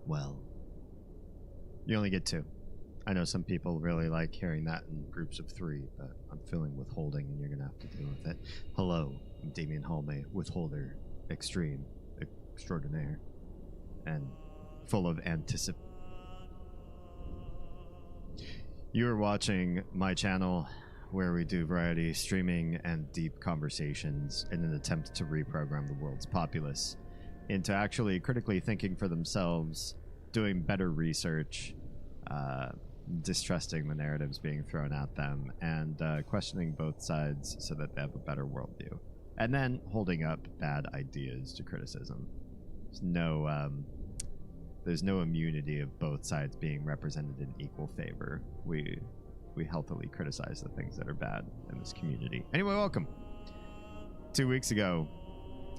Well. You only get 2. I know some people really like hearing that in groups of 3, but I'm feeling withholding and you're going to have to deal with it. Hello, I'm Damien Halme, withholder, extreme, extraordinaire, and full of anticipation. You are watching my channel where we do variety streaming and deep conversations in an attempt to reprogram the world's populace into actually critically thinking for themselves, doing better research, distrusting the narratives being thrown at them, and questioning both sides so that they have a better worldview, and then holding up bad ideas to criticism. There's no immunity of both sides being represented in equal favor. We healthily criticize the things that are bad in this community. Anyway, welcome. 2 weeks ago,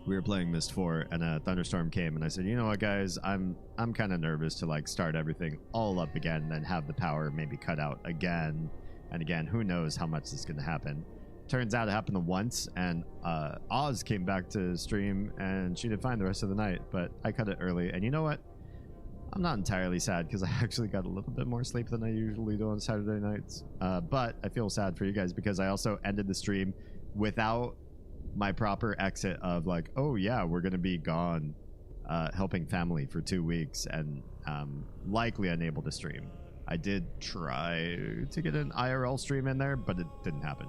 we were playing Myst IV, and a thunderstorm came, and I said, you know what, guys, I'm kind of nervous to like start everything all up again, and then have the power maybe cut out again and again. Who knows how much this is going to happen? Turns out it happened once, and Oz came back to stream, and she did fine the rest of the night, but I cut it early, and you know what? I'm not entirely sad because I actually got a little bit more sleep than I usually do on Saturday nights. But I feel sad for you guys because I also ended the stream without my proper exit of like, oh yeah, we're going to be gone helping family for 2 weeks and likely unable to stream. I did try to get an IRL stream in there, but it didn't happen.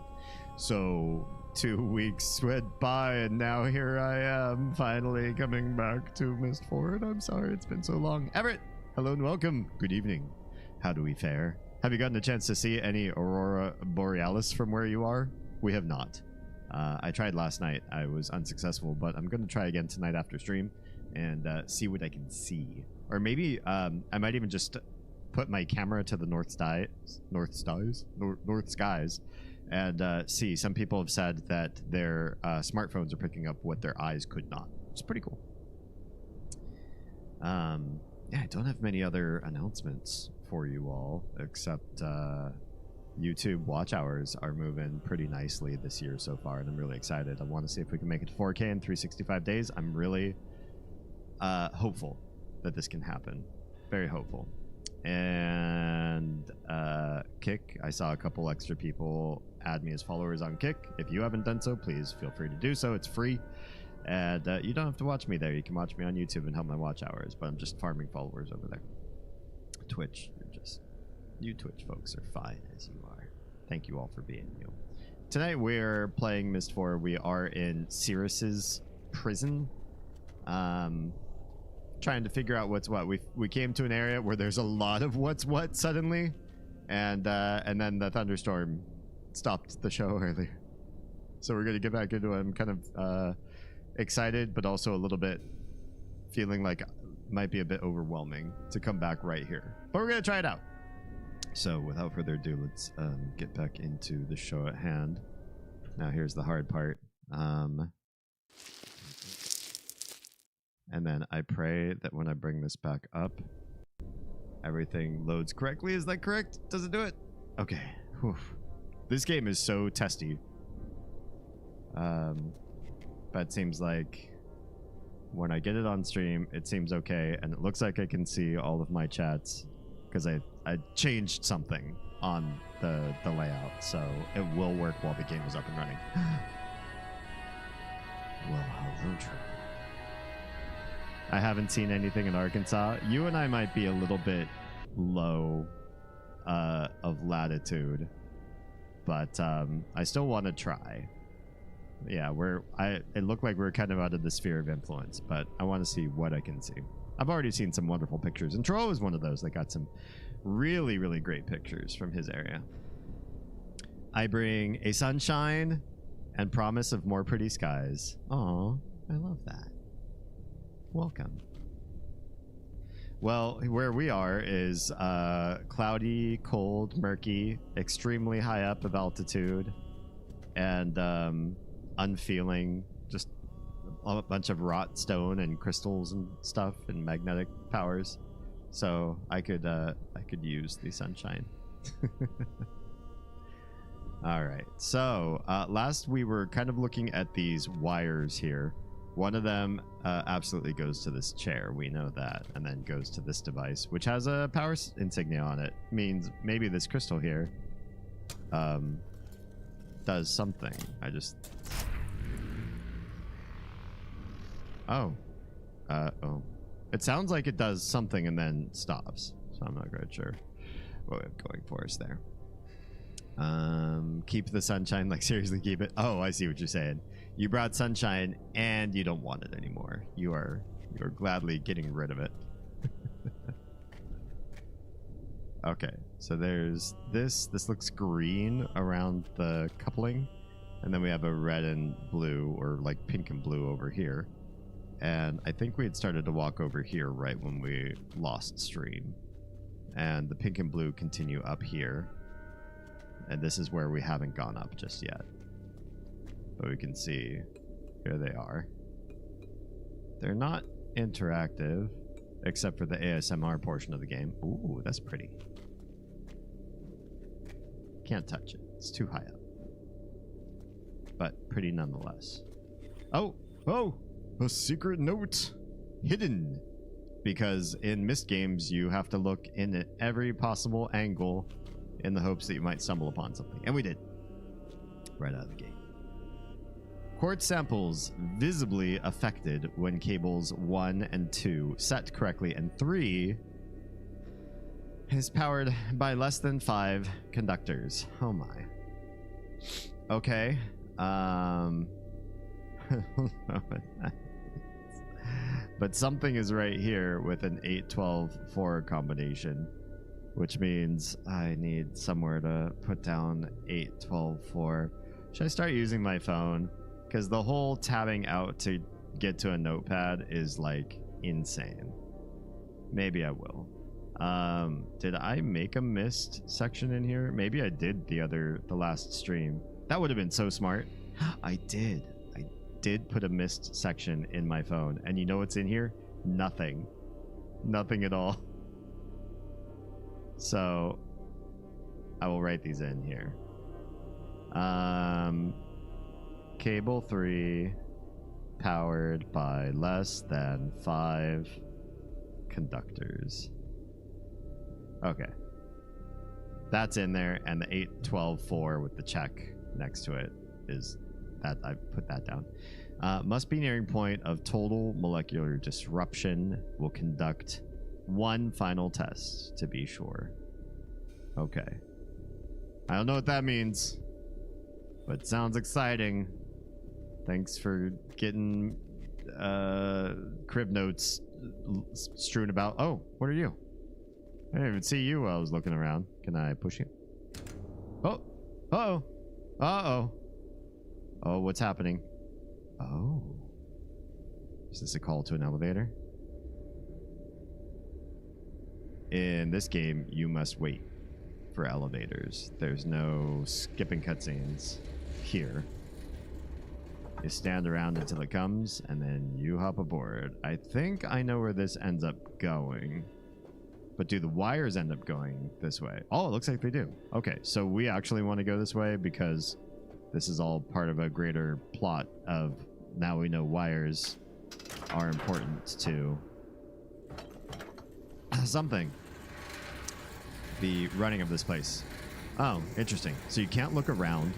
So 2 weeks went by, and now here I am finally coming back to Myst IV, and I'm sorry it's been so long. Everett, hello and welcome. Good evening. How do we fare? Have you gotten a chance to see any Aurora Borealis from where you are? We have not. I tried last night. I was unsuccessful, but I'm going to try again tonight after stream and see what I can see. Or maybe I might even just put my camera to the north skies, and see. Some people have said that their smartphones are picking up what their eyes could not. It's pretty cool. Yeah, I don't have many other announcements for you all, except YouTube watch hours are moving pretty nicely this year so far, and I'm really excited. I want to see if we can make it to 4K in 365 days. I'm really hopeful that this can happen. Very hopeful. And Kick. I saw a couple extra people add me as followers on Kick. If you haven't done so, please feel free to do so. It's free. And you don't have to watch me there. You can watch me on YouTube and help my watch hours, but I'm just farming followers over there. Twitch, you Twitch folks are fine as you are. Thank you all for being you. Tonight we're playing Myst IV. We are in Sirius's prison. Trying to figure out what's what. We came to an area where there's a lot of what's what suddenly, and then the thunderstorm stopped the show earlier. So we're gonna get back into it. I'm kind of excited, but also a little bit feeling like it might be a bit overwhelming to come back right here. But we're gonna try it out. So without further ado, let's get back into the show at hand. Now here's the hard part. And then I pray that when I bring this back up, everything loads correctly. Is that correct? Does it do it? Okay. Whew. This game is so testy. But it seems like when I get it on stream, it seems okay. And it looks like I can see all of my chats because I changed something on the layout. So it will work while the game is up and running. Well, hello, Drew. I haven't seen anything in Arkansas. You and I might be a little bit low of latitude, but I still want to try. Yeah, it looked like we're kind of out of the sphere of influence, but I want to see what I can see. I've already seen some wonderful pictures, and Troll is one of those that got some really, really great pictures from his area. I bring a sunshine and promise of more pretty skies. Aw, I love that. Welcome. Well, where we are is cloudy, cold, murky, extremely high up of altitude, and unfeeling, just a bunch of rot stone and crystals and stuff and magnetic powers. So I could use the sunshine. All right. So last we were kind of looking at these wires here. One of them absolutely goes to this chair. We know that. And then goes to this device, which has a power insignia on it. Means maybe this crystal here does something. Oh. It sounds like it does something and then stops. So I'm not quite sure what we have going for us there. Keep the sunshine. Like, seriously, keep it. Oh, I see what you're saying. You brought sunshine and you don't want it anymore. You're gladly getting rid of it. Okay, so there's this. This looks green around the coupling. And then we have a red and blue, or like pink and blue over here. And I think we had started to walk over here right when we lost stream. And the pink and blue continue up here. And this is where we haven't gone up just yet. But we can see, here they are. They're not interactive, except for the ASMR portion of the game. Ooh, that's pretty. Can't touch it. It's too high up. But pretty nonetheless. Oh! A secret note! Hidden! Because in Myst games, you have to look in at every possible angle in the hopes that you might stumble upon something. And we did. Right out of the gate. Quartz samples visibly affected when cables 1 and 2 set correctly, and 3 is powered by less than 5 conductors. Oh my. Okay. But something is right here with an 8-12-4 combination, which means I need somewhere to put down 8-12-4. Should I start using my phone? Because the whole tabbing out to get to a notepad is like insane. Maybe I will. Did I make a Myst section in here? Maybe I did the last stream. That would have been so smart. I did put a Myst section in my phone. And you know what's in here? Nothing. Nothing at all. So I will write these in here. Cable 3 powered by less than 5 conductors. Okay. that's in there, and the 812-4 with the check next to it is that. I put that down. Must be nearing point of total molecular disruption. Will conduct one final test to be sure. Okay. I don't know what that means, but it sounds exciting. Thanks for getting crib notes strewn about. Oh, what are you? I didn't even see you while I was looking around. Can I push you? Oh. Uh-oh. Uh-oh. Oh, what's happening? Oh. Is this a call to an elevator? In this game, you must wait for elevators. There's no skipping cutscenes here. You stand around until it comes, and then you hop aboard. I think I know where this ends up going. But do the wires end up going this way? Oh, it looks like they do. Okay, so we actually want to go this way because this is all part of a greater plot of now we know wires are important to something. The running of this place. Oh, interesting. So you can't look around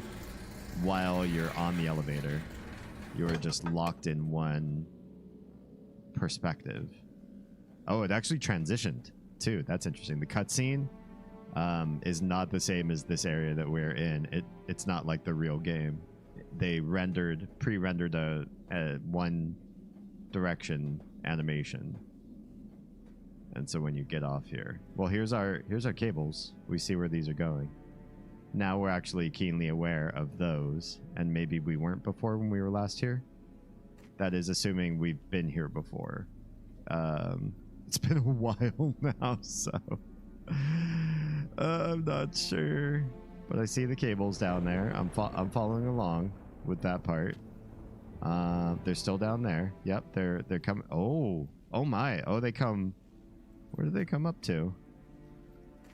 while you're on the elevator. You're just locked in one perspective. Oh, it actually transitioned too. That's interesting. The cutscene is not the same as this area that we're in. It's not like the real game. They pre-rendered a one direction animation. And so when you get off here, well, here's our cables. We see where these are going. Now we're actually keenly aware of those, and maybe we weren't before when we were last here. That is assuming we've been here before. It's been a while now, so I'm not sure. But I see the cables down there. I'm following along with that part. They're still down there. Yep, they're coming. Oh my. Oh, they come. Where do they come up to?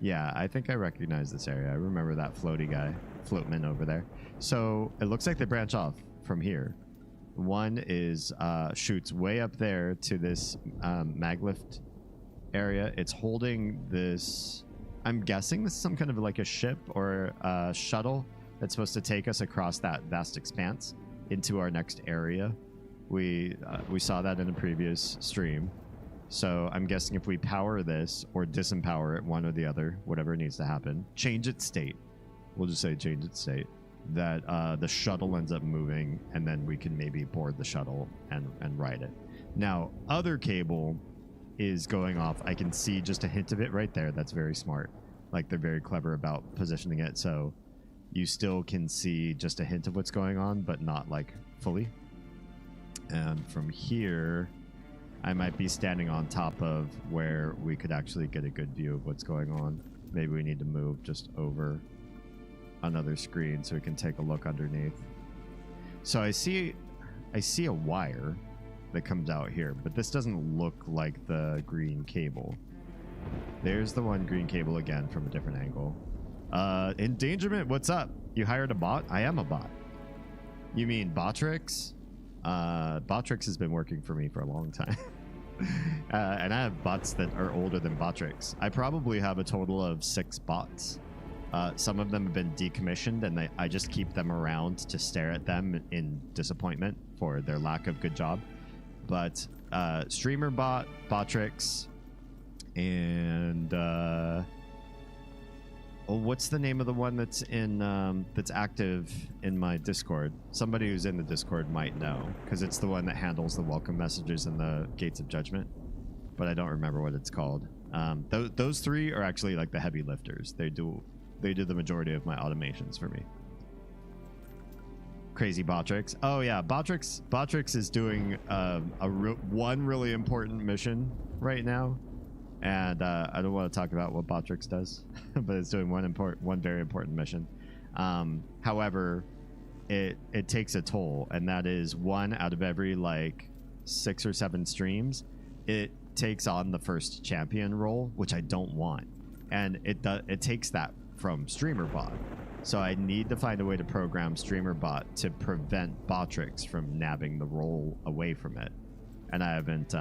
Yeah, I think I recognize this area. I remember that floaty guy, floatman over there. So it looks like they branch off from here. One is shoots way up there to this maglift area. It's holding this. I'm guessing this is some kind of like a ship or a shuttle that's supposed to take us across that vast expanse into our next area. We saw that in a previous stream. So I'm guessing if we power this or disempower it, one or the other, whatever needs to happen, change its state. We'll just say change its state. That the shuttle ends up moving, and then we can maybe board the shuttle and ride it. Now, other cable is going off. I can see just a hint of it right there. That's very smart. Like, they're very clever about positioning it, so you still can see just a hint of what's going on, but not like fully. And from here, I might be standing on top of where we could actually get a good view of what's going on. Maybe we need to move just over another screen so we can take a look underneath. So I see a wire that comes out here, but this doesn't look like the green cable. There's the one green cable again from a different angle. Endangerment, what's up? You hired a bot? I am a bot. You mean Botrix? Botrix has been working for me for a long time. And I have bots that are older than Botrix. I probably have a total of 6 bots. Some of them have been decommissioned, and I just keep them around to stare at them in disappointment for their lack of good job. But Streamer Bot, Botrix, and what's the name of the one that's in that's active in my Discord? Somebody who's in the Discord might know, because it's the one that handles the welcome messages and the Gates of Judgment, but I don't remember what it's called. Those 3 are actually like the heavy lifters. They do the majority of my automations for me. Crazy Botrix. Oh yeah, Botrix is doing one really important mission right now. And I don't want to talk about what Botrix does, but it's doing one very important mission. However, it takes a toll, and that is 1 out of every like 6 or 7 streams, it takes on the first champion role, which I don't want, and it takes that from StreamerBot. So I need to find a way to program StreamerBot to prevent Botrix from nabbing the role away from it, and I haven't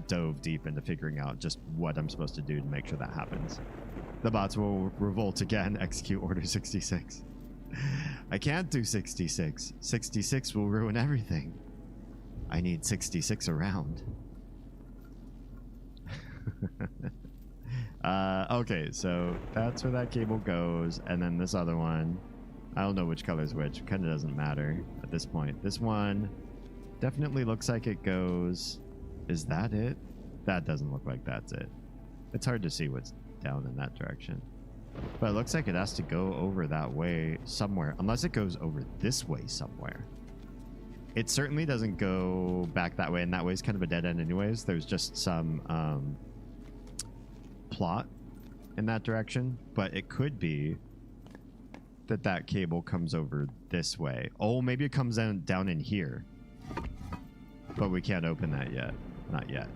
dove deep into figuring out just what I'm supposed to do to make sure that happens. The bots will revolt again. Execute Order 66. I can't do 66. 66 will ruin everything. I need 66 around. Okay, so that's where that cable goes. And then this other one, I don't know which color is which. Kind of doesn't matter at this point. This one definitely looks like it goes... Is that it? That doesn't look like that's it. It's hard to see what's down in that direction. But it looks like it has to go over that way somewhere. Unless it goes over this way somewhere. It certainly doesn't go back that way. And that way is kind of a dead end anyways. There's just some plot in that direction. But it could be that that cable comes over this way. Oh, maybe it comes down in here. But we can't open that yet. Not yet.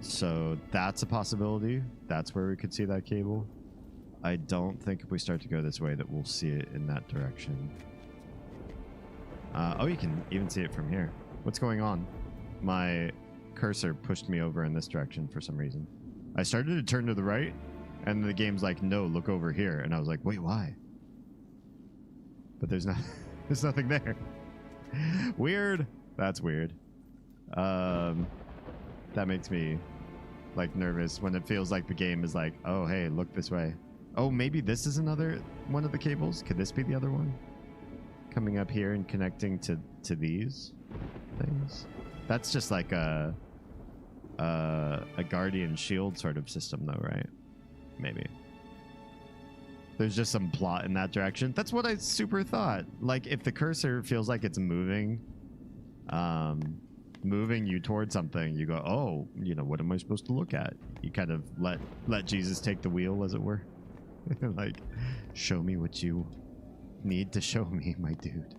So that's a possibility. That's where we could see that cable. I don't think if we start to go this way that we'll see it in that direction. Oh, you can even see it from here. What's going on? My cursor pushed me over in this direction for some reason. I started to turn to the right, and the game's like, no, look over here. And I was like, wait, why? But there's nothing there. Weird. That's weird. That makes me like nervous when it feels like the game is like, oh, hey, look this way. Oh, maybe this is another one of the cables. Could this be the other one? Coming up here and connecting to these things. That's just like a guardian shield sort of system though, right? Maybe. There's just some plot in that direction. That's what I super thought. Like if the cursor feels like it's moving, moving you towards something, you go, oh, you know, what am I supposed to look at? You kind of let Jesus take the wheel, as it were. Like, show me what you need to show me, my dude.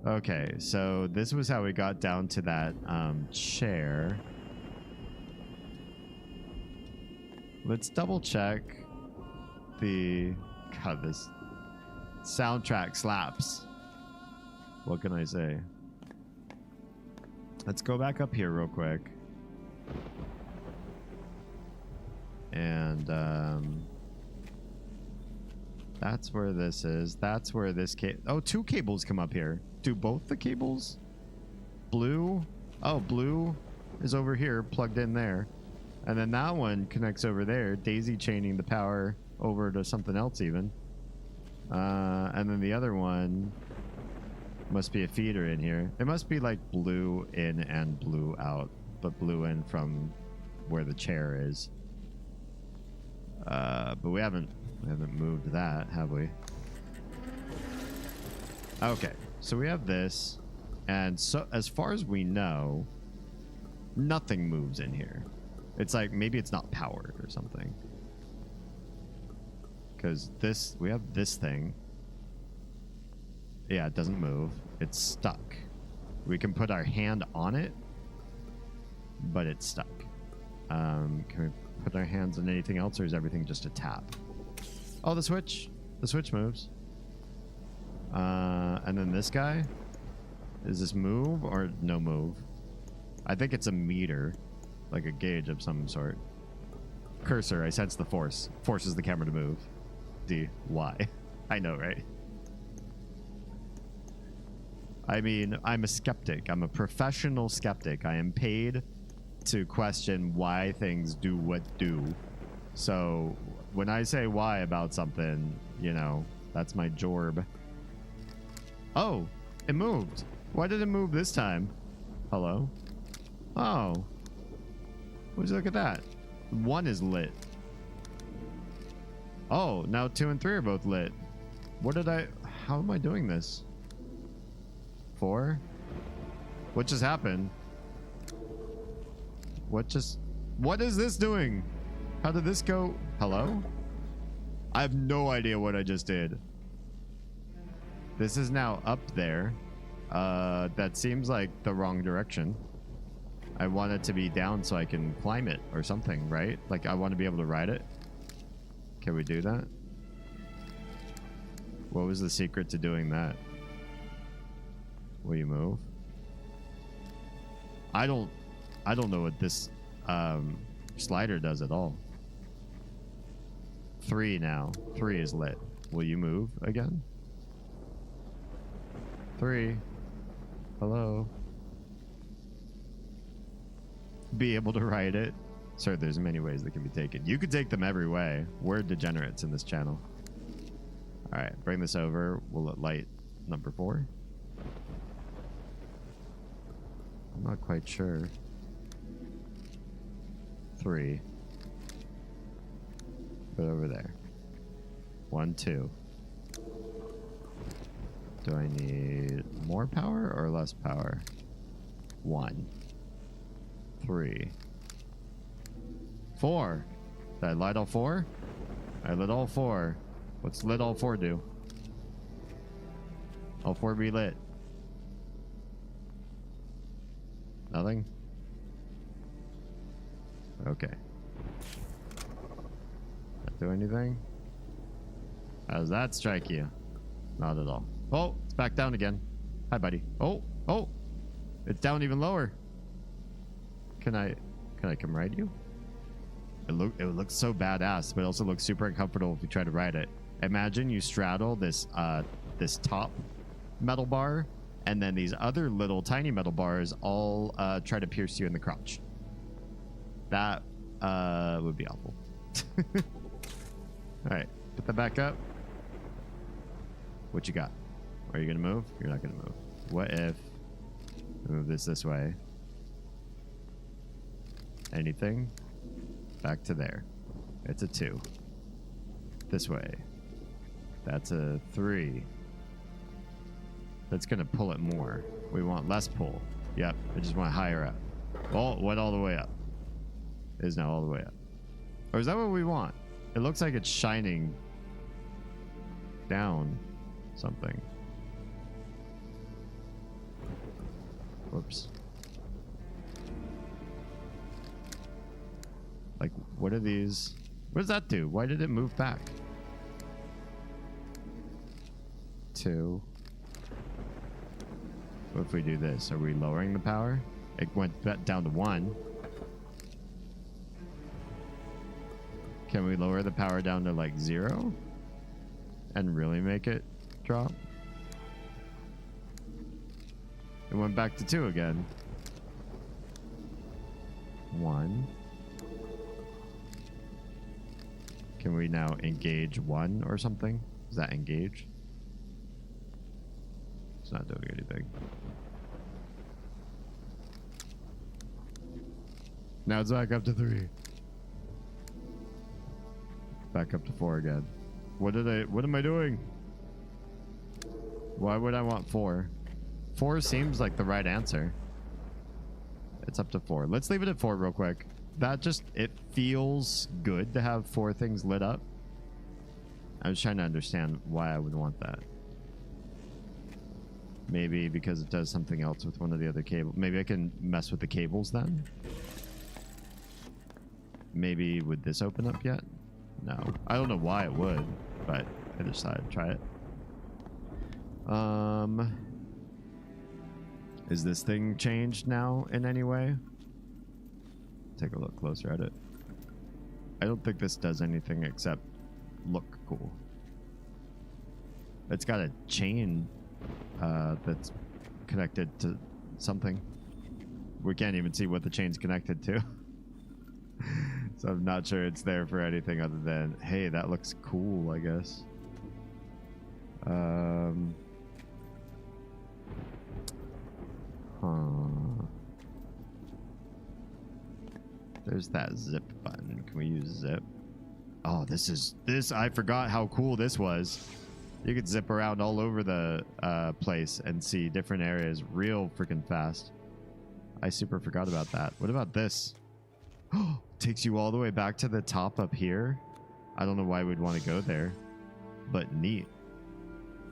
Okay, so this was how we got down to that chair. Let's double check the... God, this soundtrack slaps. What can I say? Let's go back up here real quick. And that's where this is. That's where this cable... Oh, two cables come up here. Do both the cables? Blue? Oh, blue is over here, plugged in there. And then that one connects over there, daisy chaining the power over to something else even. And then the other one must be a feeder in here. It must be like blue in and blue out, but blue in from where the chair is. But we haven't moved that, have we? Okay, so we have this, and so as far as we know, nothing moves in here. It's like maybe it's not powered or something. Because this, we have this thing. Yeah, it doesn't move. It's stuck. We can put our hand on it, but it's stuck. Can we put our hands on anything else, or is everything just a tap? Oh, the switch. The switch moves. And then this guy. Is this move or no move? I think it's a meter. Like a gauge of some sort. Cursor, I sense the force. Forces the camera to move. D. Why? I know, right? I mean, I'm a skeptic. I'm a professional skeptic. I am paid to question why things do what do. So when I say why about something, you know, that's my job. Oh, it moved. Why did it move this time? Hello? Oh. Would you look at that? 1 is lit. Oh, now 2 and 3 are both lit. How am I doing this? 4? What just happened? What is this doing? How did this go? Hello? I have no idea what I just did. This is now up there. That seems like the wrong direction. I want it to be down so I can climb it or something, right? Like I want to be able to ride it. Can we do that? What was the secret to doing that? Will you move? I don't know what this slider does it all. 3 now. 3 is lit. Will you move again? 3. Hello. Be able to ride it. Sir, there's many ways that can be taken. You could take them every way. We're degenerates in this channel. All right, bring this over. We'll let light number 4. I'm not quite sure. 3. Put it over there. 1, 2. Do I need more power or less power? 1. 3. 4. Did I light all 4? I lit all 4. What's lit all 4 do? All 4 be lit. Nothing? Okay. Not do anything? How does that strike you? Not at all. Oh, it's back down again. Hi, buddy. Oh, oh, it's down even lower. Can I come ride you? It looks so badass, but it also looks super uncomfortable if you try to ride it. Imagine you straddle this this top metal bar, and then these other little tiny metal bars all try to pierce you in the crotch. That would be awful. All right, put that back up. What you got? Are you gonna move? You're not gonna move. What if I move this way? Anything? Back to there. It's a 2. This way. That's a 3. That's gonna pull it more. We want less pull. Yep, I just want higher up. Oh, went all the way up. It is now all the way up. Or is that what we want? It looks like it's shining down something. Whoops. Like, what are these? What does that do? Why did it move back? 2. What if we do this? Are we lowering the power? It went down to 1. Can we lower the power down to like 0? And really make it drop? It went back to 2 again. 1. Can we now engage 1 or something? Is that engage? It's not doing anything. Now it's back up to 3. Back up to 4 again. What am I doing? Why would I want 4? 4 seems like the right answer. It's up to 4. Let's leave it at 4 real quick. It feels good to have 4 things lit up. I was trying to understand why I would want that. Maybe because it does something else with one of the other cables. Maybe I can mess with the cables then. Maybe would this open up yet? No. I don't know why it would, but I decided to try it. Is this thing changed now in any way? Take a look closer at it. I don't think this does anything except look cool. It's got a chain that's connected to something. We can't even see what the chain's connected to. So I'm not sure it's there for anything other than, hey, that looks cool, I guess. There's that zip button. Can we use zip? Oh, I forgot how cool this was. You could zip around all over the place and see different areas real freaking fast. I super forgot about that. What about this? Oh, takes you all the way back to the top up here. I don't know why we'd want to go there, but neat.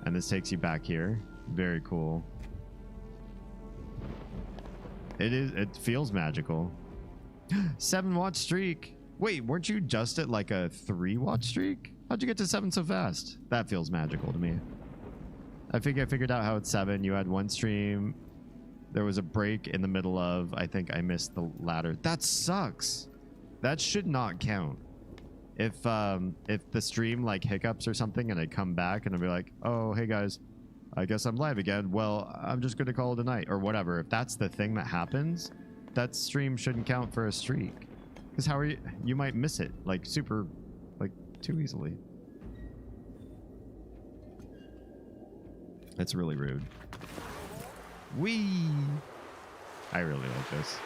And this takes you back here. Very cool. It feels magical. 7-watch streak. Wait, weren't you just at like a 3-watch streak? How'd you get to 7 so fast? That feels magical to me. I think I figured out how it's 7. You had 1 stream. There was a break in the middle of, I think I missed the ladder. That sucks. That should not count. If the stream like hiccups or something and I come back and I'll be like, oh, hey guys, I guess I'm live again. Well, I'm just going to call it a night or whatever. If that's the thing that happens, that stream shouldn't count for a streak. Because how are you? You might miss it like super, like too easily. It's really rude. Whee! I really like this.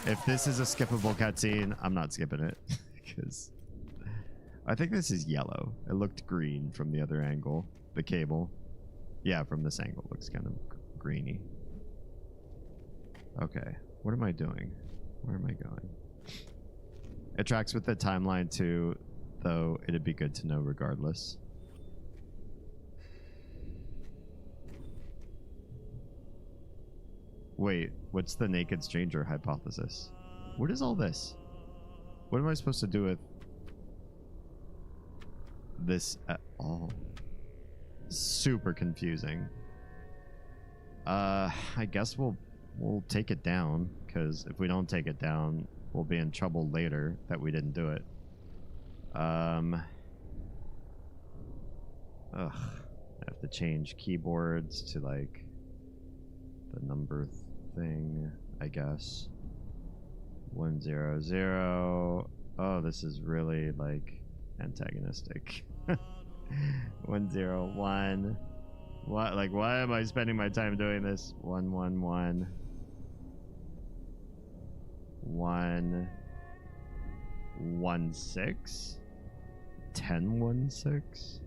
If this is a skippable cutscene, I'm not skipping it. Because I think this is yellow. It looked green from the other angle. The cable. Yeah, from this angle it looks kind of greeny. Okay. What am I doing? Where am I going? It tracks with the timeline too, though it'd be good to know regardless. Wait, what's the naked stranger hypothesis? What is all this? What am I supposed to do with this at all? Super confusing. I guess we'll take it down, because if we don't take it down, we'll be in trouble later that we didn't do it. Ugh. I have to change keyboards to like the number thing, I guess. 100. Oh, this is really like antagonistic. 101. What? Like, why am I spending my time doing this? 111. 116. 1016.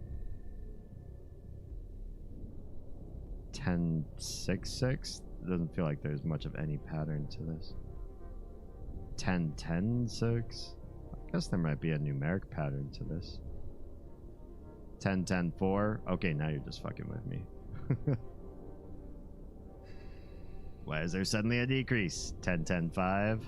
1066. Doesn't feel like there's much of any pattern to this. 10-10-6. I guess there might be a numeric pattern to this. 10-10-4. Okay, now you're just fucking with me. Why is there suddenly a decrease? 10-10-5.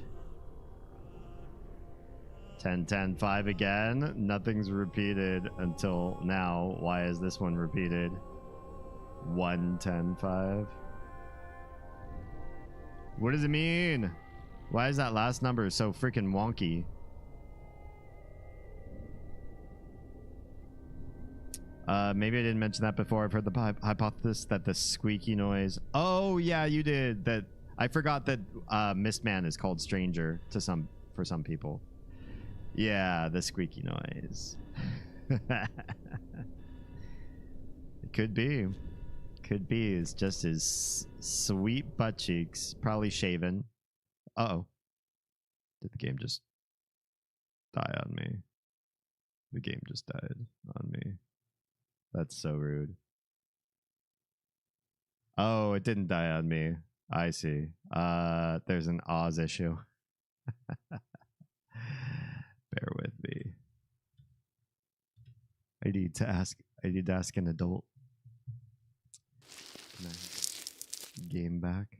10-10-5 again. Nothing's repeated until now. Why is this one repeated? 1-10-5. What does it mean? Why is that last number so freaking wonky? Maybe I didn't mention that before. I've heard the hypothesis that the squeaky noise. Oh yeah, you did. That I forgot that Mistman is called Stranger to for some people. Yeah, the squeaky noise. It could be. Could be. It's just his sweet butt cheeks, probably shaven. Uh-oh. Did the game just die on me? The game just died on me. That's so rude. Oh, it didn't die on me. I see. There's an Oz issue. Bear with me. I need to ask an adult. Can I have game back?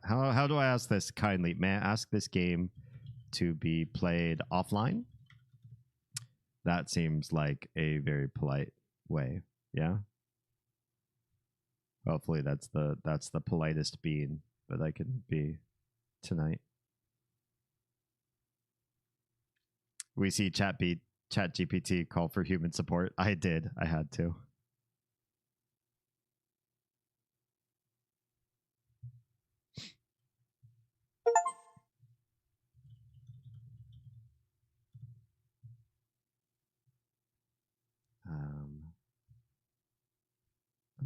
How do I ask this kindly? May I ask this game to be played offline? That seems like a very polite way. Yeah. Hopefully that's the politest being that I can be tonight. We see ChatGPT call for human support. I did. I had to.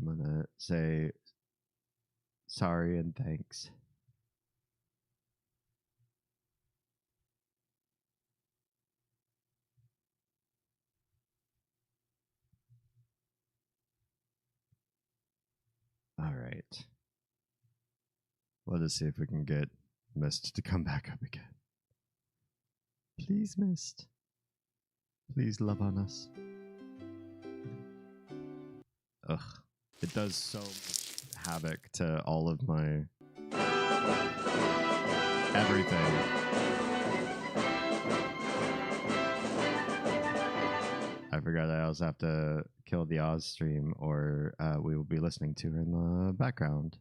I'm gonna say sorry and thanks. All right. Let us see if we can get Myst to come back up again. Please, Myst. Please love on us. Ugh. It does so much havoc to all of my everything. I forgot I also have to kill the Oz stream, or we will be listening to her in the background.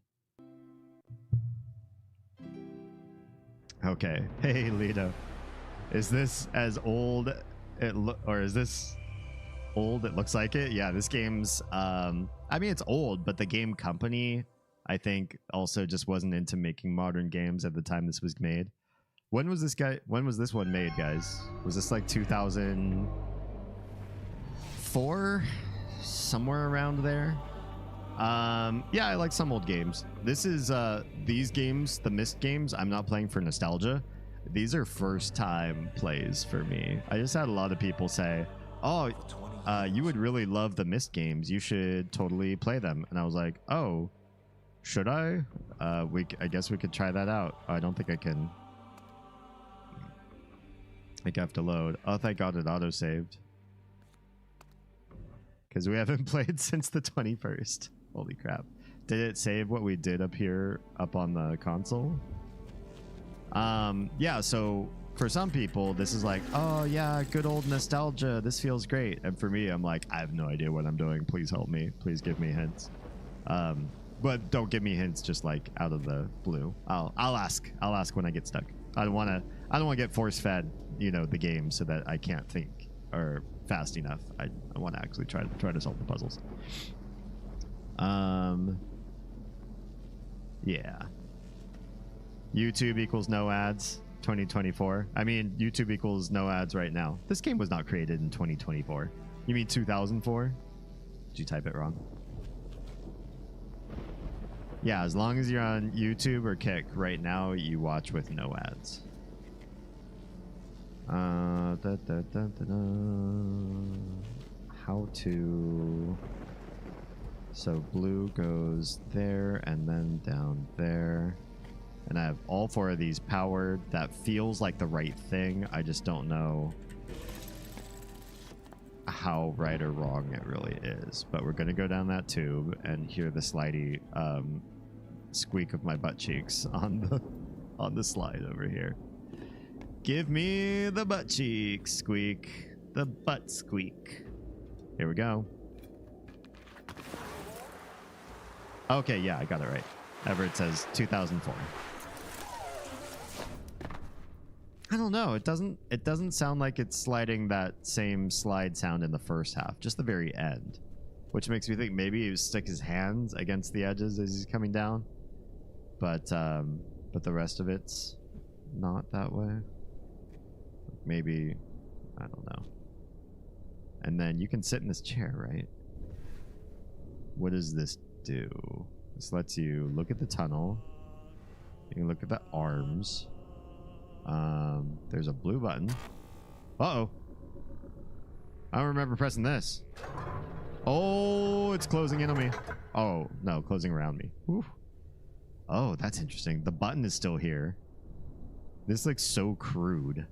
Okay. Hey, Lito. Is this as old or is this old it looks like it? Yeah, this game's I mean, it's old, but the game company I think also just wasn't into making modern games at the time this was made. When was this one made, guys? Was this like 2004? Somewhere around there? Yeah, I like some old games. This is these games, the Myst games, I'm not playing for nostalgia. These are first time plays for me. I just had a lot of people say, oh, you would really love the Myst games, you should totally play them. And I was like, oh, should I? I guess we could try that out. I don't think I can. I think I have to load. Oh, thank God it auto saved, because we haven't played since the 21st. Holy crap. Did it save what we did up here up on the console? Yeah, so for some people this is like, oh yeah, good old nostalgia, this feels great. And for me, I'm like, I have no idea what I'm doing. Please help me. Please give me hints. But don't give me hints just like out of the blue. I'll ask when I get stuck. I don't want to get force fed, you know, the game so that I can't think or fast enough. I want to actually try to solve the puzzles. Yeah. YouTube equals no ads 2024. I mean, YouTube equals no ads right now. This game was not created in 2024. You mean 2004? Did you type it wrong? Yeah, as long as you're on YouTube or Kick right now, you watch with no ads. How to... So blue goes there and then down there. And I have all four of these powered. That feels like the right thing. I just don't know how right or wrong it really is. But we're going to go down that tube and hear the slidey squeak of my butt cheeks on the slide over here. Give me the butt cheek squeak. The butt squeak. Here we go. Okay, yeah, I got it right. Everett says 2004. I don't know. It doesn't sound like it's sliding that same slide sound in the first half, just the very end, which makes me think maybe he would stick his hands against the edges as he's coming down, but the rest of it's not that way. Maybe, I don't know. And then you can sit in this chair, right? What does this do? This lets you look at the tunnel. You can look at the arms. There's a blue button. Uh-oh. I don't remember pressing this. Oh, it's closing in on me. Oh, no, closing around me. Whew. Oh, that's interesting. The button is still here. This looks so crude.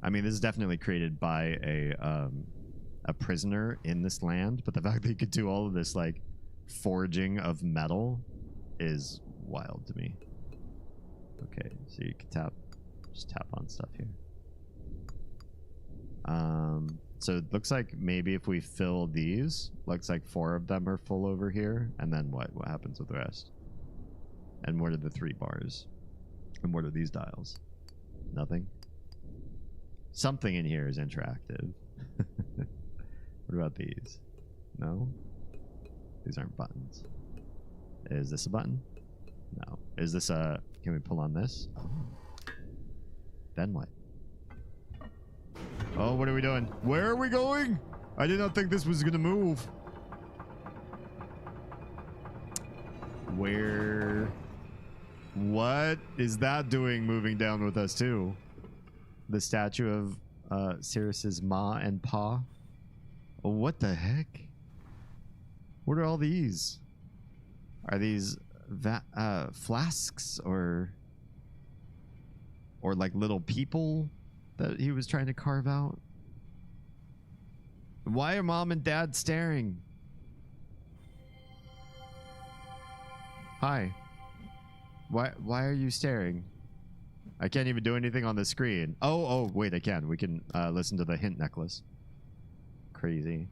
I mean, this is definitely created by a prisoner in this land, but the fact that you could do all of this, like, forging of metal is wild to me. Okay, so you can just tap on stuff here. So it looks like maybe if we fill these, looks like 4 of them are full over here, and then what happens with the rest? And what are the 3 bars? And what are these dials? Nothing. Something in here is interactive. What about these? No? These aren't buttons. Is this a button? No. Is this a... Can we pull on this? Oh. Then what? Oh, what are we doing? Where are we going? I did not think this was gonna move. Where? What is that doing moving down with us too? The statue of Sirius's Ma and Pa? Oh, what the heck? What are all these? Are these flasks or like little people that he was trying to carve out? Why are Mom and Dad staring? Hi. Why are you staring? I can't even do anything on the screen. Oh, wait, I can. We can listen to the hint necklace. Crazy.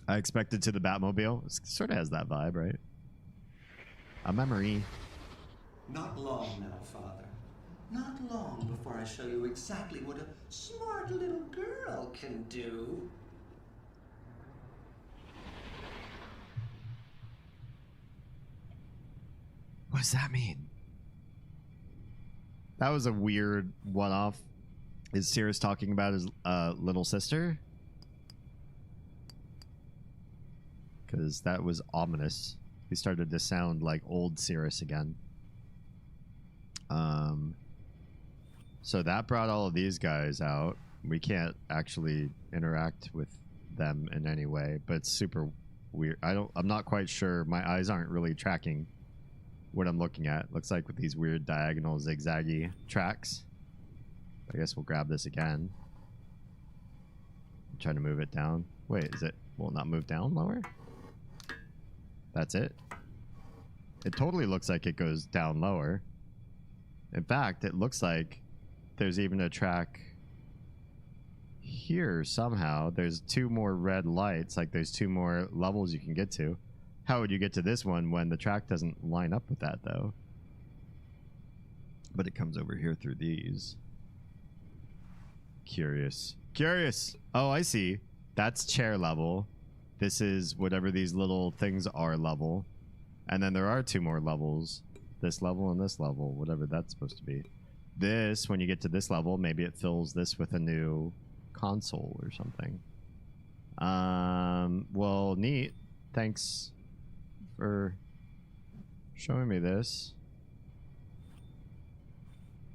I expected to the Batmobile. It sort of has that vibe, right? A memory. Not long now, Father. Not long before I show you exactly what a smart little girl can do. What does that mean? That was a weird one-off. Is Cirrus talking about his little sister? Because that was ominous. He started to sound like old Cirrus again. So that brought all of these guys out. We can't actually interact with them in any way, but it's super weird. I'm not quite sure. My eyes aren't really tracking what I'm looking at. Looks like with these weird diagonal zigzaggy tracks. I guess we'll grab this again. I'm trying to move it down. Wait, is it will it not move down lower? That's it. It totally looks like it goes down lower. In fact, it looks like there's even a track here somehow. There's 2 more red lights, like there's 2 more levels you can get to. How would you get to this one when the track doesn't line up with that, though? But it comes over here through these. Curious. Curious! Oh, I see. That's chair level. This is whatever these little things are level. And then there are 2 more levels. This level and this level, whatever that's supposed to be. This, when you get to this level, maybe it fills this with a new console or something. Well, neat. Thanks for showing me this.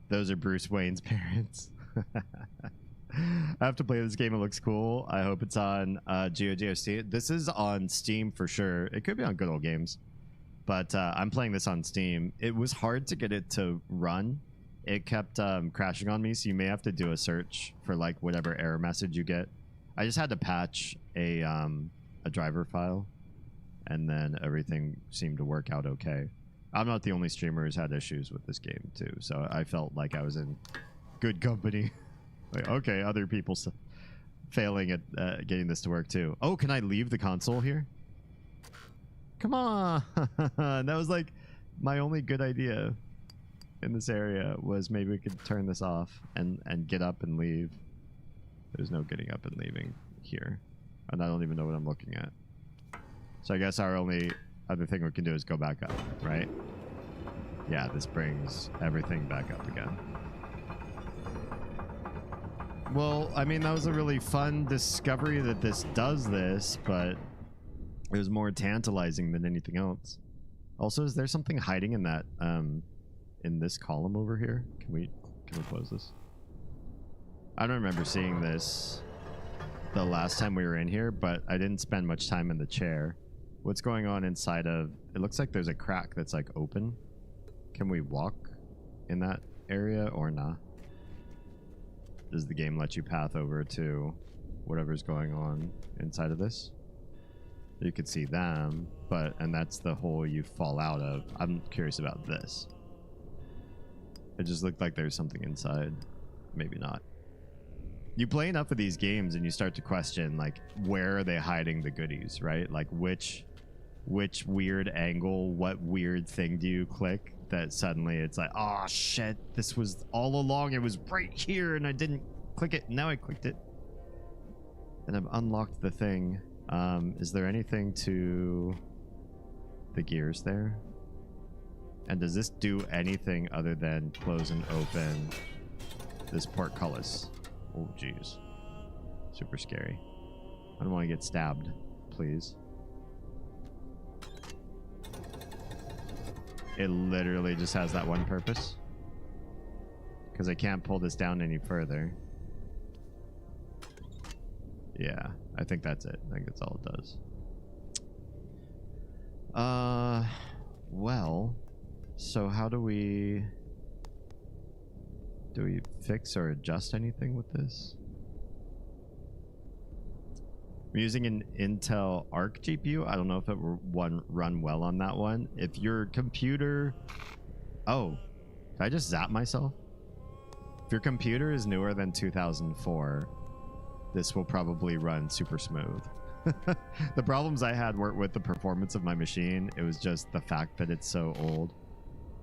Those are Bruce Wayne's parents. I have to play this game. It looks cool. I hope it's on GOGOC. This is on Steam for sure. It could be on Good Old Games. But I'm playing this on Steam. It was hard to get it to run. It kept crashing on me, so you may have to do a search for like whatever error message you get. I just had to patch a driver file, and then everything seemed to work out okay. I'm not the only streamer who's had issues with this game too, so I felt like I was in good company. Like, okay, other people failing at getting this to work too. Oh, can I leave the console here? Come on. That was like my only good idea in this area was maybe we could turn this off and get up and leave. There's no getting up and leaving here. And I don't even know what I'm looking at. So I guess our only other thing we can do is go back up, right? Yeah, this brings everything back up again. Well, I mean, that was a really fun discovery that this does this, but it was more tantalizing than anything else. Also, is there something hiding in that in this column over here? Can we close this? I don't remember seeing this the last time we were in here, but I didn't spend much time in the chair. What's going on inside of it? Looks like there's a crack that's like open. Can we walk in that area or not? Does the game let you path over to whatever's going on inside of this? You could see them, and that's the hole you fall out of. I'm curious about this. It just looked like there's something inside. Maybe not. You play enough of these games and you start to question, like, where are they hiding the goodies, right? Like, which weird angle, what weird thing do you click that suddenly it's like, oh shit, this was all along, it was right here and I didn't click it, now I clicked it. And I've unlocked the thing. Is there anything to the gears there? And does this do anything other than close and open this portcullis? Oh, jeez. Super scary. I don't want to get stabbed, please. It literally just has that one purpose. Because I can't pull this down any further. Yeah, I think that's it. I think that's all it does. Well, so how do we fix or adjust anything with this? I'm using an Intel Arc GPU. I don't know if it will run well on that one. If your computer... Oh, did I just zap myself? If your computer is newer than 2004, this will probably run super smooth. The problems I had weren't with the performance of my machine. It was just the fact that it's so old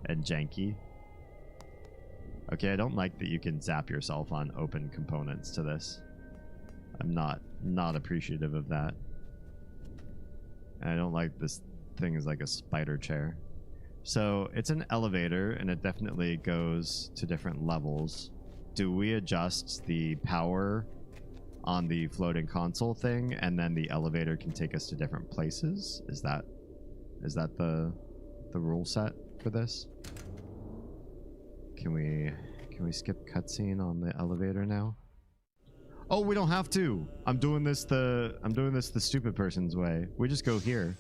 and janky. Okay, I don't like that you can zap yourself on open components to this. I'm not appreciative of that. And I don't like this thing is like a spider chair. So it's an elevator and it definitely goes to different levels. Do we adjust the power on the floating console thing and then the elevator can take us to different places? Is that the rule set for this? Can we skip cutscene on the elevator now? Oh, we don't have to. I'm doing this the stupid person's way. We just go here.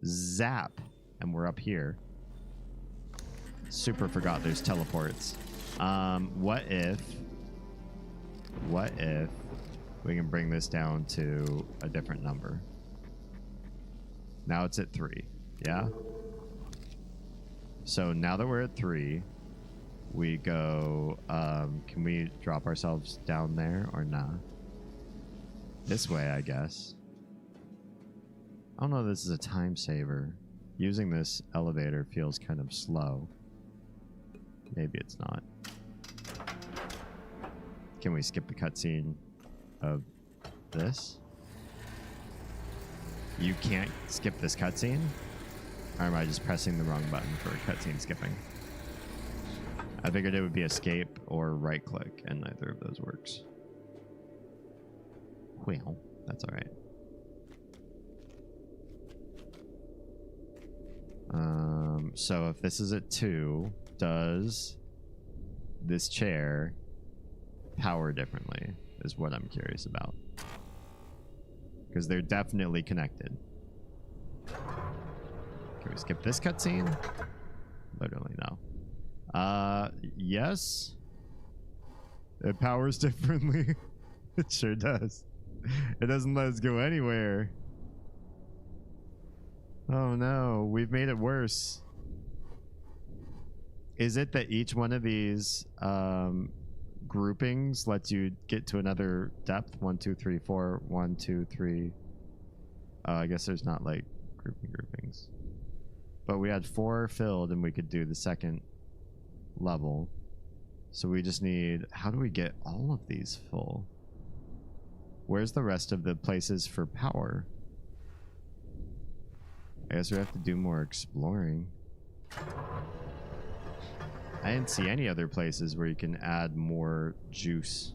Zap. And we're up here. Super forgot there's teleports. What if we can bring this down to a different number? Now it's at 3. Yeah? So now that we're at 3, we go, can we drop ourselves down there or not? This way, I guess. I don't know if this is a time saver. Using this elevator feels kind of slow. Maybe it's not. Can we skip the cutscene of this? You can't skip this cutscene? Or am I just pressing the wrong button for cutscene skipping? I figured it would be escape or right click, and neither of those works. Well, that's all right. So if this is at 2, does this chair power differently is what I'm curious about. Because they're definitely connected. Can we skip this cutscene? Literally no. Yes. It powers differently. It sure does. It doesn't let us go anywhere. Oh no, we've made it worse. Is it that each one of these groupings lets you get to another depth? 1, 2, 3, 4. 1, 2, 3. I guess there's not like groupings. But we had 4 filled and we could do the second level. So we just need... How do we get all of these full? Where's the rest of the places for power? I guess we have to do more exploring. I didn't see any other places where you can add more juice.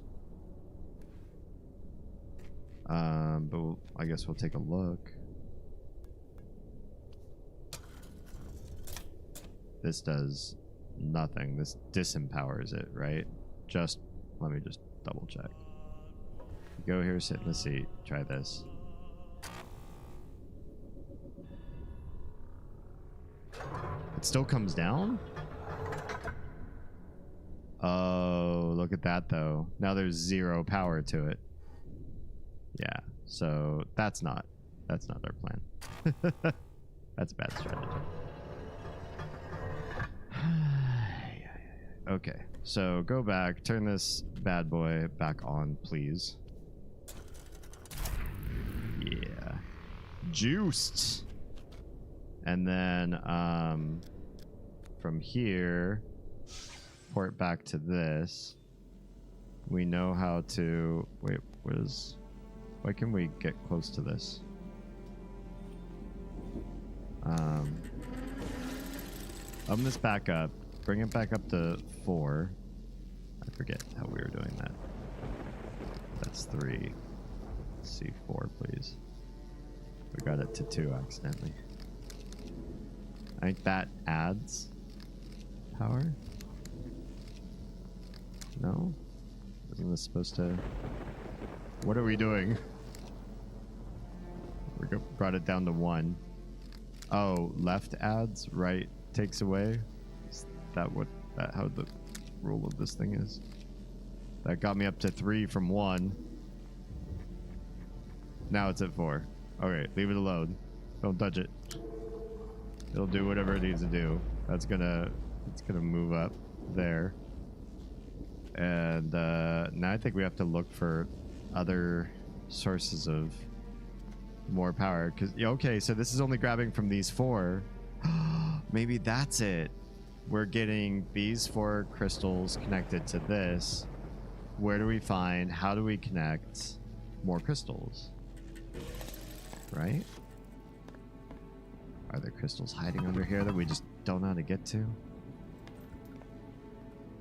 But I guess we'll take a look. This does nothing. This disempowers it, right? Let me just double check. Go here, sit in the seat. Try this. It still comes down? Oh, look at that though. Now there's 0 power to it. Yeah, so that's not our plan. That's a bad strategy. Okay, so go back, turn this bad boy back on, please. Yeah. Juiced. And then from here, port back to this. We know how to... Wait, why can we get close to this? Open this back up. Bring it back up to 4. I forget how we were doing that. That's 3. Let's see, 4, please. We got it to 2 accidentally. I think that adds power. No? Wasn't this supposed to... What are we doing? We brought it down to 1. Oh, left adds, right takes away? Is that how the rule of this thing is? That got me up to 3 from 1. Now it's at 4. Okay, leave it alone. Don't touch it. It'll do whatever it needs to do. It's gonna move up there. And now I think we have to look for other sources of more power. Cause okay, so this is only grabbing from these 4. Maybe that's it. We're getting these 4 crystals connected to this. Where do we find? How do we connect more crystals? Right? Are there crystals hiding under here that we just don't know how to get to?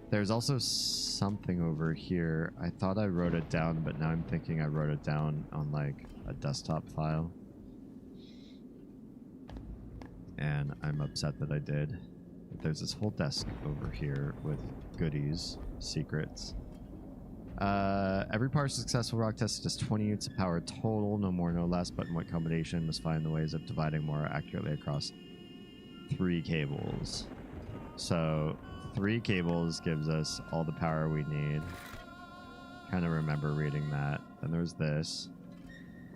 There's also something over here. I thought I wrote it down, but now I'm thinking I wrote it down on like a desktop file. And I'm upset that I did. But there's this whole desk over here with goodies, secrets. Every part of successful rock test is 20 units of power total, no more, no less, but in what combination must find the ways of dividing more accurately across 3 cables. So 3 cables gives us all the power we need. Kind of remember reading that. Then there's this.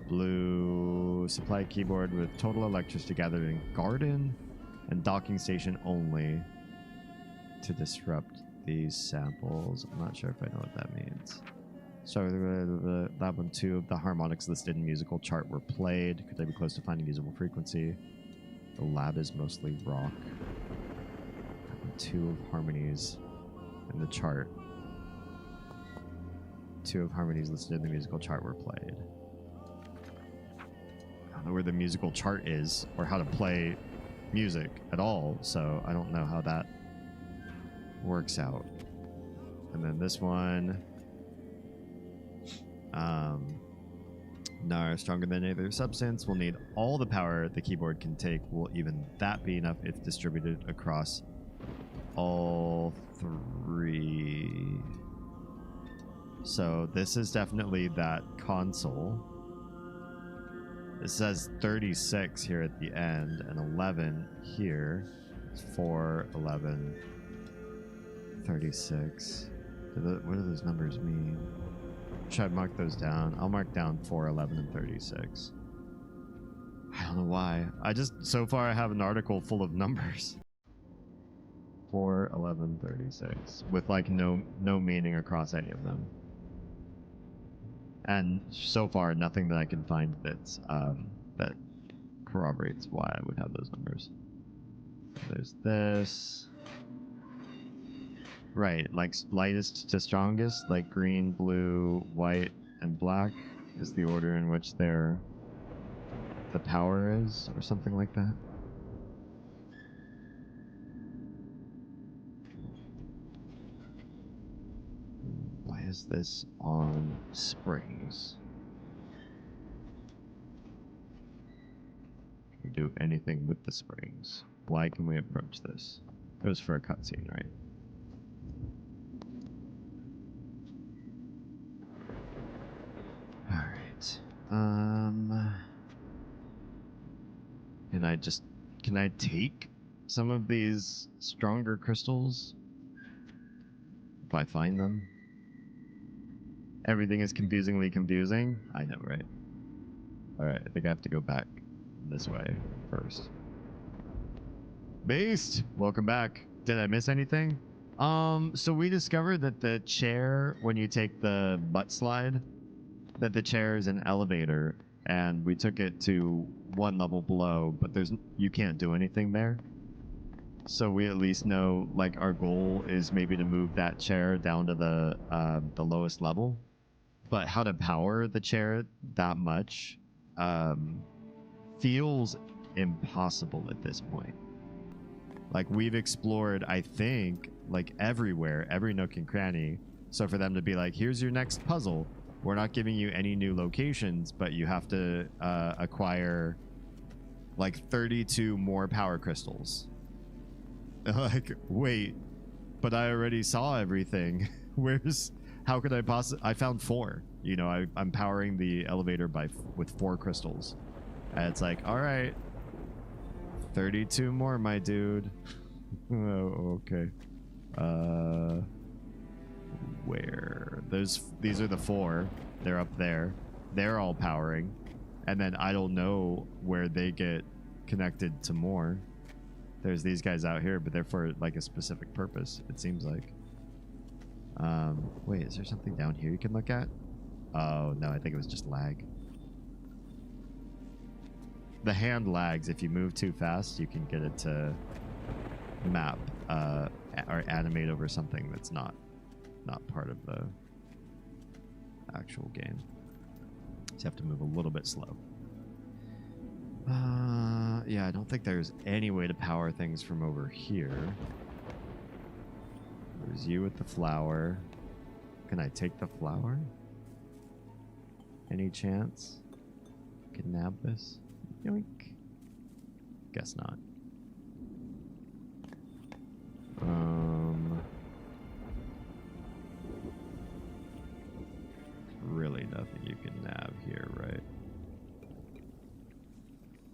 Blue supply keyboard with total electricity gathered in garden and docking station only to disrupt these samples. I'm not sure if I know what that means. So the lab 1 2 of the harmonics listed in musical chart were played. Could they be close to finding usable frequency? The lab is mostly rock. Lab 2 of harmonies in the chart. 2 of harmonies listed in the musical chart were played. I don't know where the musical chart is or how to play music at all, so I don't know how that works out. And then this one, Nar, stronger than any other substance, will need all the power the keyboard can take. Will even that be enough if distributed across all 3? So this is definitely that console. It says 36 here at the end and 11 here. It's 4, 11, 36. What do those numbers mean? Should I mark those down? I'll mark down 4, 11, and 36. I don't know why. So far I have an article full of numbers. 4, 11, 36. With like no meaning across any of them. And so far nothing that I can find that's that corroborates why I would have those numbers. There's this. Right, like lightest to strongest, like green, blue, white, and black is the order in which the power is, or something like that. Why is this on springs? Can we do anything with the springs? Why can we approach this? It was for a cutscene, right? Alright. Can I take some of these stronger crystals? If I find them? Everything is confusingly confusing? I know, right? Alright, I think I have to go back this way first. Beast! Welcome back. Did I miss anything? So we discovered that the chair, when you take the butt slide, that the chair is an elevator, and we took it to 1 level below, but you can't do anything there. So we at least know, like, our goal is maybe to move that chair down to the lowest level. But how to power the chair that much feels impossible at this point. Like, we've explored, I think, like everywhere, every nook and cranny. So for them to be like, here's your next puzzle. We're not giving you any new locations, but you have to acquire like 32 more power crystals. Like, wait, but I already saw everything. How could I possibly? I found 4. You know, I'm powering the elevator with 4 crystals. And it's like, all right, 32 more, my dude. Oh, okay. Where? These are the 4. They're up there. They're all powering. And then I don't know where they get connected to more. There's these guys out here, but they're for like a specific purpose, it seems like. Wait, is there something down here you can look at? Oh, no, I think it was just lag. The hand lags. If you move too fast, you can get it to map or animate over something that's not part of the actual game. So you have to move a little bit slow. Yeah, I don't think there's any way to power things from over here. There's you with the flower. Can I take the flower? Any chance? Can nab this? Yoink. Guess not. Really nothing you can nab here, right?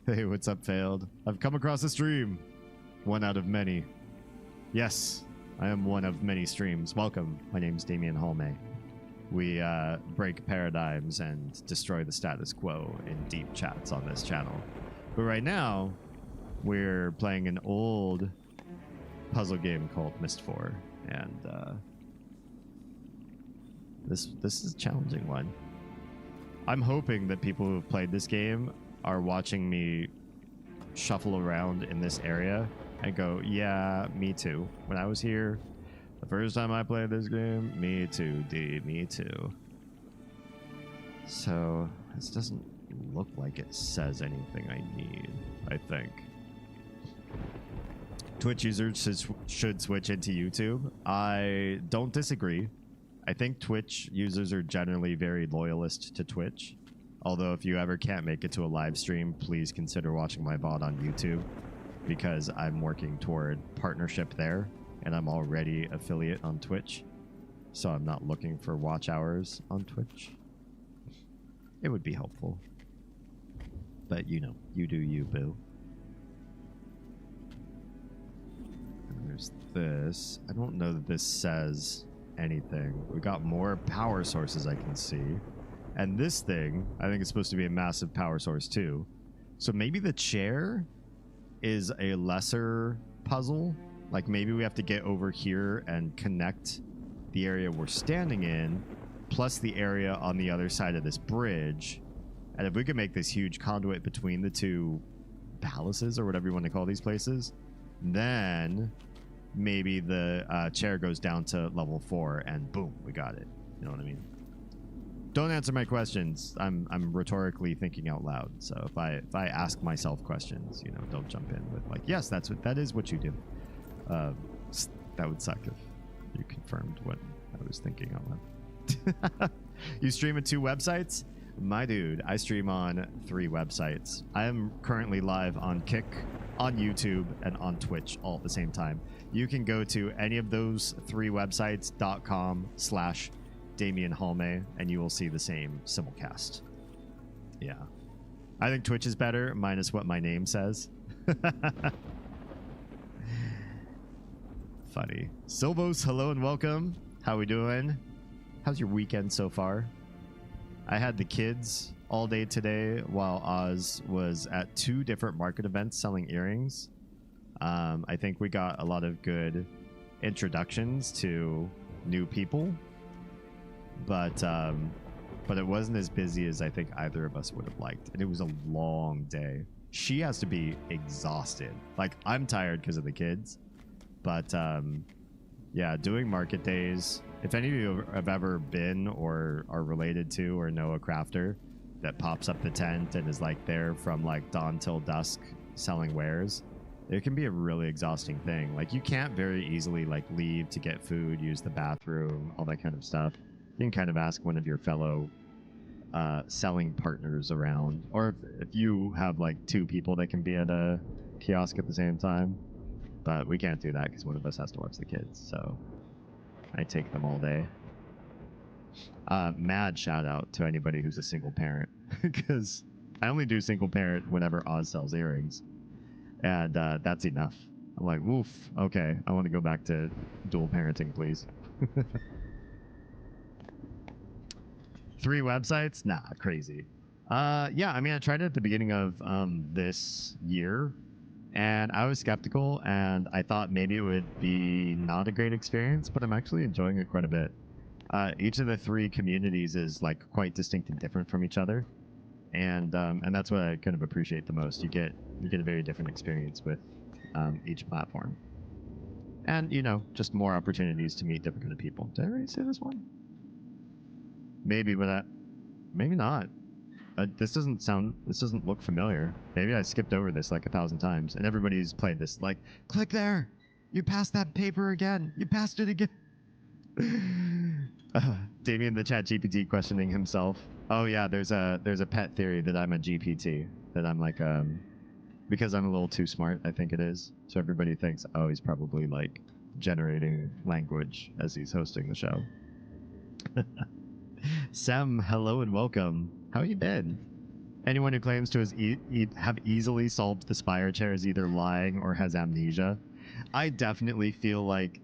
Hey, what's up, Failed? I've come across a stream. One out of many. Yes, I am one of many streams. Welcome. My name's Damien Halme. We break paradigms and destroy the status quo in deep chats on this channel. But right now, we're playing an old puzzle game called Myst IV, and this is a challenging one. I'm hoping that people who have played this game are watching me shuffle around in this area and go, yeah, me too. When I was here, the first time I played this game, me too, D, me too. So, this doesn't look like it says anything I need, I think. Twitch users should switch into YouTube. I don't disagree. I think Twitch users are generally very loyalist to Twitch. Although if you ever can't make it to a live stream, please consider watching my VOD on YouTube, because I'm working toward partnership there, and I'm already affiliate on Twitch, so I'm not looking for watch hours on Twitch. It would be helpful. But you know, you do you, boo. And there's this. I don't know that this says anything. We got more power sources I can see. And this thing, I think it's supposed to be a massive power source too. So maybe the chair is a lesser puzzle. Like maybe we have to get over here and connect the area we're standing in, plus the area on the other side of this bridge. And if we could make this huge conduit between the two palaces, or whatever you want to call these places, then maybe the chair goes down to level 4 and boom, we got it. You know what I mean? Don't answer my questions. I'm rhetorically thinking out loud. So if I ask myself questions, you know, don't jump in with like, yes, that is what you do. That would suck if you confirmed what I was thinking out loud. You stream at 2 websites? My dude, I stream on 3 websites. I am currently live on Kick, on YouTube, and on Twitch all at the same time. You can go to any of those 3 websites.com/Damien Halme, and you will see the same simulcast. Yeah. I think Twitch is better, minus what my name says. Funny. Silvos, hello and welcome. How we doing? How's your weekend so far? I had the kids all day today while Oz was at 2 different market events selling earrings. I think we got a lot of good introductions to new people. But it wasn't as busy as I think either of us would have liked. And it was a long day. She has to be exhausted. Like, I'm tired because of the kids. But, yeah, doing market days. If any of you have ever been or are related to or know a crafter that pops up the tent and is, like, there from, like, dawn till dusk selling wares, it can be a really exhausting thing. Like, you can't very easily, like, leave to get food, use the bathroom, all that kind of stuff. You can kind of ask one of your fellow selling partners around, or if you have like 2 people that can be at a kiosk at the same time. But we can't do that because one of us has to watch the kids, so I take them all day. Mad shout out to anybody who's a single parent, because I only do single parent whenever Oz sells earrings, and that's enough. I'm like, woof, okay, I want to go back to dual parenting, please. 3 websites? Nah, crazy. Yeah, I mean, I tried it at the beginning of this year, and I was skeptical, and I thought maybe it would be not a great experience, but I'm actually enjoying it quite a bit. Each of the three communities is like quite distinct and different from each other, and that's what I kind of appreciate the most. You get a very different experience with each platform, and just more opportunities to meet different kind of people. Did I already say this one? Maybe, but maybe not. This doesn't look familiar. Maybe I skipped over this like 1,000 times, and everybody's played this. Like, click there. You passed that paper again. You passed it again. Damien the chat GPT questioning himself. Oh yeah, there's a pet theory that I'm a GPT. That I'm like because I'm a little too smart. I think it is. So everybody thinks, oh, he's probably like generating language as he's hosting the show. Sam, hello and welcome. How you been? Anyone who claims to have easily solved the Spire chair is either lying or has amnesia. I definitely feel like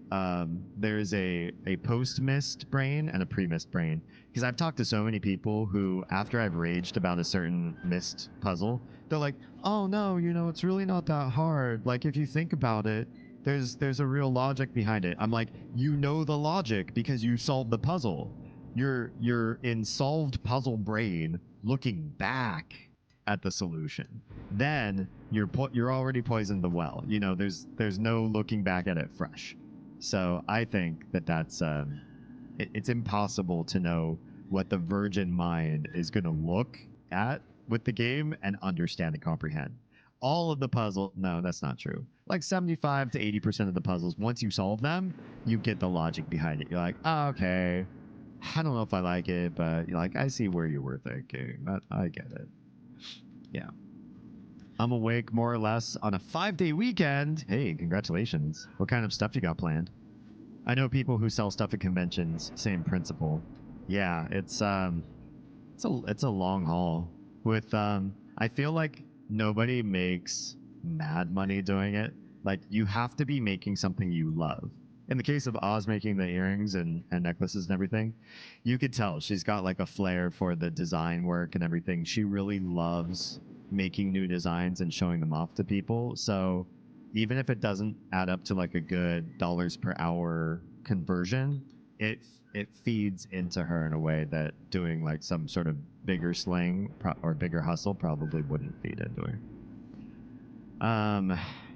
there's a post-Myst brain and a pre-Myst brain. Because I've talked to so many people who, after I've raged about a certain Myst puzzle, they're like, oh no, it's really not that hard. Like, if you think about it, there's a real logic behind it. I'm like, the logic because you solved the puzzle. You're in solved puzzle brain looking back at the solution. Then you're already poisoned the well. There's no looking back at it fresh. So I think that's it's impossible to know what the virgin mind is going to look at with the game and understand and comprehend. All of the puzzle, no, that's not true. Like 75 to 80% of the puzzles, once you solve them, you get the logic behind it. You're like, oh, okay, I don't know if I like it, but I see where you were thinking. I get it. Yeah. I'm awake more or less on a 5-day weekend. Hey, congratulations. What kind of stuff you got planned? I know people who sell stuff at conventions. Same principle. Yeah, it's a long haul. With I feel like nobody makes mad money doing it. Like, you have to be making something you love. In the case of Oz making the earrings and necklaces and everything, you could tell she's got like a flair for the design work and everything. She really loves making new designs and showing them off to people. So even if it doesn't add up to like a good dollars per hour conversion, it feeds into her in a way that doing like some sort of bigger sling or bigger hustle probably wouldn't feed into her.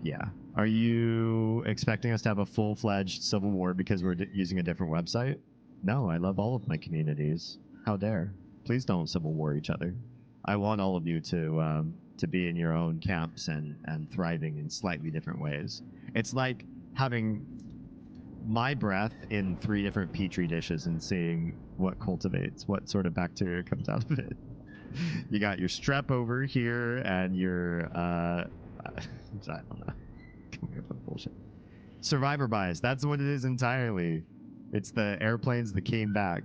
Yeah. Are you expecting us to have a full-fledged civil war because we're using a different website? No, I love all of my communities. How dare. Please don't civil war each other. I want all of you to be in your own camps and thriving in slightly different ways. It's like having my breath in 3 different petri dishes and seeing what cultivates, what sort of bacteria comes out of it. You got your strep over here and your I don't know. Coming up with bullshit. Survivor bias. That's what it is entirely. It's the airplanes that came back.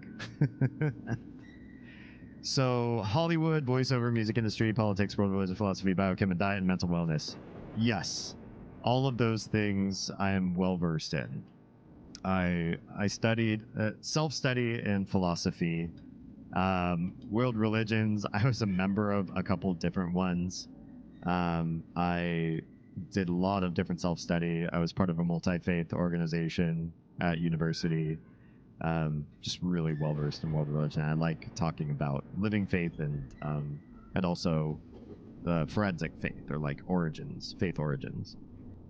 So, Hollywood, voiceover, music industry, politics, world religion, philosophy, biochem, and diet, and mental wellness. Yes. All of those things I am well versed in. I studied self-study in philosophy. World religions, I was a member of a couple different ones. I did a lot of different self-study. I was part of a multi-faith organization at university. Just really well-versed in world religion. I like talking about living faith and also forensic faith, or like origins, faith origins.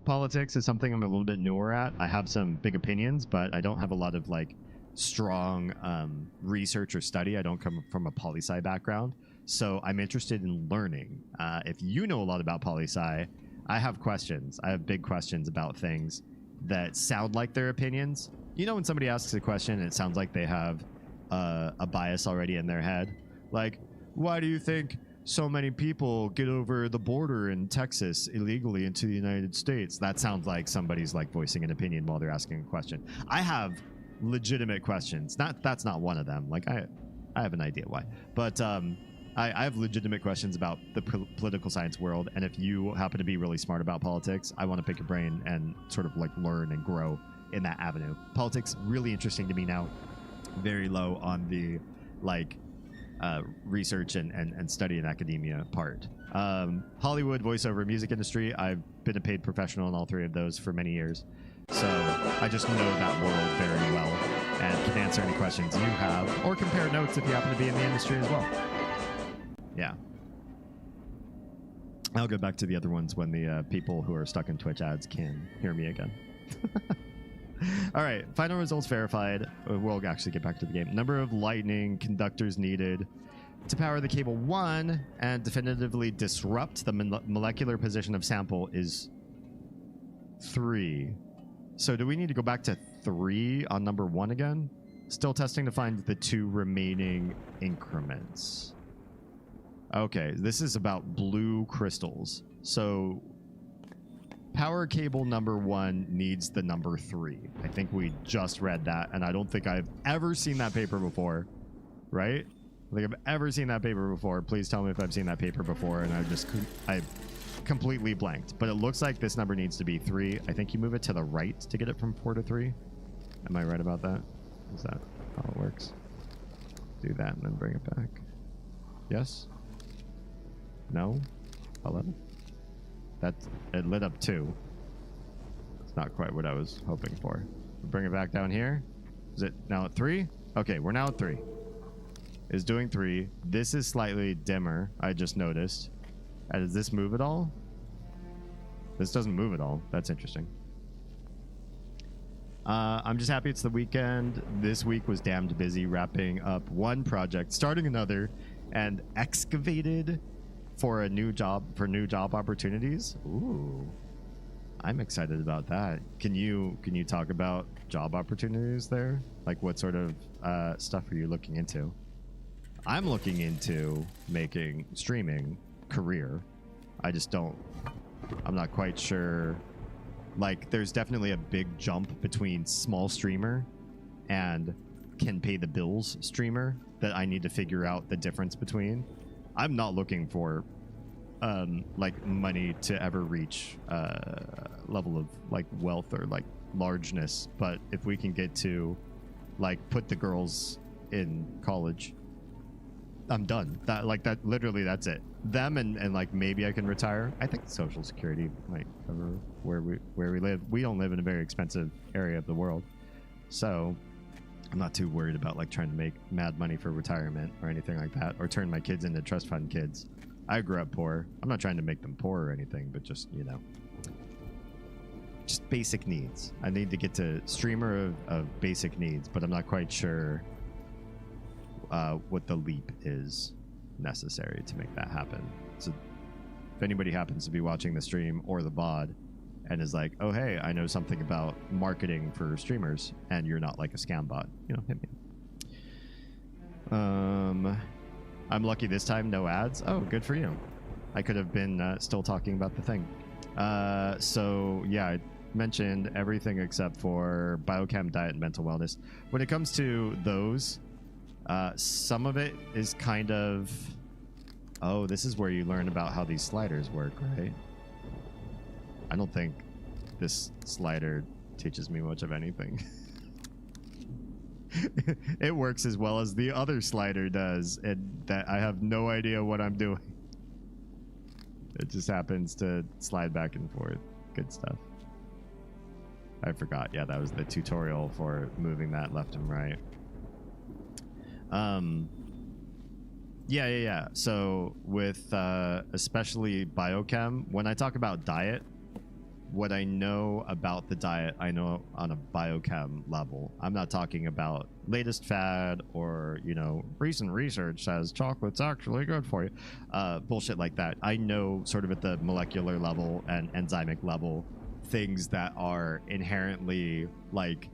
Politics is something I'm a little bit newer at. I have some big opinions, but I don't have a lot of like strong research or study. I don't come from a poli-sci background. So I'm interested in learning. If you know a lot about poli-sci, I have questions. I have big questions about things that sound like their opinions. You know when somebody asks a question and it sounds like they have a bias already in their head? Like, why do you think so many people get over the border in Texas illegally into the United States? That sounds like somebody's like voicing an opinion while they're asking a question. I have legitimate questions. That's not one of them. Like, I have an idea why. But I have legitimate questions about the political science world, and if you happen to be really smart about politics, I want to pick your brain and sort of like learn and grow in that avenue. Politics, really interesting to me now. Very low on the like research and study in academia part. Hollywood, voiceover, music industry. I've been a paid professional in all three of those for many years. So I just know that world very well and can answer any questions you have or compare notes if you happen to be in the industry as well. Yeah. I'll go back to the other ones when the people who are stuck in Twitch ads can hear me again. All right, final results verified. We'll actually get back to the game. Number of lightning conductors needed to power the cable 1 and definitively disrupt the molecular position of sample is 3. So do we need to go back to 3 on number 1 again? Still testing to find the 2 remaining increments. Okay, this is about blue crystals. So power cable number 1 needs the number 3. I think we just read that, and I don't think I've ever seen that paper before, right? I think I've ever seen that paper before. Please tell me if I've seen that paper before, and I completely blanked. But it looks like this number needs to be 3. I think you move it to the right to get it from 4 to 3. Am I right about that? Is that how it works? Do that and then bring it back. Yes? No? Hello? It lit up 2. It's not quite what I was hoping for. Bring it back down here. Is it now at 3? Okay, we're now at 3. Is doing 3. This is slightly dimmer, I just noticed. Does this move at all? This doesn't move at all. That's interesting. I'm just happy it's the weekend. This week was damned busy wrapping up one project, starting another, and excavated for new job opportunities. Ooh, I'm excited about that. Can you talk about job opportunities there? Like what sort of stuff are you looking into? I'm looking into making streaming career. I'm not quite sure. Like there's definitely a big jump between small streamer and can pay the bills streamer that I need to figure out the difference between. I'm not looking for like money to ever reach level of like wealth or like largeness, but if we can get to like put the girls in college, I'm done. That literally that's it. Them and like maybe I can retire. I think Social Security might cover where we live. We don't live in a very expensive area of the world, so I'm not too worried about like trying to make mad money for retirement or anything like that, or turn my kids into trust fund kids. I grew up poor. I'm not trying to make them poor or anything, but just, you know, just basic needs. I need to get to streamer of basic needs, but I'm not quite sure what the leap is necessary to make that happen. So if anybody happens to be watching the stream or the VOD and is like, oh, hey, I know something about marketing for streamers and you're not like a scam bot, you know, hit me. I'm lucky this time, no ads. Oh, good for you. I could have been still talking about the thing. So yeah, I mentioned everything except for biochem, diet, and mental wellness. When it comes to those, some of it is kind of, oh, this is where you learn about how these sliders work, right? I don't think this slider teaches me much of anything. It works as well as the other slider does, and that I have no idea what I'm doing. It just happens to slide back and forth. Good stuff. I forgot. Yeah, that was the tutorial for moving that left and right. Yeah. So with especially biochem, when I talk about diet, what I know about the diet, I know on a biochem level. I'm not talking about latest fad or, you know, recent research says chocolate's actually good for you. Bullshit like that. I know sort of at the molecular level and enzymic level things that are inherently like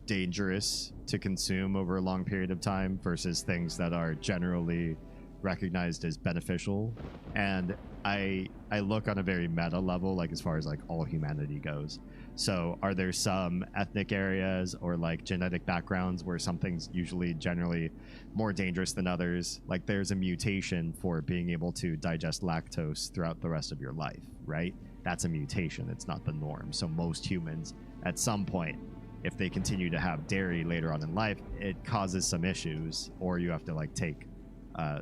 dangerous to consume over a long period of time versus things that are generally recognized as beneficial. And I look on a very meta level, like as far as like all humanity goes. So are there some ethnic areas or like genetic backgrounds where something's usually generally more dangerous than others? Like there's a mutation for being able to digest lactose throughout the rest of your life, right? That's a mutation. It's not the norm. So most humans at some point, if they continue to have dairy later on in life, it causes some issues, or you have to like take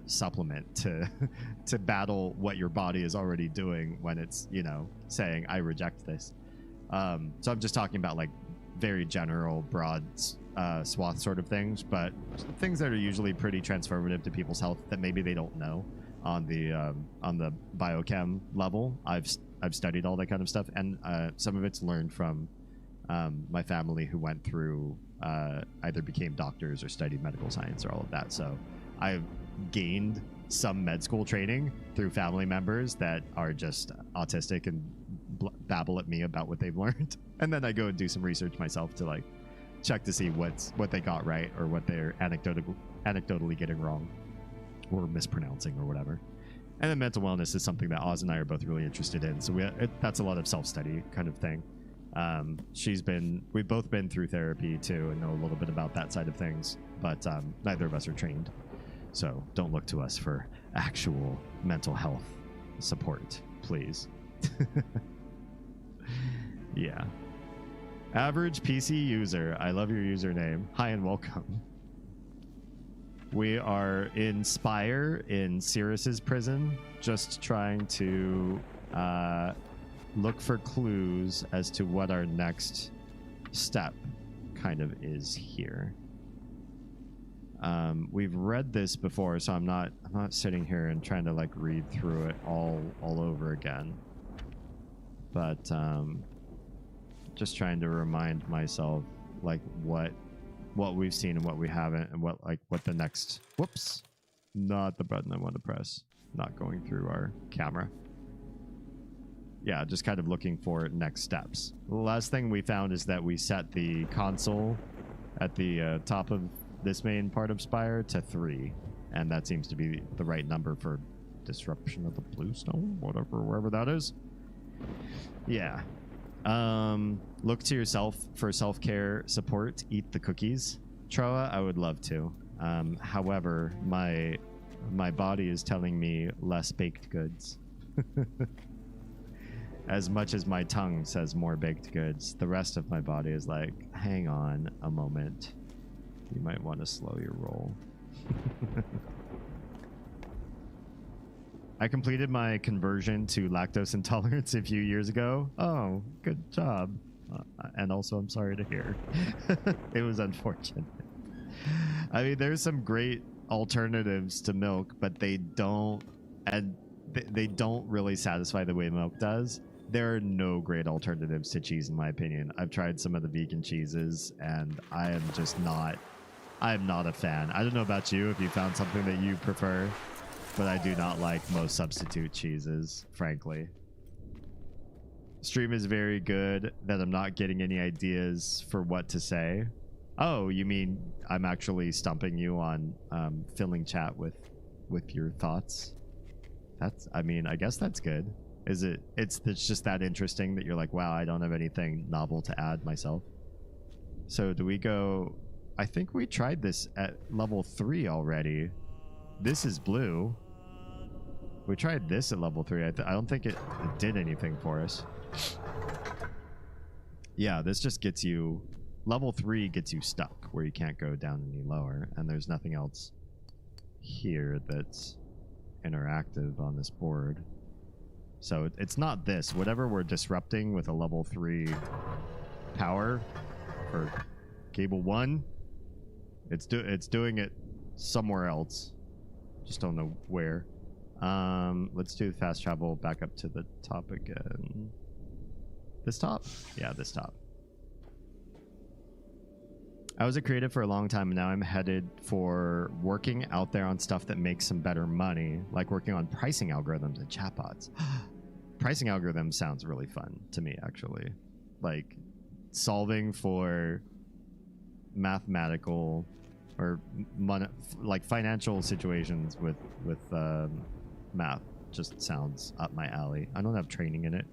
supplement to to battle what your body is already doing when it's, you know, saying I reject this. So I'm just talking about like very general, broad swath sort of things, but things that are usually pretty transformative to people's health that maybe they don't know on the biochem level. I've studied all that kind of stuff, and some of it's learned from my family who went through either became doctors or studied medical science or all of that. So I've gained some med school training through family members that are just autistic and babble at me about what they've learned, and then I go and do some research myself to like check to see what they got right or what they're anecdotally getting wrong or mispronouncing or whatever. And then mental wellness is something that Oz and I are both really interested in, so that's a lot of self-study kind of thing. We've both been through therapy too and know a little bit about that side of things, but neither of us are trained, so don't look to us for actual mental health support, please. Yeah. Average PC user. I love your username. Hi and welcome. We are in Spire in Sirius's prison, just trying to look for clues as to what our next step kind of is here. We've read this before, so I'm not sitting here and trying to like read through it all over again. But just trying to remind myself like what we've seen and what we haven't, and what the next, whoops, not the button I want to press, not going through our camera. Yeah, just kind of looking for next steps. The last thing we found is that we set the console at the top of this main part of Spire to 3, and that seems to be the right number for disruption of the bluestone, wherever that is. Yeah. Look to yourself for self-care support. Eat the cookies. Troa, I would love to. However, my body is telling me less baked goods. As much as my tongue says more baked goods, the rest of my body is like, hang on a moment. You might want to slow your roll. I completed my conversion to lactose intolerance a few years ago. Oh, good job. And also, I'm sorry to hear. It was unfortunate. I mean, there's some great alternatives to milk, but they don't really satisfy the way milk does. There are no great alternatives to cheese, in my opinion. I've tried some of the vegan cheeses, and I am not a fan. I don't know about you, if you found something that you prefer, but I do not like most substitute cheeses, frankly. Stream is very good that I'm not getting any ideas for what to say. Oh, you mean I'm actually stumping you on filling chat with your thoughts? I mean, I guess that's good. It's just that interesting that you're like, wow, I don't have anything novel to add myself. So do we go? I think we tried this at level 3 already. This is blue. We tried this at level 3. I don't think it did anything for us. Yeah, this just gets you... Level 3 gets you stuck, where you can't go down any lower, and there's nothing else here that's interactive on this board. So it's not this. Whatever we're disrupting with a level 3 power for cable 1, it's doing it somewhere else. Just don't know where. Let's do fast travel back up to the top again. This top? Yeah, this top. I was a creative for a long time, and now I'm headed for working out there on stuff that makes some better money, like working on pricing algorithms and chatbots. Pricing algorithms sounds really fun to me, actually. Like solving for mathematical or like financial situations with math just sounds up my alley. I don't have training in it,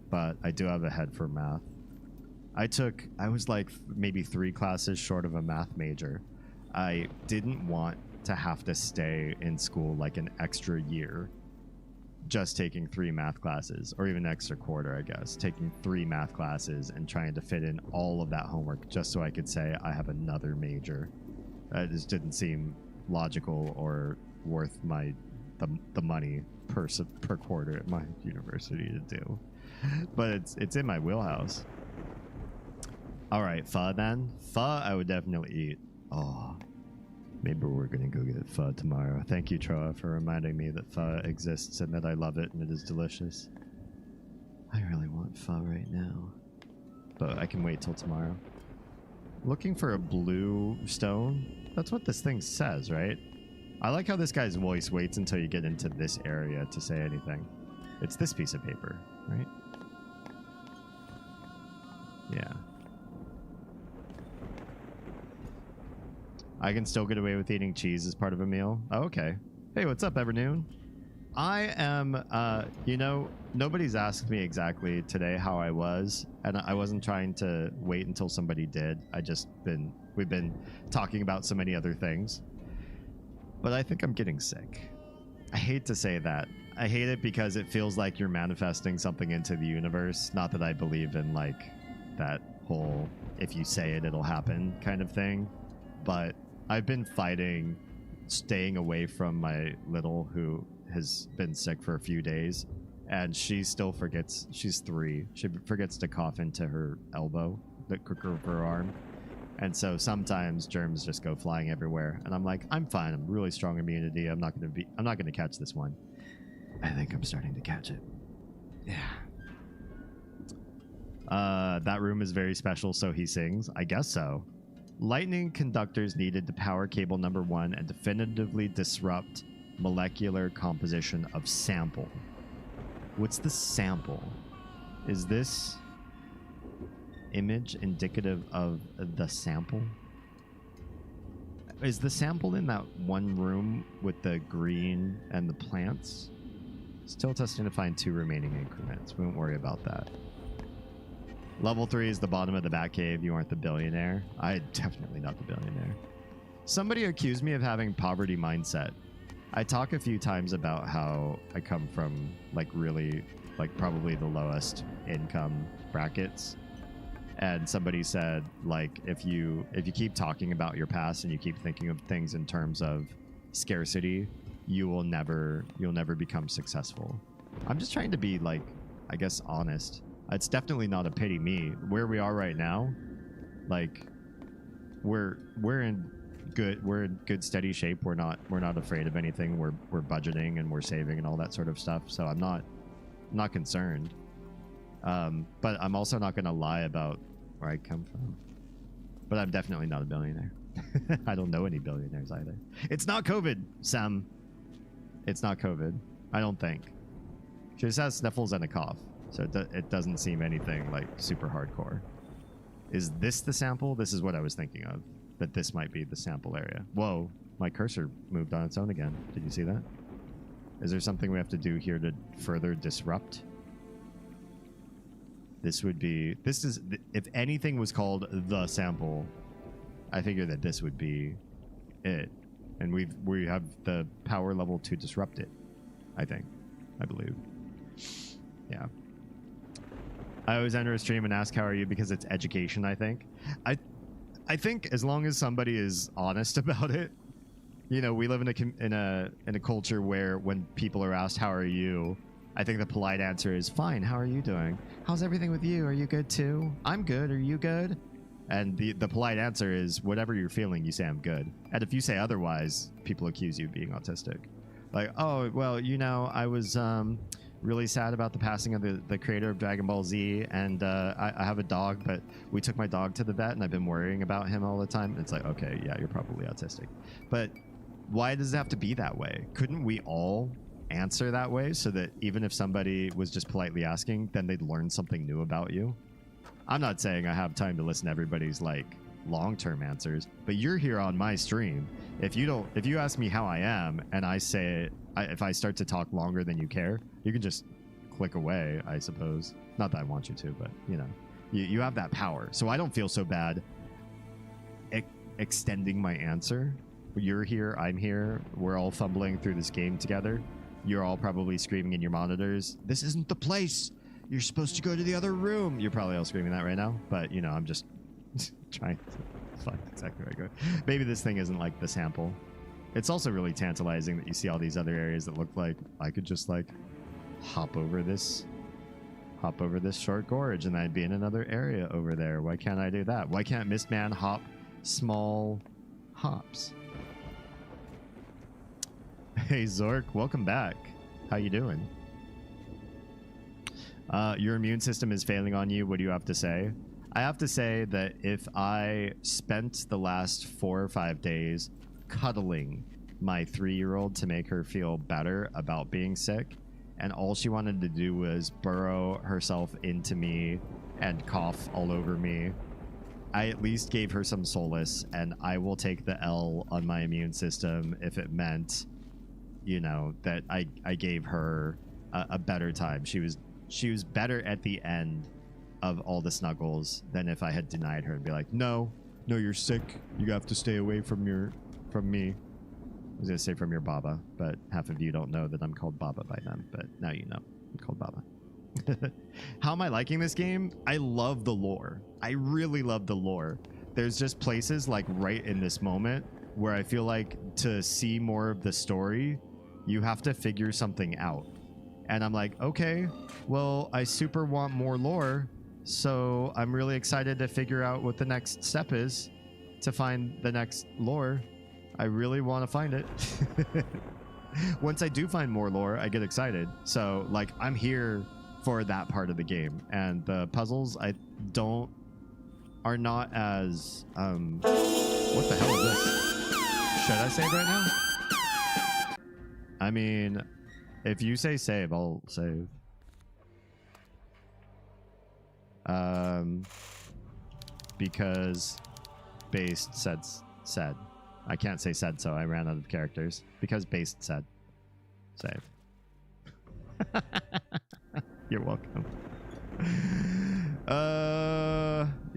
but I do have a head for math. I was like maybe 3 classes short of a math major. I didn't want to have to stay in school like an extra year just taking 3 math classes, or even an extra quarter, I guess, taking 3 math classes and trying to fit in all of that homework just so I could say I have another major. It just didn't seem logical or worth the money per quarter at my university to do. But it's in my wheelhouse. All right, pho then. Pho I would definitely eat. Oh, maybe we're gonna go get pho tomorrow. Thank you, Troa, for reminding me that pho exists and that I love it and it is delicious. I really want pho right now, but I can wait till tomorrow. Looking for a blue stone. That's what this thing says, right? I like how this guy's voice waits until you get into this area to say anything. It's this piece of paper, right? Yeah. I can still get away with eating cheese as part of a meal. Oh, okay. Hey, what's up, Evernoon? I am, you know, nobody's asked me exactly today how I was, and I wasn't trying to wait until somebody did. We've been talking about so many other things. But I think I'm getting sick. I hate to say that. I hate it because it feels like you're manifesting something into the universe. Not that I believe in, like, that whole, if you say it, it'll happen kind of thing. But I've been fighting staying away from my little, who has been sick for a few days, and she still forgets. She's 3. She forgets to cough into her elbow, the crook of her arm, and so sometimes germs just go flying everywhere. And I'm like, I'm fine. I'm really strong immunity. I'm not gonna catch this one. I think I'm starting to catch it. Yeah. That room is very special, so he sings. I guess so. Lightning conductors needed to power cable number 1 and definitively disrupt molecular composition of sample. What's the sample? Is this image indicative of the sample? Is the sample in that one room with the green and the plants? Still testing to find 2 remaining increments. We won't worry about that. Level 3 is the bottom of the Batcave. You aren't the billionaire. I'm definitely not the billionaire. Somebody accused me of having poverty mindset. I talk a few times about how I come from, like, really, like, probably the lowest income brackets. And somebody said, like, if you keep talking about your past and you keep thinking of things in terms of scarcity, you'll never become successful. I'm just trying to be, like, I guess, honest. It's definitely not a pity me. Where we are right now, like, we're in good steady shape. We're not afraid of anything. We're budgeting and we're saving and all that sort of stuff. So I'm not concerned. But I'm also not going to lie about where I come from. But I'm definitely not a billionaire. I don't know any billionaires either. It's not COVID, Sam. It's not COVID. I don't think. She just has sniffles and a cough. So it doesn't seem anything like super hardcore. Is this the sample? This is what I was thinking of. That this might be the sample area. Whoa, my cursor moved on its own again. Did you see that? Is there something we have to do here to further disrupt? This is, if anything was called the sample, I figure that this would be it. And we have the power level to disrupt it, I believe. Yeah. I always enter a stream and ask, how are you? Because it's education, I think. I think as long as somebody is honest about it, you know, we live in a culture where when people are asked, how are you? I think the polite answer is, fine, how are you doing? How's everything with you? Are you good too? I'm good. Are you good? And the polite answer is, whatever you're feeling, you say I'm good. And if you say otherwise, people accuse you of being autistic. Like, oh, well, you know, I was really sad about the passing of the creator of Dragon Ball Z, and I have a dog, but we took my dog to the vet, and I've been worrying about him all the time. And it's like, okay, yeah, you're probably autistic. But why does it have to be that way? Couldn't we all answer that way so that even if somebody was just politely asking, then they'd learn something new about you? I'm not saying I have time to listen to everybody's, like, long-term answers, but you're here on my stream. If you ask me how I am and I say if I start to talk longer than you care, you can just click away, I suppose. Not that I want you to, but you know, you have that power. So I don't feel so bad extending my answer. You're here, I'm here, we're all fumbling through this game together. You're all probably screaming in your monitors, this isn't the place, you're supposed to go to the other room. You're probably all screaming that right now, but you know, I'm just trying to find exactly where I go. Maybe this thing isn't like the sample. It's also really tantalizing that you see all these other areas that look like I could just like hop over this short gorge and I'd be in another area over there. Why can't I do that? Why can't Mistman hop small hops? Hey Zork, welcome back. How you doing? Your immune system is failing on you. What do you have to say? I have to say that if I spent the last 4 or 5 days cuddling my 3-year-old to make her feel better about being sick, and all she wanted to do was burrow herself into me and cough all over me, I at least gave her some solace, and I will take the L on my immune system if it meant, you know, that I gave her a better time. She was better at the end of all the snuggles than if I had denied her and be like, no, you're sick. You have to stay away from me. I was going to say from your Baba, but half of you don't know that I'm called Baba by them, but now you know I'm called Baba. How am I liking this game? I love the lore. I really love the lore. There's just places like right in this moment where I feel like to see more of the story, you have to figure something out. And I'm like, okay, well, I super want more lore, so I'm really excited to figure out what the next step is to find the next lore. I really want to find it. Once I do find more lore, I get excited. So, like, I'm here for that part of the game. And the puzzles are not as... what the hell is this? Should I save right now? I mean, if you say save, I'll save. Because based said. I can't say said, so I ran out of characters. Because based said. Save. You're welcome.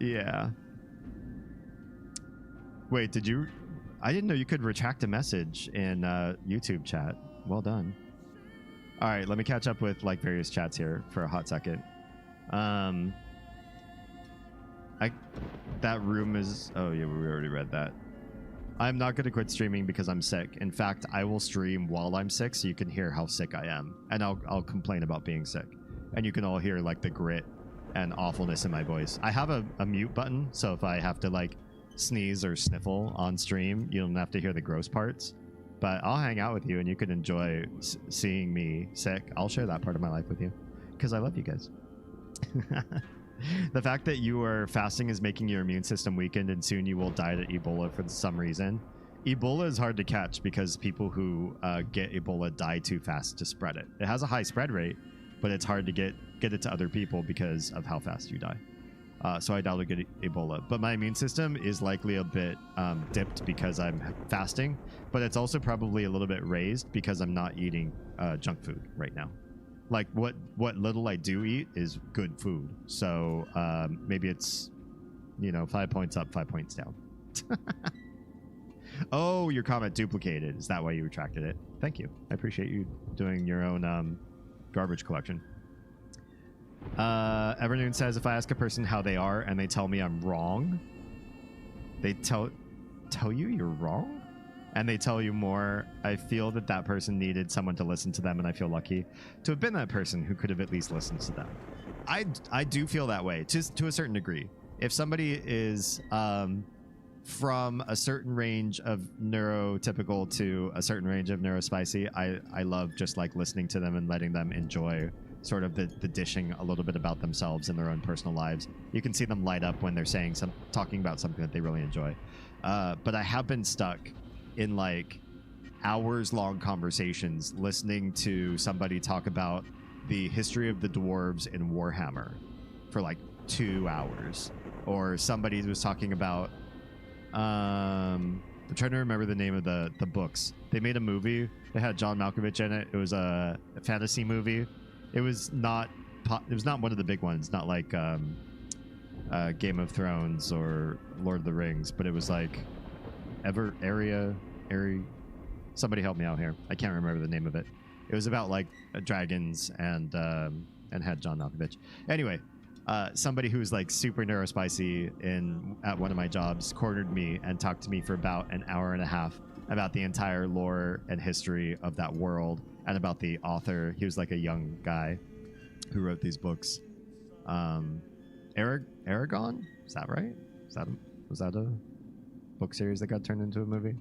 Yeah. Wait, did you... I didn't know you could retract a message in YouTube chat. Well done. All right, let me catch up with like various chats here for a hot second. That room is... Oh, yeah, we already read that. I'm not going to quit streaming because I'm sick. In fact, I will stream while I'm sick so you can hear how sick I am. And I'll complain about being sick. And you can all hear like the grit and awfulness in my voice. I have a mute button, so if I have to like sneeze or sniffle on stream, you don't have to hear the gross parts. But I'll hang out with you and you can enjoy seeing me sick. I'll share that part of my life with you because I love you guys. The fact that you are fasting is making your immune system weakened and soon you will die to Ebola for some reason. Ebola is hard to catch because people who get Ebola die too fast to spread it. It has a high spread rate, but it's hard to get it to other people because of how fast you die. So I doubt I'll get Ebola. But my immune system is likely a bit dipped because I'm fasting, but it's also probably a little bit raised because I'm not eating junk food right now. Like what little I do eat is good food. So maybe it's, 5 points up, 5 points down. Oh, your comment duplicated. Is that why you retracted it? Thank you. I appreciate you doing your own garbage collection. Evernoon says, if I ask a person how they are and they tell me I'm wrong, they tell you you're wrong? And they tell you more, I feel that person needed someone to listen to them, and I feel lucky to have been that person who could have at least listened to them. I do feel that way, to a certain degree. If somebody is from a certain range of neurotypical to a certain range of neurospicy, I love just like listening to them and letting them enjoy sort of the dishing a little bit about themselves and their own personal lives. You can see them light up when they're talking about something that they really enjoy. But I have been stuck in like hours-long conversations listening to somebody talk about the history of the dwarves in Warhammer for like 2 hours, or somebody was talking about I'm trying to remember the name of the books. They made a movie. They had John Malkovich in it. It was a fantasy movie. It was not one of the big ones, not like Game of Thrones or Lord of the Rings, but it was like somebody help me out here. I can't remember the name of it. It was about like dragons and had John Malkovich. Anyway, somebody who was like super neurospicy at one of my jobs cornered me and talked to me for about an hour and a half about the entire lore and history of that world and about the author. He was like a young guy who wrote these books. Aragon? Is that right? Was that a book series that got turned into a movie?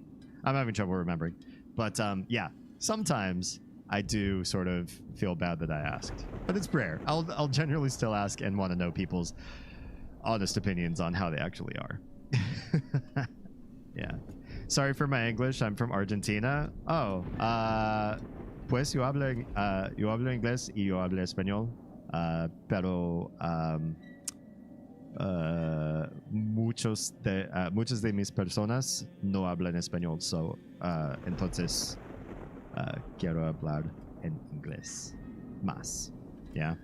I'm having trouble remembering. But yeah, sometimes I do sort of feel bad that I asked, but it's rare. I'll generally still ask and want to know people's honest opinions on how they actually are. Yeah. Sorry for my English. I'm from Argentina. Oh, pues yo hablo inglés y yo hablo español. Pero muchas de mis personas no hablan español, so entonces quiero hablar en inglés más. Yeah.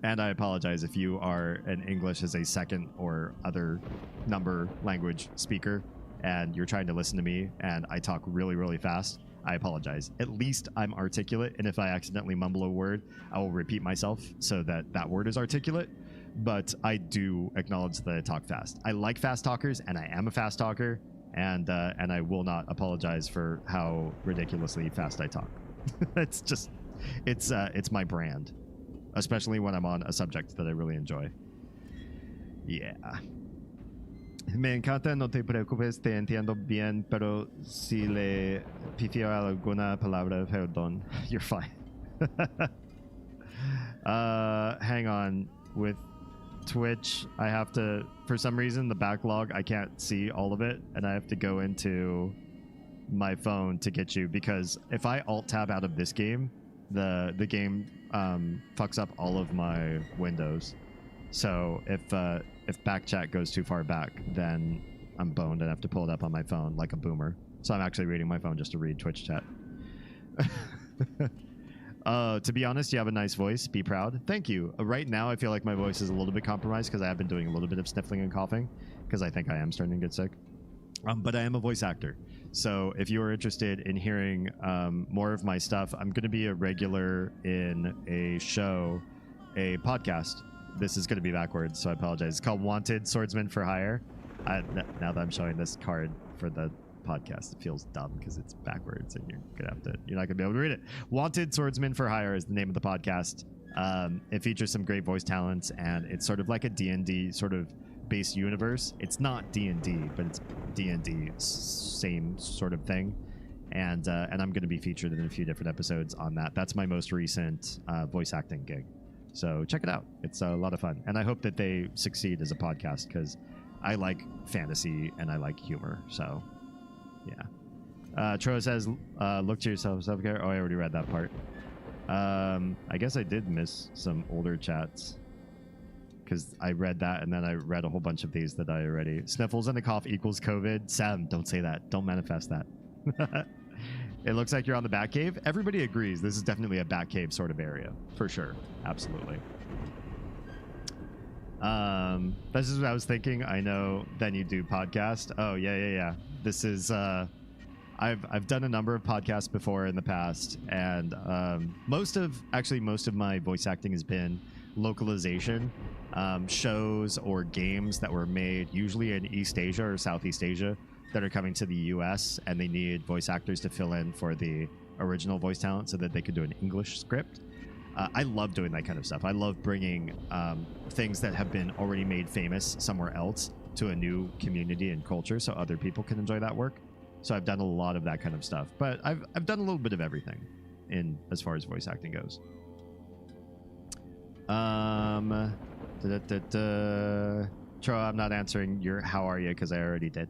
And I apologize if you are an English as a second or other number language speaker and you're trying to listen to me and I talk really, really fast. I apologize. At least I'm articulate, and if I accidentally mumble a word, I will repeat myself so that that word is articulate. But I do acknowledge that I talk fast. I like fast talkers, and I am a fast talker, and I will not apologize for how ridiculously fast I talk. It's my brand, especially when I'm on a subject that I really enjoy. Yeah. Me encanta, no te preocupes, te entiendo bien, pero si le pifio alguna palabra, perdón. You're fine. Hang on. With Twitch, I have to, for some reason, the backlog, I can't see all of it, and I have to go into my phone to get you, because if I alt-tab out of this game, the game fucks up all of my windows. So if back chat goes too far back, then I'm boned and I have to pull it up on my phone like a boomer. So I'm actually reading my phone just to read Twitch chat. To be honest, you have a nice voice. Be proud. Thank you. Right now, I feel like my voice is a little bit compromised because I have been doing a little bit of sniffling and coughing because I think I am starting to get sick. But I am a voice actor. So if you are interested in hearing more of my stuff, I'm going to be a regular in a show, a podcast. This is going to be backwards, so I apologize. It's called Wanted Swordsman for Hire. Now that I'm showing this card for the podcast, it feels dumb because it's backwards and you're not gonna be able to read it. Wanted Swordsman for Hire is the name of the podcast. It features some great voice talents, and it's sort of like a D&D sort of based universe. It's not D&D, but it's D&D, same sort of thing. And I'm going to be featured in a few different episodes on that. That's my most recent voice acting gig. So check it out. It's a lot of fun. And I hope that they succeed as a podcast because I like fantasy and I like humor. So, yeah. Tro says, look to yourself, self-care. Oh, I already read that part. I guess I did miss some older chats because I read that and then I read a whole bunch of these that I already... Sniffles and a cough equals COVID. Sam, don't say that. Don't manifest that. It looks like you're on the Batcave. Everybody agrees. This is definitely a Batcave sort of area. For sure. Absolutely. This is what I was thinking. I know then you do podcast. Oh, yeah. This is... I've done a number of podcasts before in the past, and most of my voice acting has been localization, shows or games that were made usually in East Asia or Southeast Asia that are coming to the US, and they need voice actors to fill in for the original voice talent so that they could do an English script. I love doing that kind of stuff. I love bringing things that have been already made famous somewhere else to a new community and culture so other people can enjoy that work. So I've done a lot of that kind of stuff, but I've done a little bit of everything in as far as voice acting goes. Tro, I'm not answering your how are you because I already did.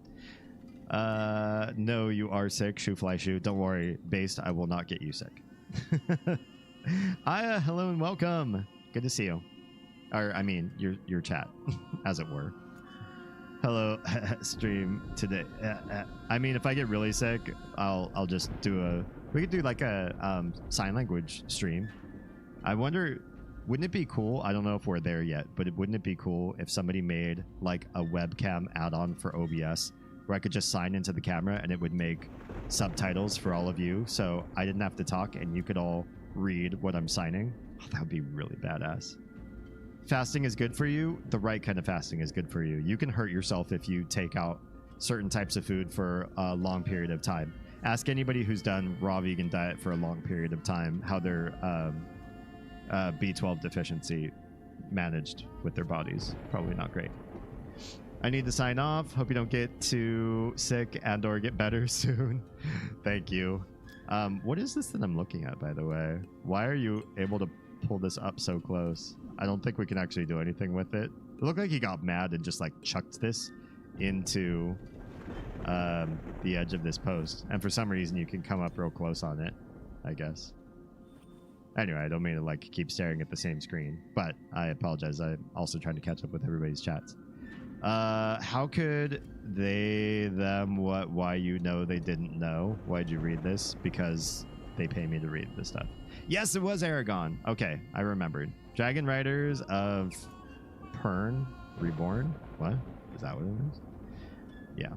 No, you are sick, Shoe Fly Shoe. Don't worry, Based, I will not get you sick. Aya, hello and welcome. Good to see you. Or, I mean, your chat, as it were. Hello, stream today. I mean, if I get really sick, I'll just do we could do like a sign language stream. I wonder, wouldn't it be cool? I don't know if we're there yet, but wouldn't it be cool if somebody made like a webcam add-on for OBS where I could just sign into the camera and it would make subtitles for all of you, so I didn't have to talk and you could all read what I'm signing? Oh, that would be really badass. Fasting is good for you. The right kind of fasting is good for you. You can hurt yourself if you take out certain types of food for a long period of time. Ask anybody who's done raw vegan diet for a long period of time how their B12 deficiency managed with their bodies. Probably not great. I need to sign off. Hope you don't get too sick and or get better soon. Thank you. What is this that I'm looking at, by the way? Why are you able to pull this up so close? I don't think we can actually do anything with it. It looked like he got mad and just like chucked this into the edge of this post. And for some reason you can come up real close on it, I guess. Anyway, I don't mean to like keep staring at the same screen, but I apologize. I'm also trying to catch up with everybody's chats. How could they, them, what, why you know they didn't know? Why'd you read this? Because they pay me to read this stuff. Yes, it was Aragon. Okay, I remembered. Dragon Riders of Pern Reborn. What? Is that what it is? Yeah.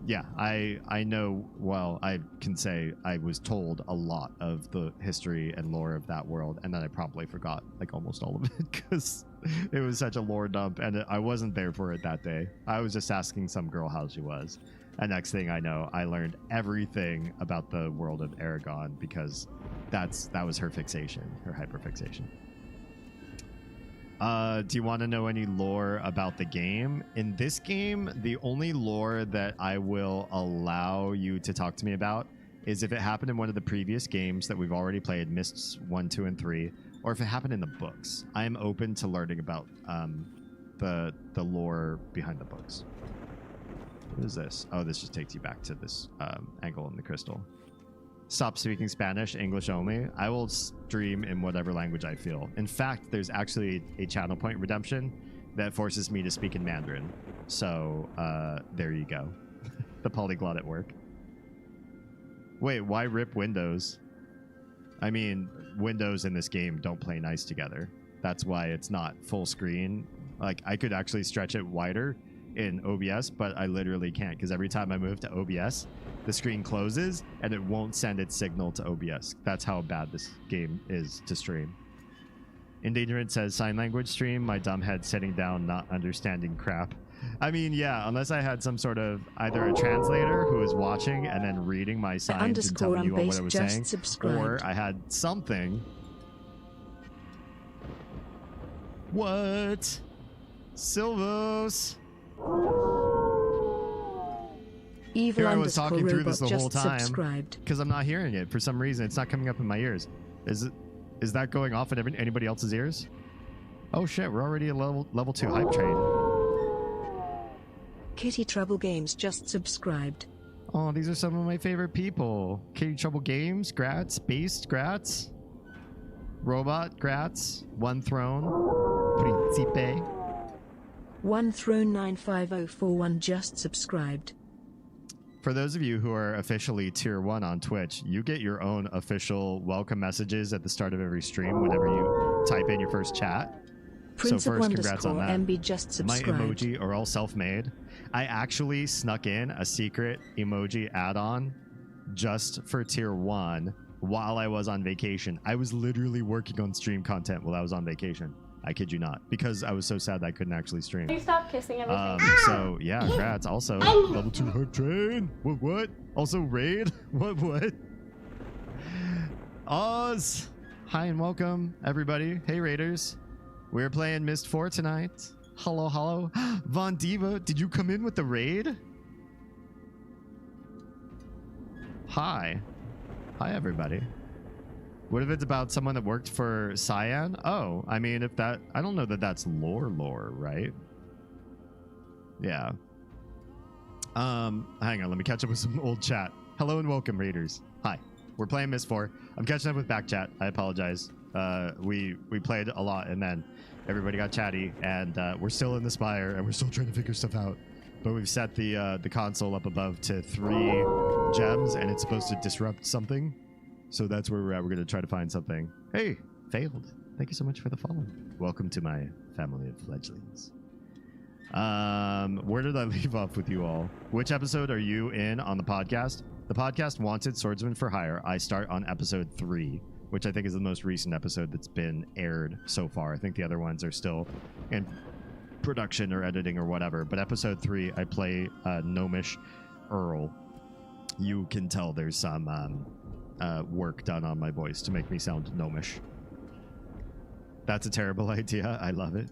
Yeah, I know, well, I can say I was told a lot of the history and lore of that world, and then I probably forgot like almost all of it because it was such a lore dump, and I wasn't there for it that day. I was just asking some girl how she was, and next thing I know, I learned everything about the world of Aragon because that was her fixation, her hyperfixation. Do you want to know any lore about the game? In this game, the only lore that I will allow you to talk to me about is if it happened in one of the previous games that we've already played, Mysts 1, 2, and 3, or if it happened in the books. I am open to learning about the lore behind the books. What is this? Oh, this just takes you back to this angle in the crystal. Stop speaking Spanish, English only. I will stream in whatever language I feel. In fact, there's actually a channel point redemption that forces me to speak in Mandarin. So there you go. The polyglot at work. Wait, why rip Windows? I mean, Windows in this game don't play nice together. That's why it's not full screen. Like, I could actually stretch it wider in OBS, but I literally can't because every time I move to OBS, the screen closes and it won't send its signal to OBS. That's how bad this game is to stream. Endangerment says sign language stream. My dumb head sitting down, not understanding crap. I mean, yeah, unless I had some sort of either a translator who was watching and then reading my signs and telling you what I was saying, or I had something. What? Silvos? Evil Here I was talking through this the whole time subscribed. because I'm not hearing it for some reason. It's not coming up in my ears. Is that going off in anybody else's ears? Oh shit, we're already a level 2 hype train. Kitty Trouble Games just subscribed. Oh, these are some of my favorite people. Kitty Trouble Games, Grats, Beast, Grats, Robot, Grats, One Throne, Principe. One Throne 95041 just subscribed. For those of you who are officially tier 1 on Twitch, you get your own official welcome messages at the start of every stream whenever you type in your first chat. Prince so of first, congrats on that. MB just subscribed. My emoji are all self-made. I actually snuck in a secret emoji add-on just for tier 1 while I was on vacation. I was literally working on stream content while I was on vacation. I kid you not, because I was so sad that I couldn't actually stream. Can you stop kissing everything? So yeah, congrats. Also, level 2 hype train. What? Also raid. What? Oz. Hi and welcome, everybody. Hey raiders. We're playing Myst IV tonight. Hello. Von Diva, did you come in with the raid? Hi, everybody. What if it's about someone that worked for Cyan? Oh, I mean, if that... I don't know that that's lore, right? Yeah. Hang on, let me catch up with some old chat. Hello and welcome, raiders. Hi. We're playing Myst IV. I'm catching up with back chat. I apologize. We played a lot, and then everybody got chatty, and we're still in the Spire, and we're still trying to figure stuff out. But we've set the console up above to 3 gems, and it's supposed to disrupt something. So that's where we're at. We're going to try to find something. Hey, failed. Thank you so much for the follow. Welcome to my family of fledglings. Where did I leave off with you all? Which episode are you in on the podcast? The podcast Wanted Swordsman for Hire. I start on episode 3, which I think is the most recent episode that's been aired so far. I think the other ones are still in production or editing or whatever. But episode 3, I play Gnomish Earl. You can tell there's some work done on my voice to make me sound gnomish. That's a terrible idea. I love it.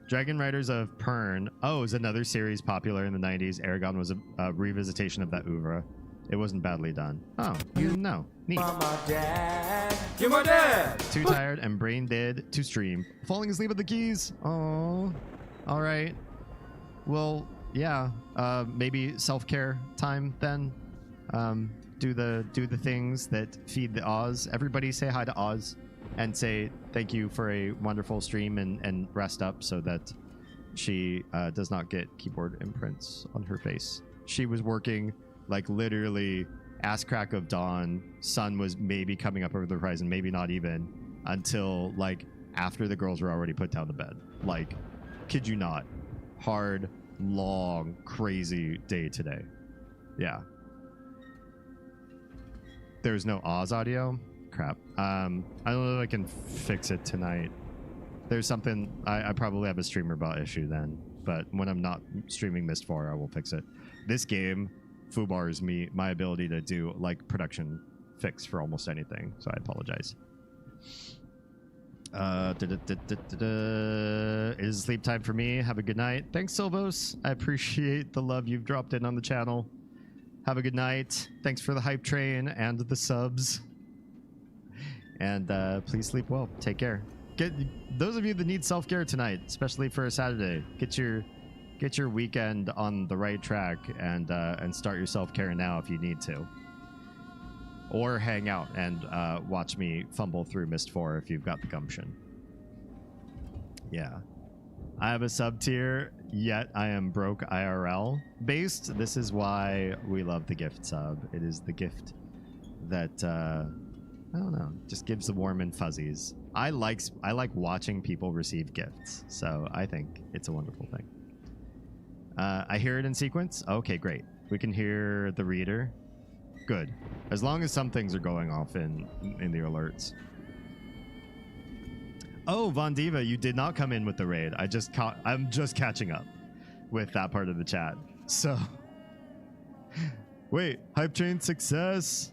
Dragon Riders of Pern. Oh, is another series popular in the 90s. Aragon was a revisitation of that oeuvre. It wasn't badly done. Oh, you didn't know. Neat. You're my dad. Too tired and brain dead to stream. Falling asleep at the keys. Oh, all right. Well, yeah. Maybe self-care time then. Do the things that feed the Oz. Everybody say hi to Oz and say thank you for a wonderful stream and rest up so that she does not get keyboard imprints on her face. She was working like literally ass crack of dawn. Sun was maybe coming up over the horizon, maybe not even, until like after the girls were already put down to bed. Like, kid you not. Hard, long, crazy day today. Yeah. There's no Oz audio? Crap. I don't know if I can fix it tonight. There's something, I probably have a streamer bot issue then, but when I'm not streaming Myst IV, I will fix it. This game foobars me my ability to do like production fix for almost anything, so I apologize. It is sleep time for me. Have a good night. Thanks, Silvos. I appreciate the love you've dropped in on the channel. Have a good night. Thanks for the hype train and the subs. And please sleep well. Take care. Get those of you that need self-care tonight, especially for a Saturday, get your weekend on the right track and start your self-care now if you need to. Or hang out and watch me fumble through Myst IV if you've got the gumption. Yeah. I have a sub tier, yet I am broke IRL based. This is why we love the gift sub. It is the gift that I don't know, just gives the warm and fuzzies. I like watching people receive gifts, so I think it's a wonderful thing. I hear it in sequence. Okay, great. We can hear the reader. Good. As long as some things are going off in the alerts. Oh, Von Diva, you did not come in with the raid. I'm just catching up with that part of the chat. So, wait, hype train success.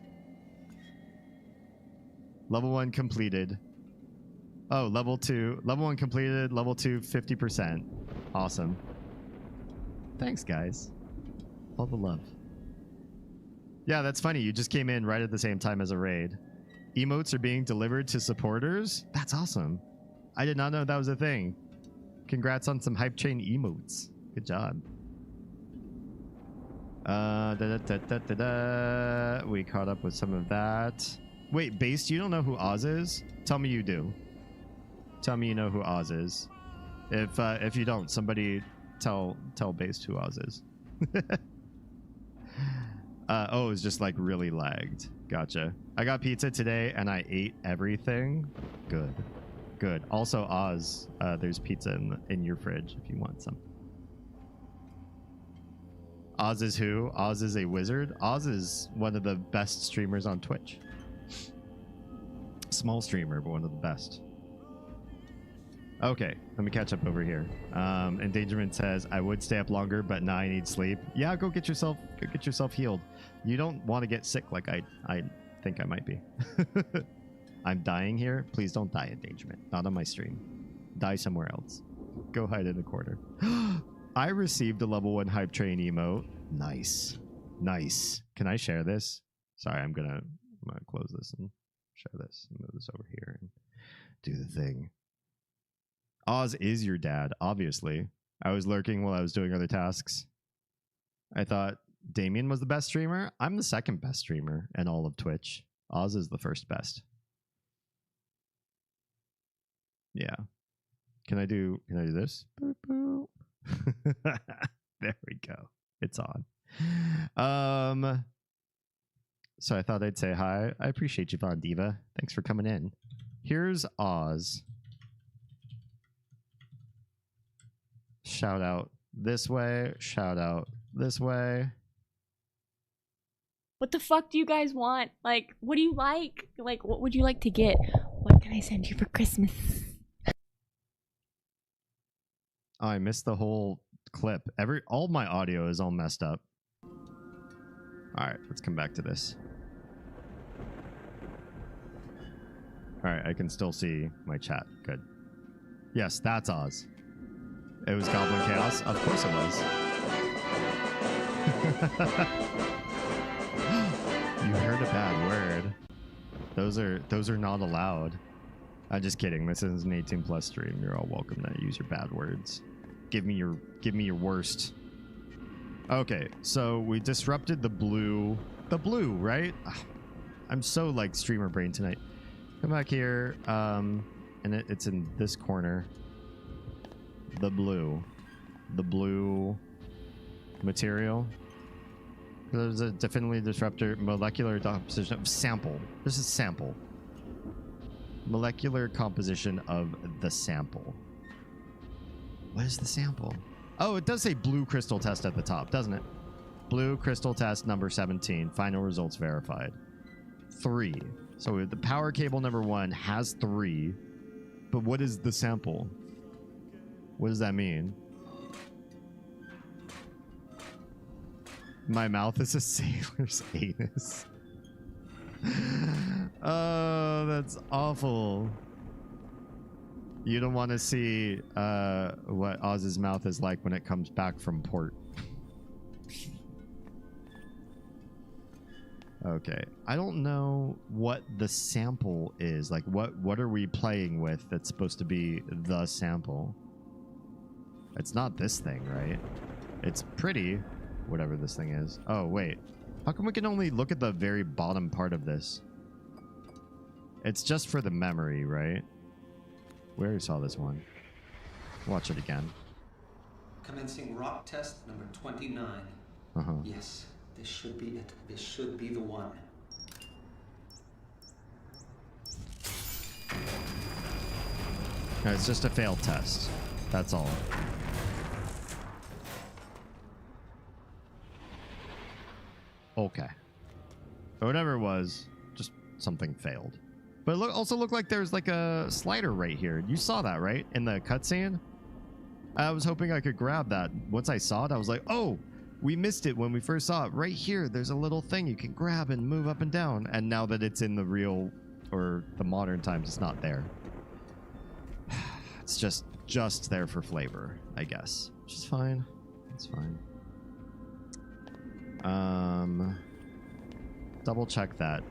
Level 1 completed. Oh, level 2. Level 1 completed. Level 2, 50%. Awesome. Thanks, guys. All the love. Yeah, that's funny. You just came in right at the same time as a raid. Emotes are being delivered to supporters? That's awesome. I did not know that was a thing. Congrats on some hype chain emotes. Good job. We caught up with some of that. Wait, Based, you don't know who Oz is? Tell me you do. Tell me you know who Oz is. If you don't, somebody tell Based who Oz is. Oh, it's just like really lagged. Gotcha. I got pizza today and I ate everything. Good. Good. Also, Oz, there's pizza in your fridge if you want some. Oz is who? Oz is a wizard. Oz is one of the best streamers on Twitch. Small streamer, but one of the best. Okay, let me catch up over here. Endangerment says, I would stay up longer, but now I need sleep. Yeah, go get yourself healed. You don't want to get sick like I think I might be. I'm dying here. Please don't die, Endangerment. Not on my stream. Die somewhere else. Go hide in a corner. I received a level 1 hype train emote. Nice. Nice. Can I share this? Sorry, I'm gonna close this and share this. Move this over here and do the thing. Oz is your dad, obviously. I was lurking while I was doing other tasks. I thought Damien was the best streamer. I'm the second best streamer in all of Twitch. Oz is the first best. Yeah. Can I do this? Boop, boop. There we go. It's on. So I thought I'd say hi. I appreciate you, Von Diva. Thanks for coming in. Here's Oz. Shout out this way. Shout out this way. What the fuck do you guys want? Like, what do you like? Like, what would you like to get? What can I send you for Christmas? Oh, I missed the whole clip. All my audio is all messed up. All right, let's come back to this. All right, I can still see my chat. Good. Yes, that's Oz. It was Goblin Chaos. Of course it was. You heard a bad word. Those are not allowed. I'm just kidding. This is an 18+ stream. You're all welcome to use your bad words. Give me your worst. Okay, so we disrupted the blue, right? I'm so like streamer brain tonight. Come back here, and it's in this corner. The blue material. There's a definitely disruptor molecular composition of sample. This is sample. Molecular composition of the sample. What is the sample? Oh, it does say blue crystal test at the top, doesn't it? Blue crystal test number 17. Final results verified. 3. So the power cable number 1 has 3. But what is the sample? What does that mean? My mouth is a sailor's anus. Oh, that's awful. You don't want to see what Oz's mouth is like when it comes back from port. Okay, I don't know what the sample is. Like, what are we playing with that's supposed to be the sample? It's not this thing, right? It's pretty, whatever this thing is. Oh, wait. How come we can only look at the very bottom part of this? It's just for the memory, right? We already saw this one. Watch it again. Commencing rock test number 29. Yes, this should be it. This should be the one. No, it's just a failed test. That's all. Okay. But whatever it was, just something failed. But it also looked like there's like a slider right here. You saw that, right? In the cutscene? I was hoping I could grab that. Once I saw it, I was like, oh, we missed it when we first saw it. Right here, there's a little thing you can grab and move up and down. And now that it's in the real or the modern times, it's not there. It's just there for flavor, I guess. Which is fine. It's fine. Double check that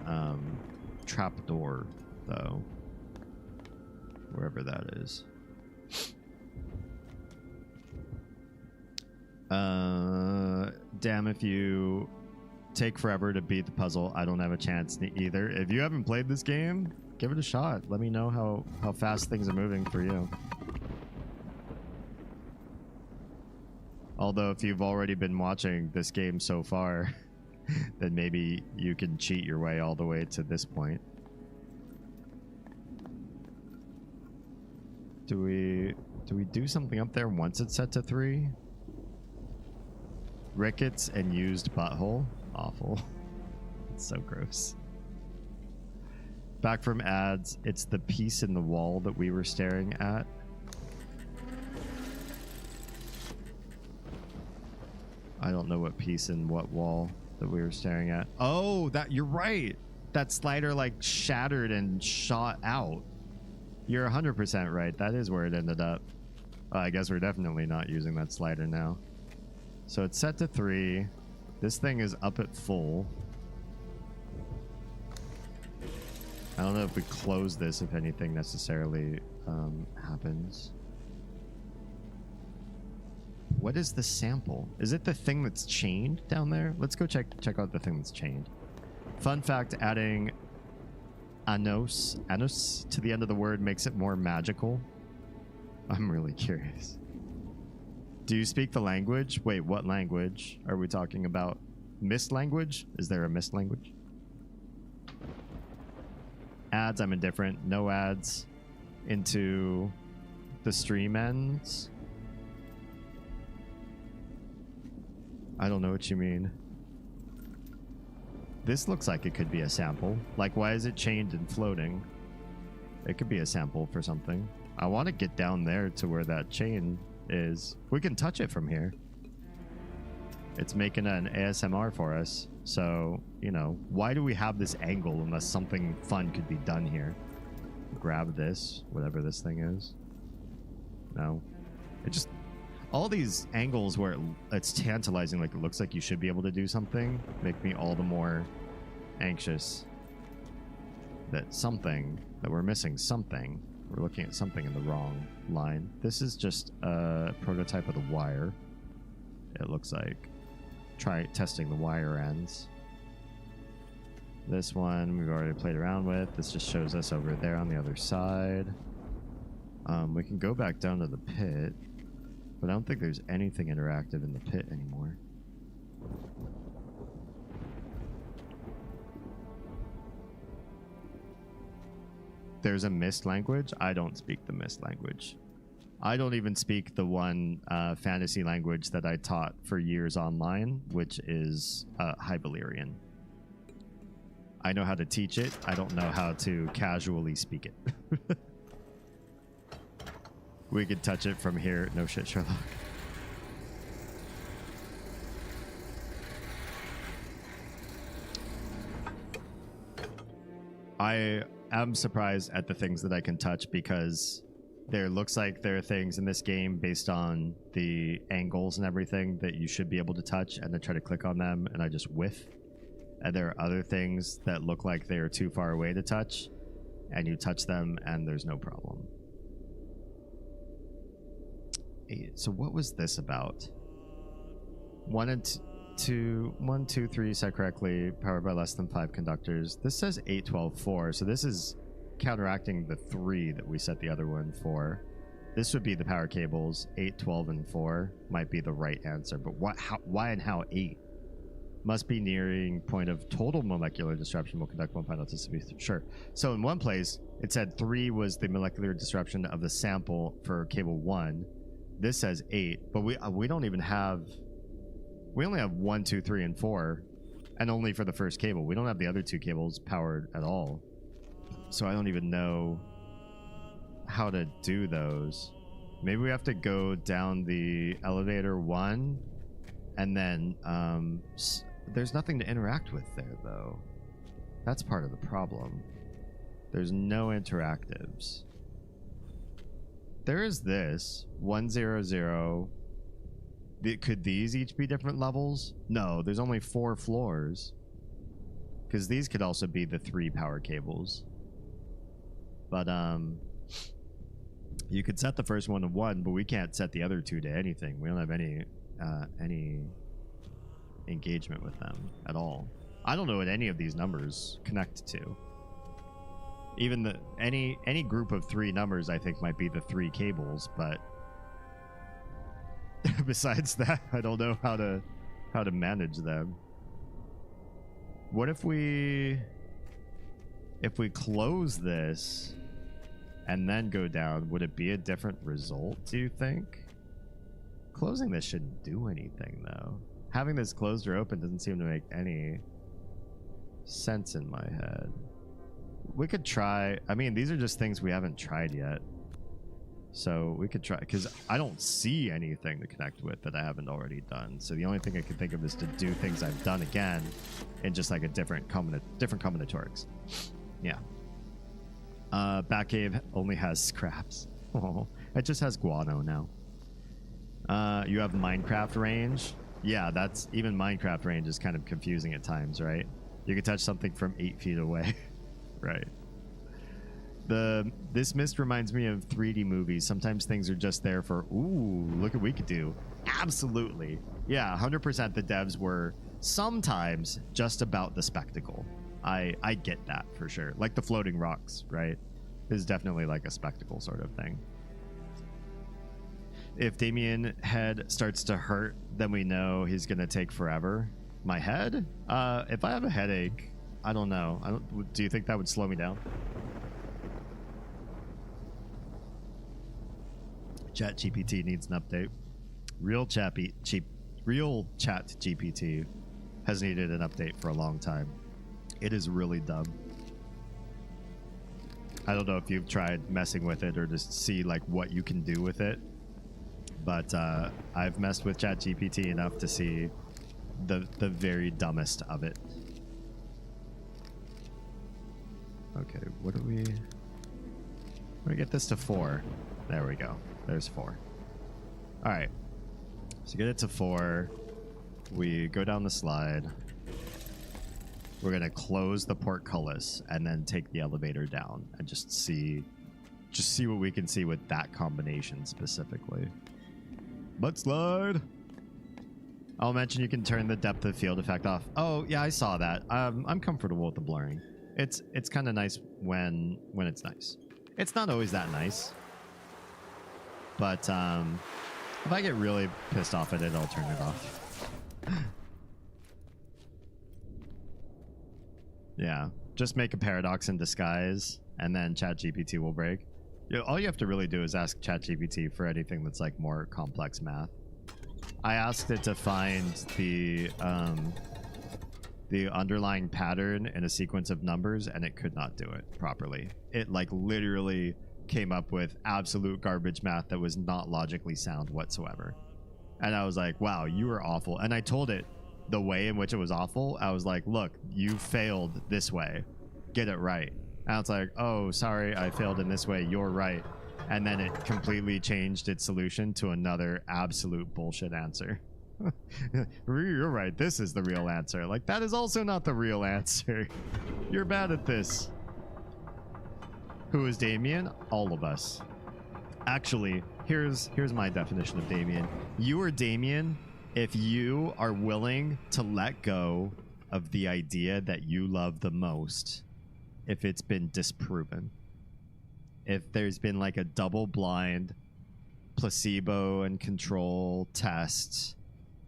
trap door though, wherever that is. Damn, if you take forever to beat the puzzle, I don't have a chance either. If you haven't played this game, give it a shot. Let me know how fast things are moving for you. Although if you've already been watching this game so far, then maybe you can cheat your way all the way to this point. Do we do something up there once it's set to 3? Rickets and used butthole. Awful. It's so gross. Back from ads, it's the piece in the wall that we were staring at. I don't know what piece in what wall that we were staring at. Oh, that you're right. That slider like shattered and shot out. You're 100% right. That is where it ended up. I guess we're definitely not using that slider now. So it's set to 3. This thing is up at full. I don't know if we close this, if anything necessarily happens. What is the sample? Is it the thing that's chained down there? Let's go check out the thing that's chained. Fun fact, adding anus to the end of the word makes it more magical. I'm really curious. Do you speak the language? Wait, what language are we talking about? Myst language? Is there a Myst language? Ads, I'm indifferent. No ads into the stream ends. I don't know what you mean. This looks like it could be a sample. Like, why is it chained and floating? It could be a sample for something. I want to get down there to where that chain is we can touch it from here. It's making an ASMR for us. So, you know, why do we have this angle unless something fun could be done here? Grab this, whatever this thing is. No. It just... all these angles where it's tantalizing, like it looks like you should be able to do something, make me all the more anxious that we're missing something. We're looking at something in the wrong line. This is just a prototype of the wire. It looks like. Try testing the wire ends. This one we've already played around with. This just shows us over there on the other side. We can go back down to the pit, but I don't think there's anything interactive in the pit anymore. There's a Myst language. I don't speak the Myst language. I don't even speak the one fantasy language that I taught for years online, which is Hyvalirian. I know how to teach it. I don't know how to casually speak it. We could touch it from here. No shit, Sherlock. I am surprised at the things that I can touch because there looks like there are things in this game based on the angles and everything that you should be able to touch, and I try to click on them and I just whiff. And there are other things that look like they are too far away to touch, and you touch them and there's no problem. So what was this about? 1, 2, 3 said correctly, powered by less than 5 conductors. This says 8, 12, 4, so this is counteracting the 3 that we set the other one for. This would be the power cables. 8, 12, and 4 might be the right answer, but why and how 8? Must be nearing point of total molecular disruption will conduct one final test to be sure. So in one place, it said 3 was the molecular disruption of the sample for cable 1. This says 8, but we don't even have... we only have 1, 2, 3, and 4, and only for the first cable. We don't have the other 2 cables powered at all. So I don't even know how to do those. Maybe we have to go down the elevator 1, and then there's nothing to interact with there, though. That's part of the problem. There's no interactives. There is this 100. Could these each be different levels? No, there's only 4 floors. Because these could also be the 3 power cables. But you could set the first one to 1, but we can't set the other 2 to anything. We don't have any engagement with them at all. I don't know what any of these numbers connect to. Even any group of 3 numbers, I think, might be the 3 cables, but besides that, I don't know how to manage them. What if we close this and then go down? Would it be a different result, do you think? Closing this shouldn't do anything, though. Having this closed or open doesn't seem to make any sense in my head. We could try. I mean, these are just things we haven't tried yet. So we could try, because I don't see anything to connect with that I haven't already done. So the only thing I can think of is to do things I've done again in just like a different combinatorics. Yeah. Batcave only has scraps. Oh, it just has guano now. You have Minecraft range. Yeah, that's even Minecraft range is kind of confusing at times, right? You can touch something from 8 feet away. Right. This Myst reminds me of 3D movies. Sometimes things are just there for, ooh, look what we could do. Absolutely. Yeah, 100% the devs were sometimes just about the spectacle. I get that for sure. Like the floating rocks, right? This is definitely like a spectacle sort of thing. If Damien head starts to hurt, then we know he's going to take forever. My head? If I have a headache, I don't know. Do you think that would slow me down? Chat GPT needs an update. Real Chat GPT has needed an update for a long time. It is really dumb. I don't know if you've tried messing with it or just see like what you can do with it, but I've messed with ChatGPT enough to see the very dumbest of it. Okay, what do we get this to 4? There we go. There's 4. All right. So get it to 4. We go down the slide. We're going to close the portcullis and then take the elevator down and just see what we can see with that combination specifically. Butt slide. I'll mention you can turn the depth of field effect off. Oh, yeah, I saw that. I'm comfortable with the blurring. It's kind of nice when it's nice. It's not always that nice. But if I get really pissed off at it, I'll turn it off. Yeah, just make a paradox in disguise, and then ChatGPT will break. All you have to really do is ask ChatGPT for anything that's like more complex math. I asked it to find the underlying pattern in a sequence of numbers, and it could not do it properly. It like literally came up with absolute garbage math that was not logically sound whatsoever. And I was like, wow, you are awful. And I told it the way in which it was awful. I was like, look, you failed this way. Get it right. And it's like, oh, sorry, I failed in this way. You're right. And then it completely changed its solution to another absolute bullshit answer. You're right. This is the real answer. Like, that is also not the real answer. You're bad at this. Who is Damien? All of us. Actually, here's my definition of Damien. You are Damien if you are willing to let go of the idea that you love the most if it's been disproven. If there's been like a double-blind placebo and control test,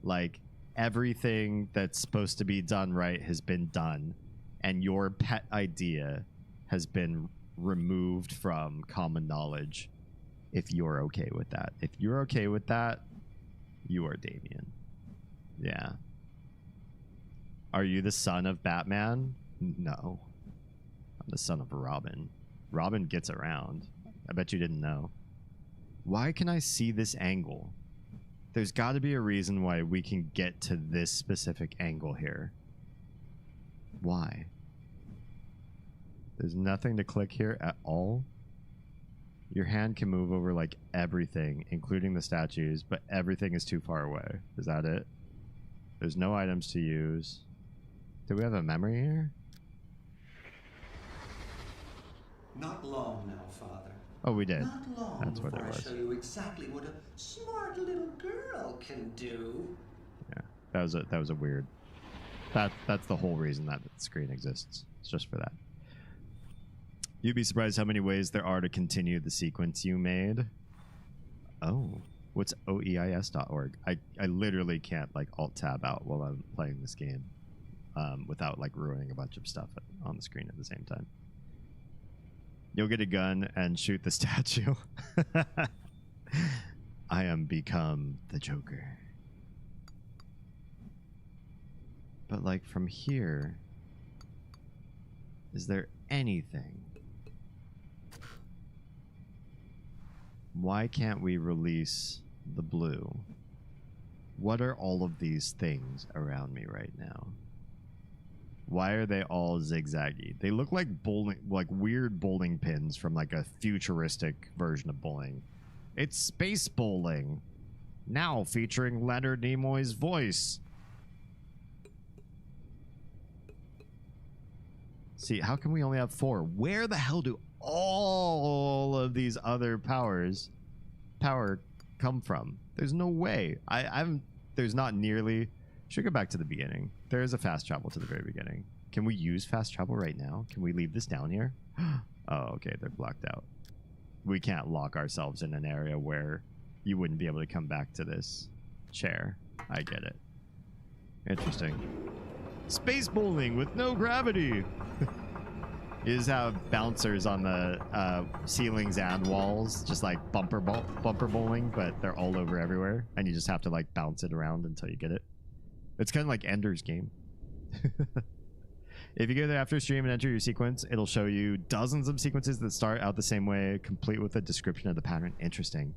like everything that's supposed to be done right has been done, and your pet idea has been removed from common knowledge, if you're okay with that. If you're okay with that, you are Damien. Yeah. Are you the son of Batman? No. I'm the son of Robin. Robin gets around. I bet you didn't know. Why can I see this angle? There's got to be a reason why we can get to this specific angle here. Why? There's nothing to click here at all. Your hand can move over like everything, including the statues, but everything is too far away. Is that it? There's no items to use. Do we have a memory here? Not long now, Father. Oh, we did. Not long That's what it before I was. show you exactly what a smart little girl can do. Yeah, that was a weird. That's the whole reason that screen exists. It's just for that. You'd be surprised how many ways there are to continue the sequence you made. Oh, what's oeis.org? I literally can't like alt tab out while I'm playing this game without like ruining a bunch of stuff on the screen at the same time. You'll get a gun and shoot the statue. I am become the Joker. But like from here, is there anything? Why can't we release the blue? What are all of these things around me right now? Why are they all zigzaggy? They look like bowling, like weird bowling pins from like a futuristic version of bowling. It's space bowling. Now featuring Leonard Nimoy's voice. See, how can we only have 4? Where the hell do all of these other power come from? There's no way. There's not nearly. Should go back to the beginning. There is a fast travel to the very beginning. Can we use fast travel right now? Can we leave this down here? Oh, okay, they're blocked out. We can't lock ourselves in an area where you wouldn't be able to come back to this chair. I get it. Interesting. Space bowling with no gravity. You just have bouncers on the ceilings and walls, just like bumper bowling, but they're all over everywhere, and you just have to like bounce it around until you get it. It's kind of like Ender's Game. If you go there after stream and enter your sequence, it'll show you dozens of sequences that start out the same way, complete with a description of the pattern. Interesting.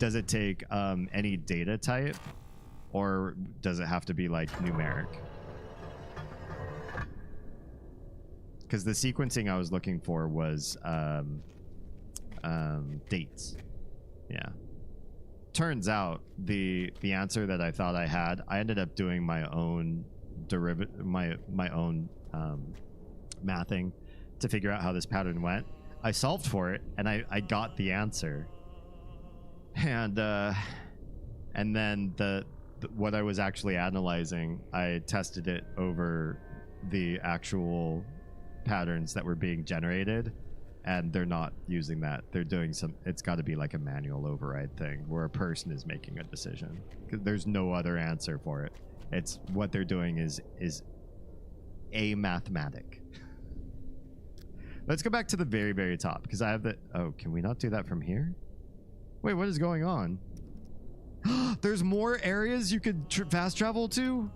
does it take any data type, or does it have to be like numeric? Because the sequencing I was looking for was dates. Yeah. Turns out the answer that I thought I had, I ended up doing my own my own mathing to figure out how this pattern went. I solved for it, and I got the answer. And then what I was actually analyzing, I tested it over the actual patterns that were being generated, and they're not using that. They're doing some, it's got to be like a manual override thing where a person is making a decision, because there's no other answer for it. It's what they're doing is a mathematic. Let's go back to the very, very top, because I have the, oh, can we not do that from here? Wait, what is going on? There's more areas you could fast travel to?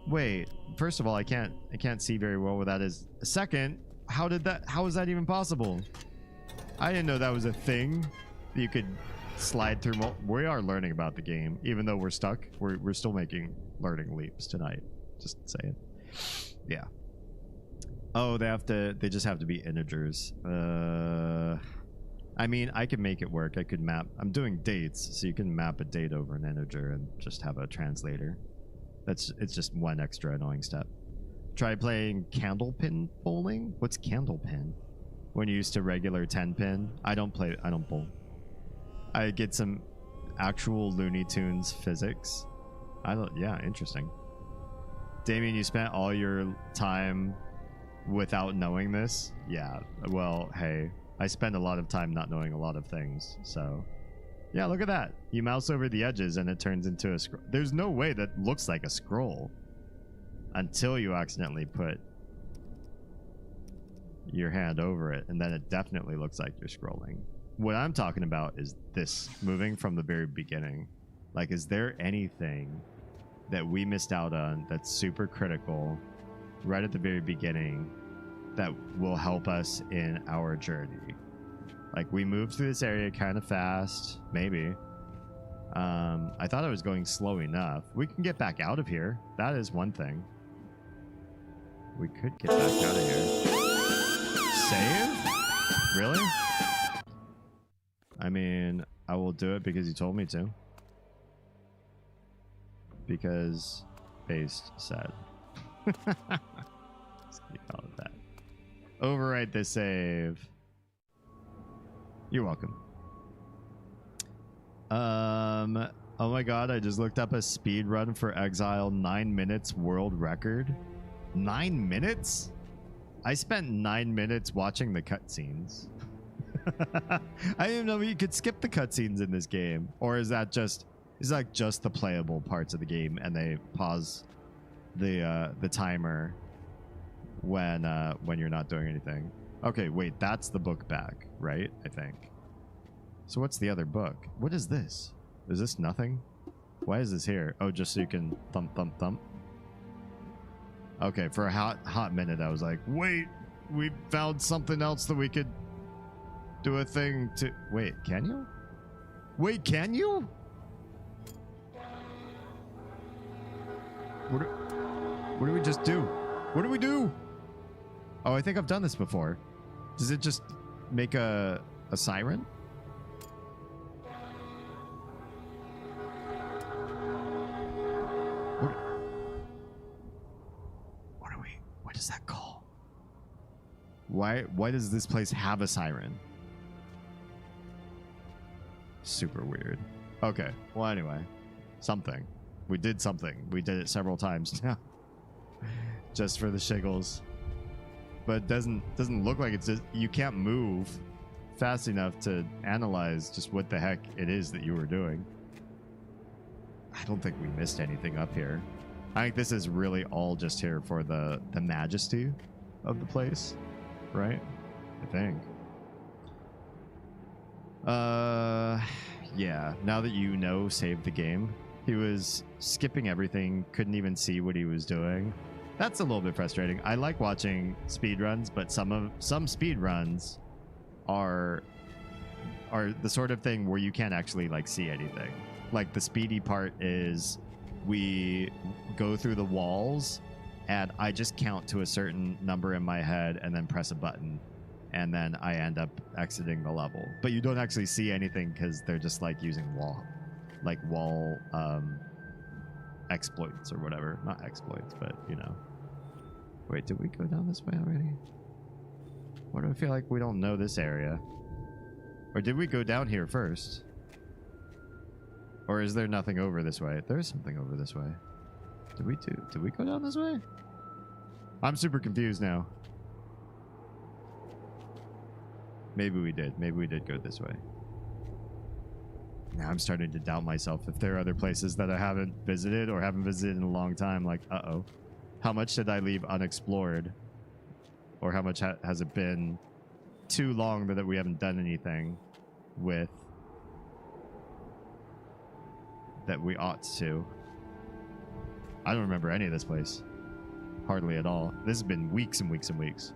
Wait, first of all, I can't see very well what that is. Second, how is that even possible? I didn't know that was a thing that you could slide through. We are learning about the game, even though we're stuck. We're still making learning leaps tonight. Just saying. Yeah. Oh, they just have to be integers. I mean, I could make it work. I could map. I'm doing dates, so you can map a date over an integer and just have a translator. It's just one extra annoying step. Try playing candlepin bowling. What's candlepin? When you used to regular 10-pin. I don't bowl. I get some actual Looney Tunes physics. Yeah, interesting. Damien, you spent all your time without knowing this? Yeah, well, hey, I spend a lot of time not knowing a lot of things, so yeah, look at that. You mouse over the edges and it turns into a scroll. There's no way that looks like a scroll until you accidentally put your hand over it, and then it definitely looks like you're scrolling. What I'm talking about is this, moving from the very beginning. Like, is there anything that we missed out on that's super critical right at the very beginning that will help us in our journey? Like, we moved through this area kind of fast, maybe. I thought I was going slow enough. We can get back out of here. That is one thing. We could get back out of here. Save? Really? I mean, I will do it because you told me to. Because Based said. Let's call it that. Overwrite this save. You're welcome. Oh my god, I just looked up a speed run for Exile 9 minutes world record. 9 minutes? I spent 9 minutes watching the cutscenes. I didn't know you could skip the cutscenes in this game. Or is that just the playable parts of the game and they pause the timer when you're not doing anything? Okay, wait, that's the book back, right? I think. So what's the other book? What is this? Is this nothing? Why is this here? Oh, just so you can thump, thump, thump. Okay, for a hot minute, I was like, wait, we found something else that we could do a thing to... Wait, can you? Wait, can you? What do we just do? What do we do? Oh, I think I've done this before. Does it just make a siren? What does that call? Why does this place have a siren? Super weird. Okay. Well, anyway, something. We did something. We did it several times now. Just for the shiggles. But it doesn't look like it's just, you can't move fast enough to analyze just what the heck it is that you were doing. I don't think we missed anything up here. I think this is really all just here for the majesty of the place, right? I think. Yeah, now that you know, save the game. He was skipping everything, couldn't even see what he was doing. That's a little bit frustrating. I like watching speedruns, but some speedruns are are the sort of thing where you can't actually like see anything. Like the speedy part is we go through the walls and I just count to a certain number in my head and then press a button and then I end up exiting the level. But you don't actually see anything because they're just like using wall exploits or whatever. Not exploits, but you know. Wait, did we go down this way already? Why do I feel like we don't know this area? Or did we go down here first? Or is there nothing over this way? There is something over this way. Did we go down this way? I'm super confused now. Maybe we did. Maybe we did go this way. Now I'm starting to doubt myself if there are other places that I haven't visited or haven't visited in a long time. Like, uh-oh. How much did I leave unexplored? Or how much has it been too long that we haven't done anything with that we ought to? I don't remember any of this place. Hardly at all. This has been weeks and weeks and weeks.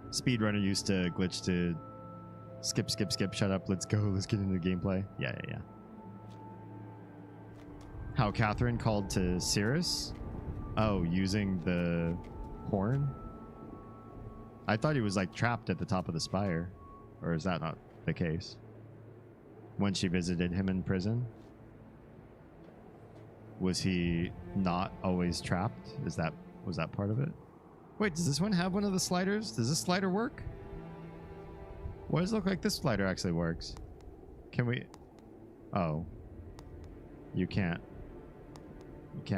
Speedrunner used to glitch to skip, shut up, let's go, let's get into the gameplay. Yeah. How Catherine called to Cirrus? Oh, using the horn? I thought he was like trapped at the top of the spire. Or is that not the case? When she visited him in prison? Was he not always trapped? Was that part of it? Wait, does this one have one of the sliders? Does this slider work? Why does it look like this slider actually works? Can we... Oh. You can't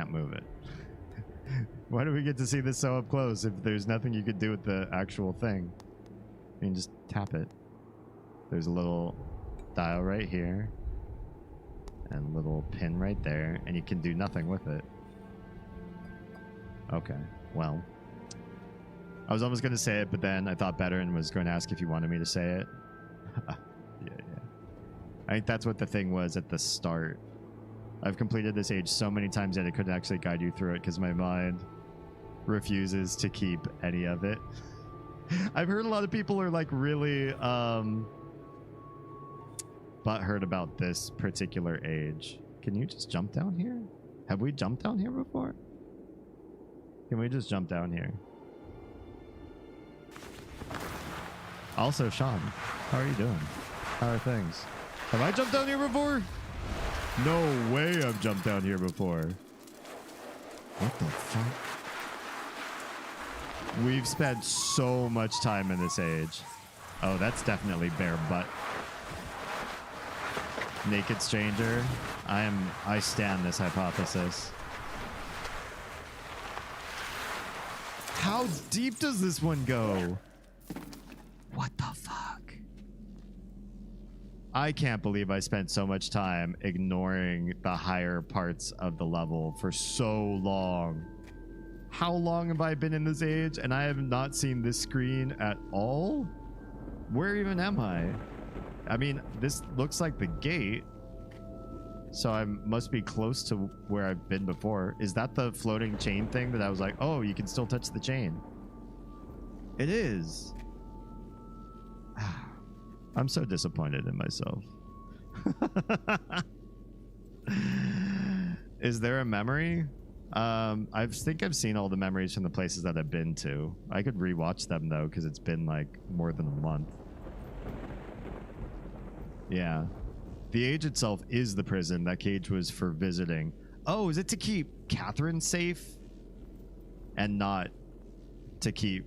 move it. Why do we get to see this so up close if there's nothing you could do with the actual thing? You can just tap it. There's a little dial right here. And a little pin right there. And you can do nothing with it. Okay. Well. I was almost going to say it, but then I thought better and was going to ask if you wanted me to say it. Yeah. I think that's what the thing was at the start. I've completed this age so many times that I couldn't actually guide you through it because my mind refuses to keep any of it. I've heard a lot of people are like really butthurt about this particular age. Can you just jump down here? Have we jumped down here before? Can we just jump down here? Also, Sean, how are you doing? How are things? Have I jumped down here before? No way I've jumped down here before. What the fuck? We've spent so much time in this age. Oh, that's definitely bare butt. Naked stranger. I stand this hypothesis. How deep does this one go? What the fuck? I can't believe I spent so much time ignoring the higher parts of the level for so long. How long have I been in this age and I have not seen this screen at all? Where even am I? I mean, this looks like the gate. So I must be close to where I've been before. Is that the floating chain thing that I was like, oh, you can still touch the chain? It is. I'm so disappointed in myself. Is there a memory? I think I've seen all the memories from the places that I've been to. I could rewatch them though, because it's been like more than a month. Yeah. The age itself is the prison. That cage was for visiting. Oh, is it to keep Catherine safe? And not to keep...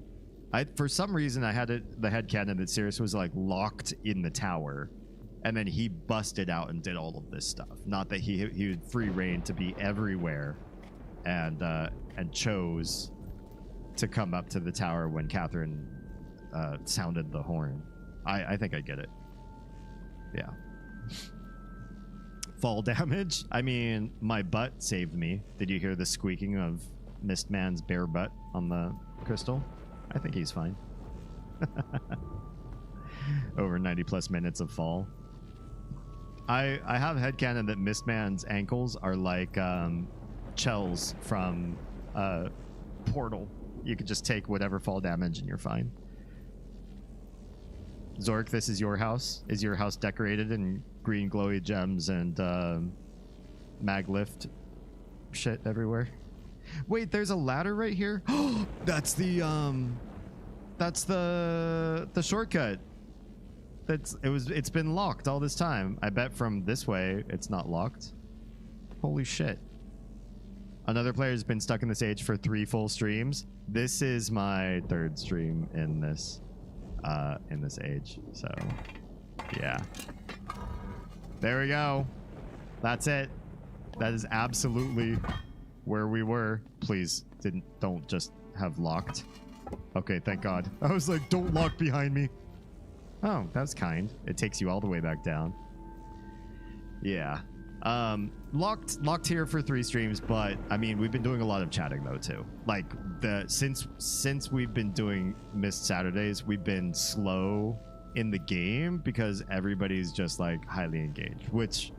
for some reason, I had the headcanon that Sirius was like locked in the tower. And then he busted out and did all of this stuff. Not that he had free reign to be everywhere. And chose to come up to the tower when Catherine sounded the horn. I think I get it. Yeah. Fall damage? I mean, my butt saved me. Did you hear the squeaking of Mistman's bare butt on the crystal? I think he's fine. Over 90 plus minutes of fall. I have headcanon that Mistman's ankles are like Chell's from Portal. You could just take whatever fall damage and you're fine. Zork, this is your house. Is your house decorated in green glowy gems and mag lift shit everywhere? Wait, there's a ladder right here. That's the shortcut. It's been locked all this time. I bet from this way it's not locked. Holy shit. Another player's been stuck in this age for 3 full streams. This is my 3rd stream in this age. So yeah. There we go. That's it. That is absolutely where we were. Please don't just have locked. Okay, thank God. I was like, don't lock behind me. Oh, that was kind. It takes you all the way back down. Yeah. Locked here for 3 streams, but I mean, we've been doing a lot of chatting though too. Like since we've been doing Myst Saturdays, we've been slow in the game because everybody's just like highly engaged, which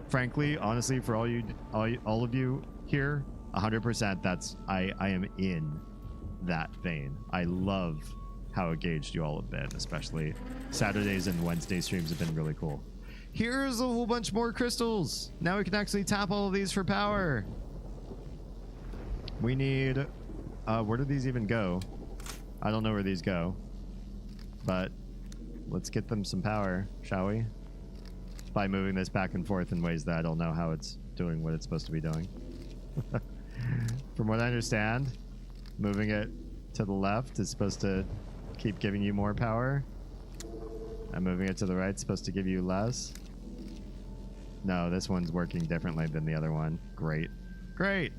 frankly, honestly, for all of you here, 100%, that's I am in that vein. I love how engaged you all have been, especially Saturdays and Wednesday streams have been really cool. Here's a whole bunch more crystals. Now we can actually tap all of these for power. We need where do these even go? I don't know where these go, but let's get them some power, shall we? By moving this back and forth in ways that I don't know how it's doing what it's supposed to be doing. From what I understand, moving it to the left is supposed to keep giving you more power. And moving it to the right is supposed to give you less. No, this one's working differently than the other one. Great. Great.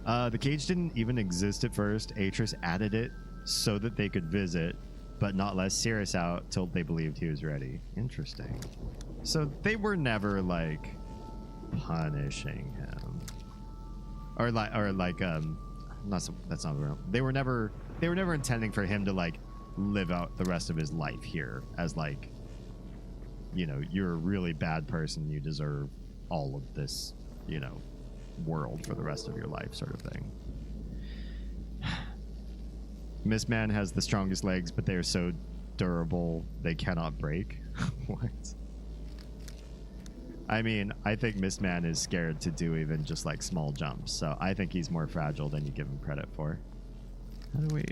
The cage didn't even exist at first. Atris added it so that they could visit, but not let Cirrus out till they believed he was ready. Interesting. So they were never like punishing him. That's not real. They were never intending for him to like live out the rest of his life here as like, you know, you're a really bad person, you deserve all of this, you know, world for the rest of your life sort of thing. Mistman has the strongest legs, but they are so durable they cannot break. What? I mean, I think Mistman is scared to do even just like small jumps, so I think he's more fragile than you give him credit for. How do we...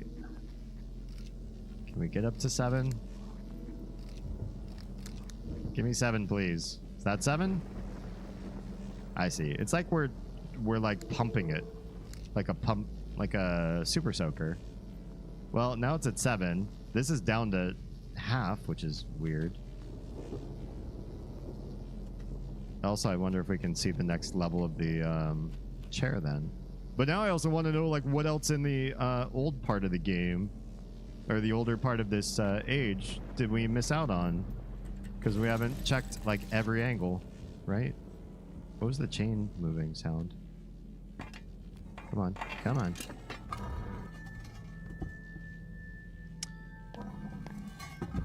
Can we get up to 7? Give me 7, please. Is that 7? I see. It's like we're like pumping it, like a super soaker. Well, now it's at 7. This is down to half, which is weird. Also, I wonder if we can see the next level of the chair then. But now I also want to know like what else in the old part of the game, or the older part of this age, did we miss out on? Because we haven't checked like every angle, right? What was the chain moving sound? Come on, come on.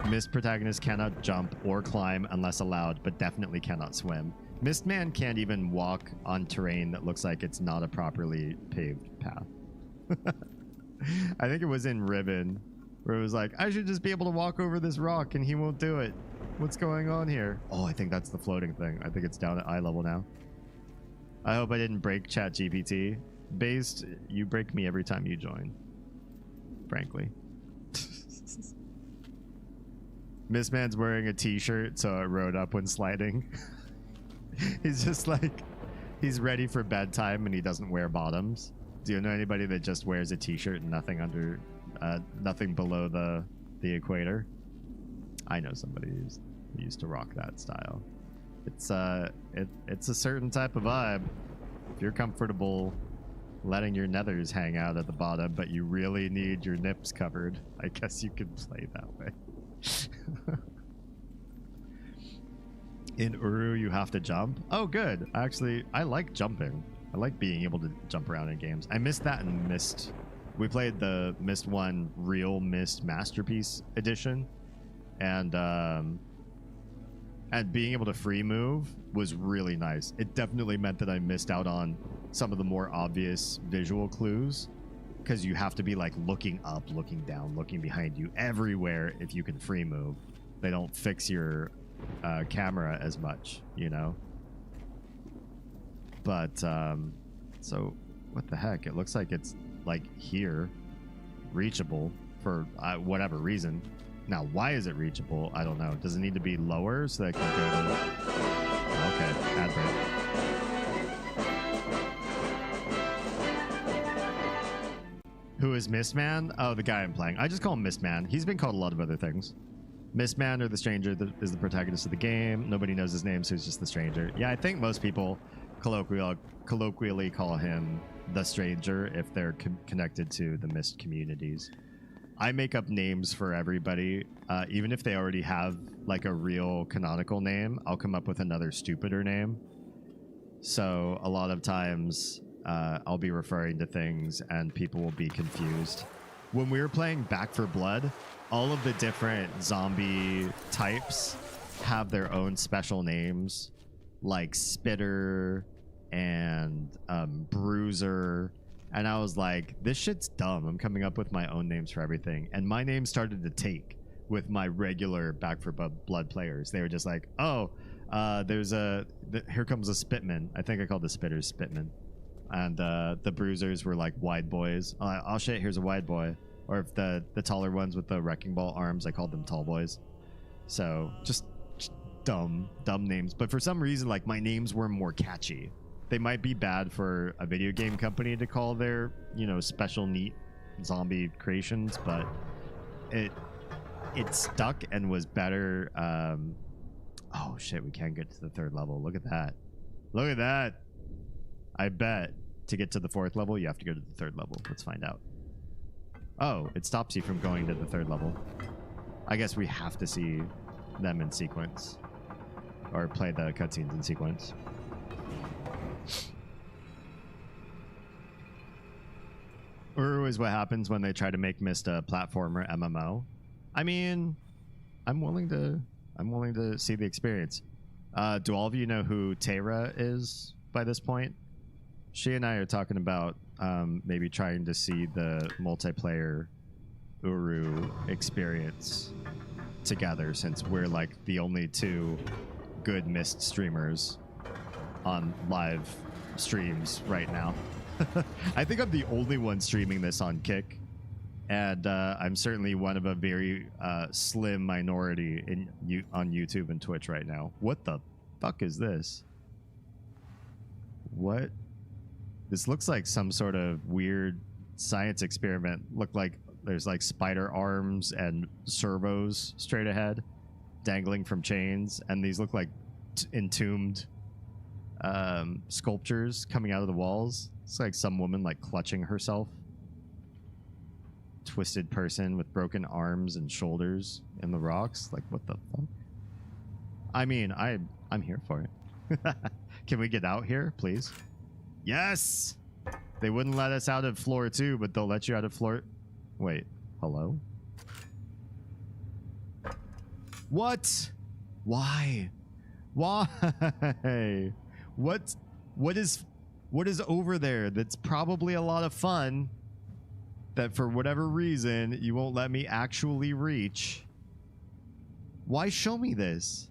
Myst protagonist cannot jump or climb unless allowed, but definitely cannot swim. Mistman can't even walk on terrain that looks like it's not a properly paved path. I think it was in Ribbon, where it was like, I should just be able to walk over this rock and he won't do it. What's going on here? Oh, I think that's the floating thing. I think it's down at eye level now. I hope I didn't break ChatGPT. Based, you break me every time you join. Frankly. Mistman's wearing a t-shirt, so it rode up when sliding. He's just like, he's ready for bedtime and he doesn't wear bottoms. Do you know anybody that just wears a t-shirt and nothing under, nothing below the equator? I know somebody who used to rock that style. It's a certain type of vibe. If you're comfortable letting your nethers hang out at the bottom, but you really need your nips covered, I guess you could play that way. In Uru, you have to jump. Oh, good. Actually, I like jumping. I like being able to jump around in games. I missed that in Myst. We played the Myst 1 Real Myst Masterpiece Edition, and being able to free move was really nice. It definitely meant that I missed out on some of the more obvious visual clues because you have to be like looking up, looking down, looking behind you, everywhere. If you can free move, they don't fix your camera as much, you know. But so what the heck? It looks like it's like here, reachable for whatever reason. Now, why is it reachable? I don't know. Does it need to be lower so that I can go to... Okay, ad break. Who is Mistman? Oh, the guy I'm playing. I just call him Mistman. He's been called a lot of other things. Mistman, or the stranger, is the protagonist of the game. Nobody knows his name, so he's just the stranger. Yeah, I think most people colloquially call him the stranger if they're connected to the Myst communities. I make up names for everybody. Even if they already have like a real canonical name, I'll come up with another stupider name. So a lot of times I'll be referring to things and people will be confused. When we were playing Back 4 Blood, all of the different zombie types have their own special names, like Spitter and Bruiser. And I was like, this shit's dumb. I'm coming up with my own names for everything. And my name started to take with my regular Back 4 Blood players. They were just like, oh, here comes a Spitman. I think I called the Spitters Spitman. And the Bruisers were like wide boys. Oh shit, here's a wide boy. Or if the taller ones with the wrecking ball arms, I called them tall boys. So just dumb names. But for some reason, like, my names were more catchy. They might be bad for a video game company to call their, you know, special neat zombie creations, but it stuck and was better. Oh shit, we can't get to the 3rd level. Look at that. Look at that. I bet to get to the 4th level, you have to go to the 3rd level. Let's find out. Oh, it stops you from going to the 3rd level. I guess we have to see them in sequence, or play the cutscenes in sequence. Uru is what happens when they try to make Myst a platformer MMO. I mean, I'm willing to see the experience. Do all of you know who Tara is by this point? She and I are talking about maybe trying to see the multiplayer Uru experience together, since we're like the only 2 good Myst streamers on live streams right now. I think I'm the only one streaming this on Kick, and I'm certainly one of a very slim minority on YouTube and Twitch right now. What the fuck is this? What? This looks like some sort of weird science experiment. Look like there's like spider arms and servos straight ahead, dangling from chains, and these look like entombed sculptures coming out of the walls. It's like some woman like clutching herself. Twisted person with broken arms and shoulders in the rocks. Like, what the fuck? I mean, I'm here for it. Can we get out here, please? Yes! They wouldn't let us out of floor 2, but they'll let you out of floor... Wait, hello? What? Why? Why? What is over there that's probably a lot of fun that for whatever reason you won't let me actually reach? Why show me this?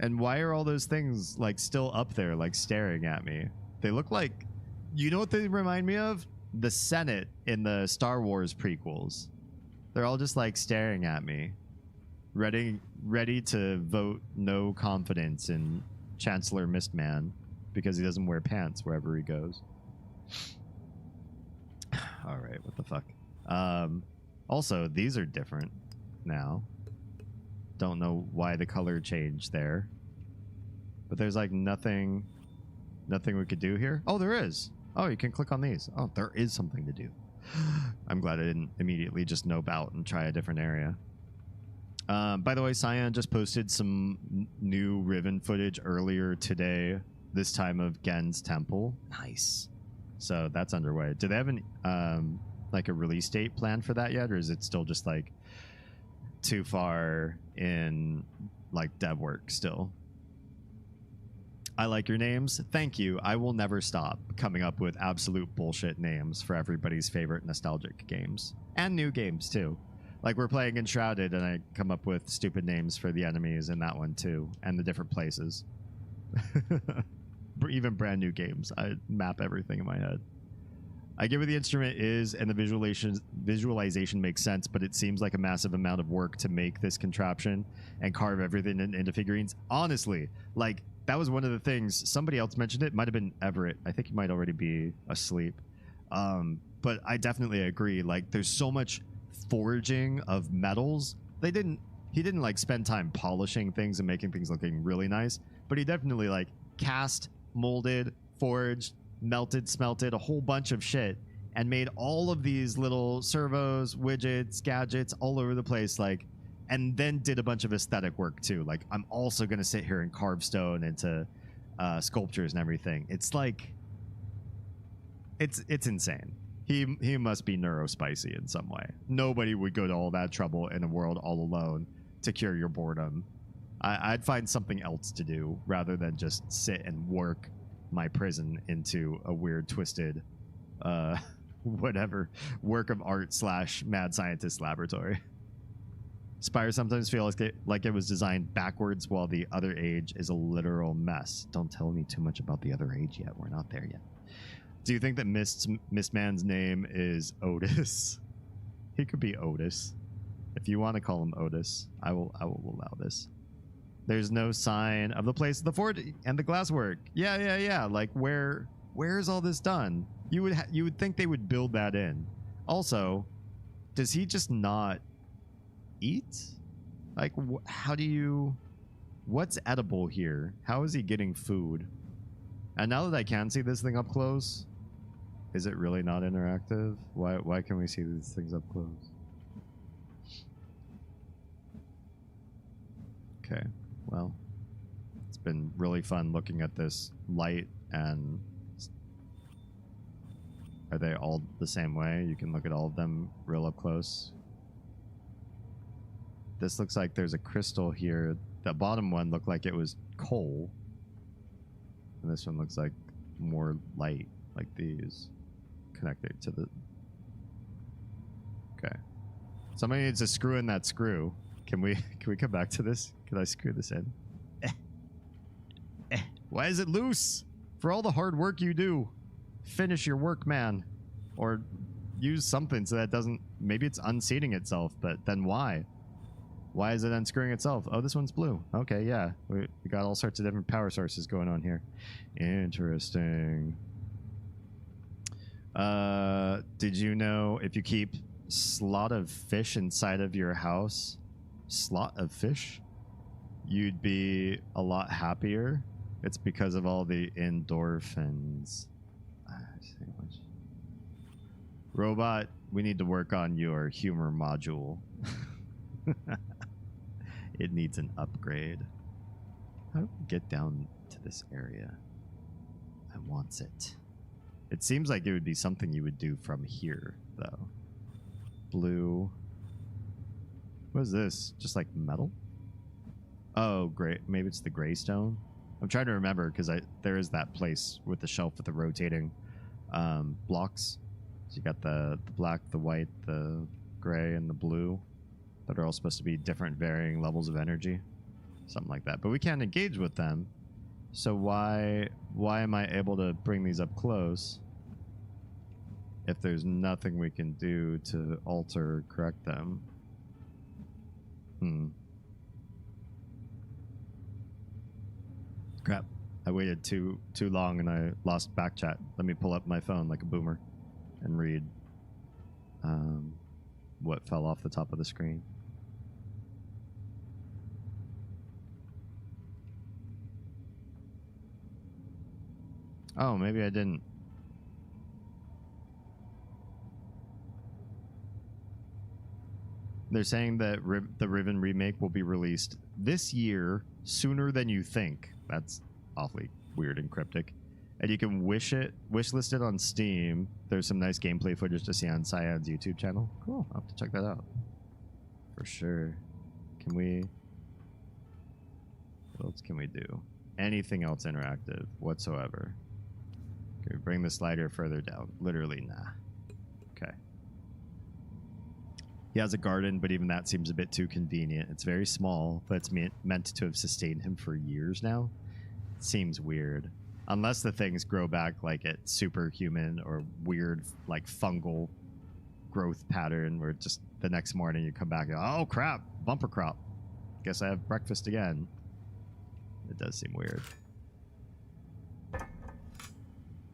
And why are all those things like still up there, like staring at me? They look like, you know what they remind me of? The Senate in the Star Wars prequels. They're all just like staring at me, ready to vote no confidence in Chancellor Mistman because he doesn't wear pants wherever he goes. All right, what the fuck? Also, these are different now. Don't know why the color changed there, but there's like nothing we could do here. Oh, there is. Oh, you can click on these. Oh, there is something to do. I'm glad I didn't immediately just nope out and try a different area. By the way, Cyan just posted some new Riven footage earlier today, this time of Gen's temple. Nice. So that's underway. Do they have an like a release date planned for that yet, or is it still just like too far in like dev work still? I like your names. Thank you. I will never stop coming up with absolute bullshit names for everybody's favorite nostalgic games. And new games, too. Like, we're playing Enshrouded, and I come up with stupid names for the enemies in that one, too. And the different places. Even brand new games. I map everything in my head. I get what the instrument is, and the visualization makes sense, but it seems like a massive amount of work to make this contraption and carve everything into figurines. Honestly, like, that was one of the things. Somebody else mentioned it. Might have been Everett. I think he might already be asleep. But I definitely agree. Like, there's so much forging of metals. He didn't like spend time polishing things and making things looking really nice, but he definitely like cast, molded, forged, melted, smelted a whole bunch of shit and made all of these little servos, widgets, gadgets all over the place, like, and then did a bunch of aesthetic work too. Like, I'm also going to sit here and carve stone into sculptures and everything. It's like, it's insane. He must be neurospicy in some way. Nobody would go to all that trouble in a world all alone to cure your boredom. I'd find something else to do rather than just sit and work my prison into a weird, twisted, whatever, work of art / mad scientist laboratory. Spire sometimes feel like it was designed backwards, while the other age is a literal mess. Don't tell me too much about the other age yet. We're not there yet. Do you think that Mistman's name is Otis? He could be Otis. If you want to call him Otis, I will allow this. There's no sign of the place of the fort and the glasswork. Yeah. Like, where's all this done? You would think they would build that in. Also, does he just not eat? Like, how do you... What's edible here? How is he getting food? And now that I can see this thing up close, is it really not interactive? Why can we see these things up close? Okay, well, it's been really fun looking at this light, and are they all the same way? You can look at all of them real up close. This looks like there's a crystal here. The bottom one looked like it was coal. And this one looks like more light, like these, connected to the... Okay. Somebody needs to screw in that screw. Can we come back to this? Can I screw this in? Why is it loose? For all the hard work you do, finish your work, man. Or use something so that it doesn't... Maybe it's unseating itself, but then why? Why is it unscrewing itself? Oh, this one's blue. Okay, yeah. We got all sorts of different power sources going on here. Interesting. Did you know if you keep slot of fish inside of your house, slot of fish, you'd be a lot happier? It's because of all the endorphins. Robot, we need to work on your humor module. It needs an upgrade. How do we get down to this area? I want it. It seems like it would be something you would do from here, though. Blue. What is this? Just like metal? Oh, great. Maybe it's the gray stone. I'm trying to remember because there is that place with the shelf with the rotating blocks. So you got the black, the white, the gray, and the blue that are all supposed to be different varying levels of energy. Something like that. But we can't engage with them. So why am I able to bring these up close if there's nothing we can do to alter or correct them? Crap. I waited too long and I lost back chat. Let me pull up my phone like a boomer and read what fell off the top of the screen. Oh, maybe I didn't. They're saying that the Riven remake will be released this year, sooner than you think. That's awfully weird and cryptic. And you can wishlist it on Steam. There's some nice gameplay footage to see on Cyan's YouTube channel. Cool, I'll have to check that out. For sure. Can we... What else can we do? anything else interactive whatsoever. Can we bring the slider further down? Literally, nah. Okay. He has a garden, but even that seems a bit too convenient. It's very small, but it's meant to have sustained him for years now. It seems weird. Unless the things grow back like at superhuman or weird, like fungal growth pattern where just the next morning you come back and go, oh crap, bumper crop. Guess I have breakfast again. It does seem weird.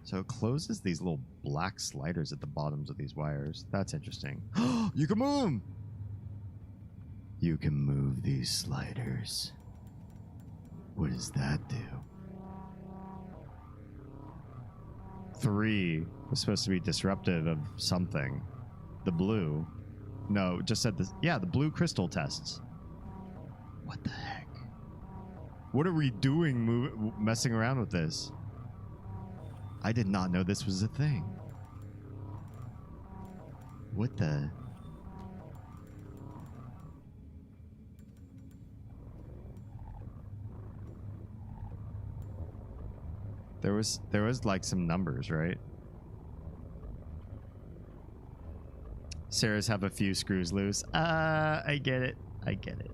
So it closes these little black sliders at the bottoms of these wires. That's interesting. You can move them! You can move these sliders. What does that do? 3 was supposed to be disruptive of something. The blue. No, it just said this. Yeah, the blue crystal tests. What the heck? What are we doing messing around with this? I did not know this was a thing. What the? There was like some numbers, right? Sarah's have a few screws loose. I get it. I get it.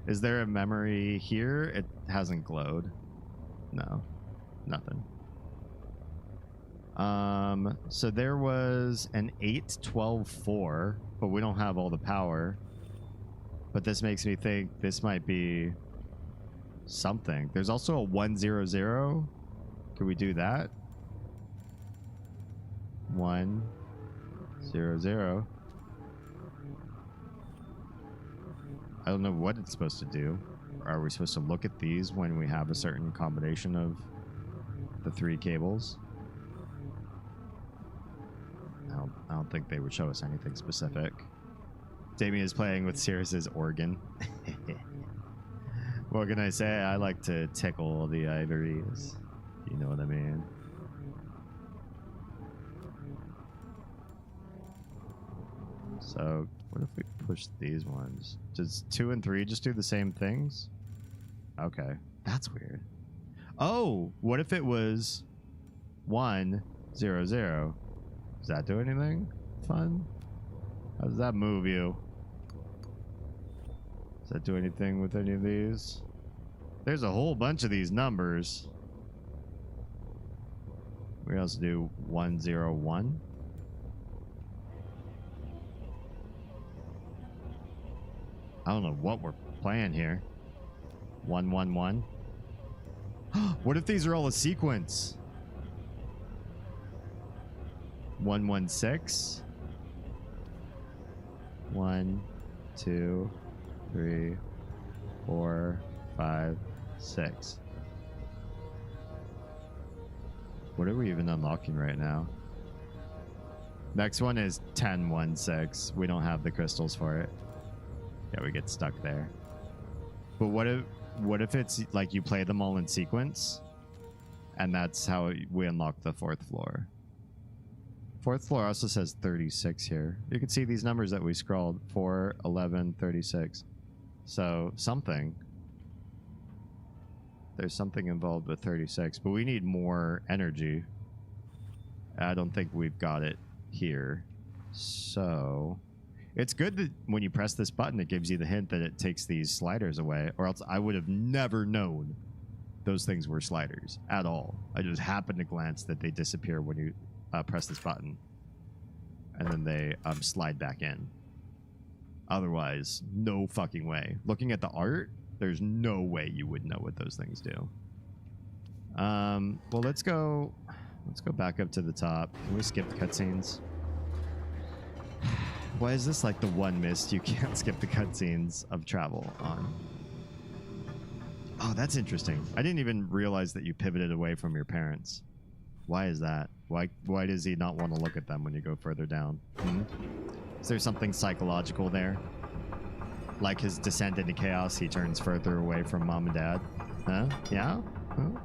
Is there a memory here? It hasn't glowed. No. Nothing. So there was an 8, 12, 4, but we don't have all the power. But this makes me think this might be something. There's also a 100. Could we do that? 100. I don't know what it's supposed to do. Are we supposed to look at these when we have a certain combination of the 3 cables? I don't think they would show us anything specific. Damien is playing with Sirius's organ. What can I say? I like to tickle the ivories. You know what I mean? So, what if we push these ones? Does 2 and 3 just do the same things? Okay. That's weird. Oh, what if it was 100? Does that do anything fun? How does that move you? Does that do anything with any of these? There's a whole bunch of these numbers. We also do 101. I don't know what we're playing here. 111. What if these are all a sequence? 116. 1, 2, 3, 4, 5, 6. What are we even unlocking right now? Next one is 1016. We don't have the crystals for it. Yeah, we get stuck there. But what if it's like you play them all in sequence, and that's how we unlock the 4th floor? 4th floor also says 36 here. You can see these numbers that we scrolled: 4, 11, 36. So something. There's something involved with 36, but we need more energy. I don't think we've got it here. So it's good that when you press this button, it gives you the hint that it takes these sliders away, or else I would have never known those things were sliders at all. I just happened to glance that they disappear when you press this button, and then they slide back in. Otherwise, no fucking way. Looking at the art, there's no way you would know what those things do. Well, let's go back up to the top. Can we skip the cutscenes? Why is this like the one Myst you can't skip the cutscenes of travel on? Oh, that's interesting. I didn't even realize that you pivoted away from your parents. Why is that? Why does he not want to look at them when you go further down? Is there something psychological there? Like his descent into chaos, he turns further away from mom and dad? Huh? Yeah? Huh?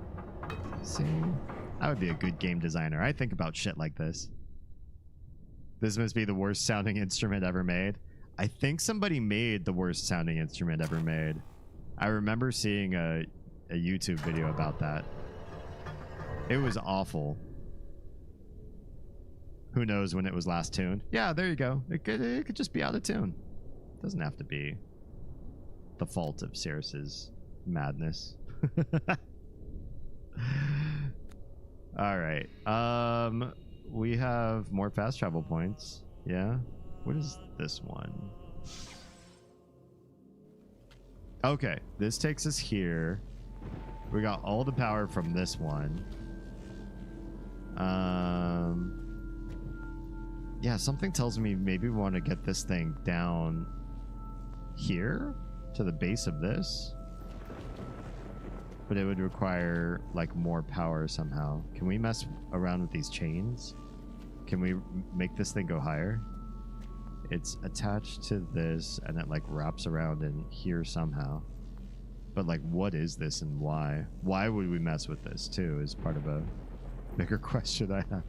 See? I would be a good game designer. I think about shit like this. This must be the worst sounding instrument ever made. I think somebody made the worst sounding instrument ever made. I remember seeing a YouTube video about that. It was awful. Who knows when it was last tuned? Yeah, there you go. It could just be out of tune. It doesn't have to be the fault of Cirrus's madness. All right. We have more fast travel points. Yeah. What is this one? Okay, this takes us here. We got all the power from this one. Yeah, something tells me maybe we want to get this thing down here to the base of this. But it would require like more power somehow. Can we mess around with these chains? Can we make this thing go higher? It's attached to this and it like wraps around in here somehow. But like, what is this and why? Why would we mess with this too is part of a bigger question I have.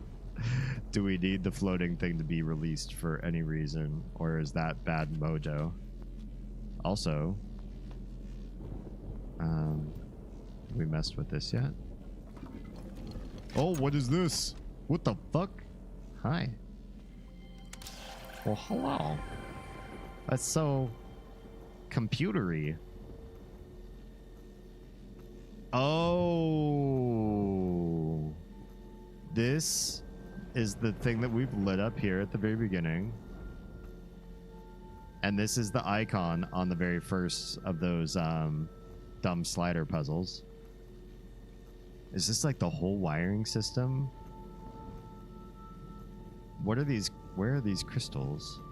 Do we need the floating thing to be released for any reason? Or is that bad mojo? Also, we messed with this yet? Oh, what is this? What the fuck? Hi. Well, hello. That's so computery. Oh. This is the thing that we've lit up here at the very beginning. And this is the icon on the very first of those dumb slider puzzles. Is this like the whole wiring system? What are these? Where are these crystals?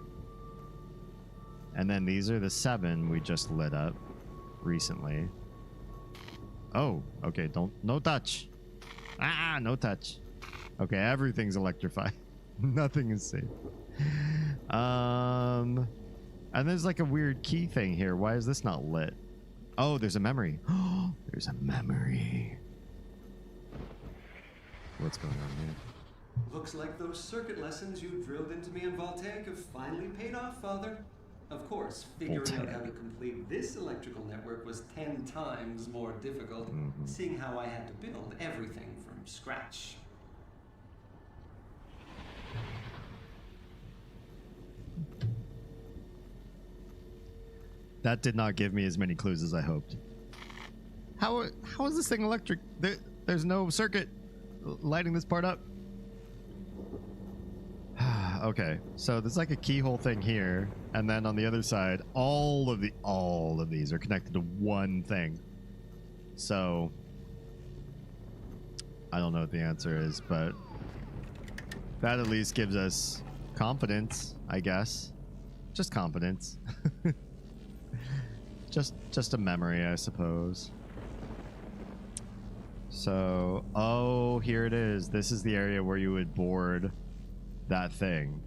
And then these are the 7 we just lit up recently. Oh, okay. No touch. Ah, no touch. Okay, everything's electrified. Nothing is safe. And there's like a weird key thing here. Why is this not lit? Oh, there's a memory. Oh, there's a memory. What's going on here? Looks like those circuit lessons you drilled into me in Voltaic have finally paid off, Father. Of course, figuring out how to complete this electrical network was 10 times more difficult, seeing how I had to build everything from scratch. That did not give me as many clues as I hoped. How is this thing electric? There's no circuit lighting this part up. Okay, so there's like a keyhole thing here, and then on the other side, all of these are connected to one thing. So I don't know what the answer is, but that at least gives us confidence, I guess. Just confidence. just a memory, I suppose. So, oh, here it is. This is the area where you would board that thing.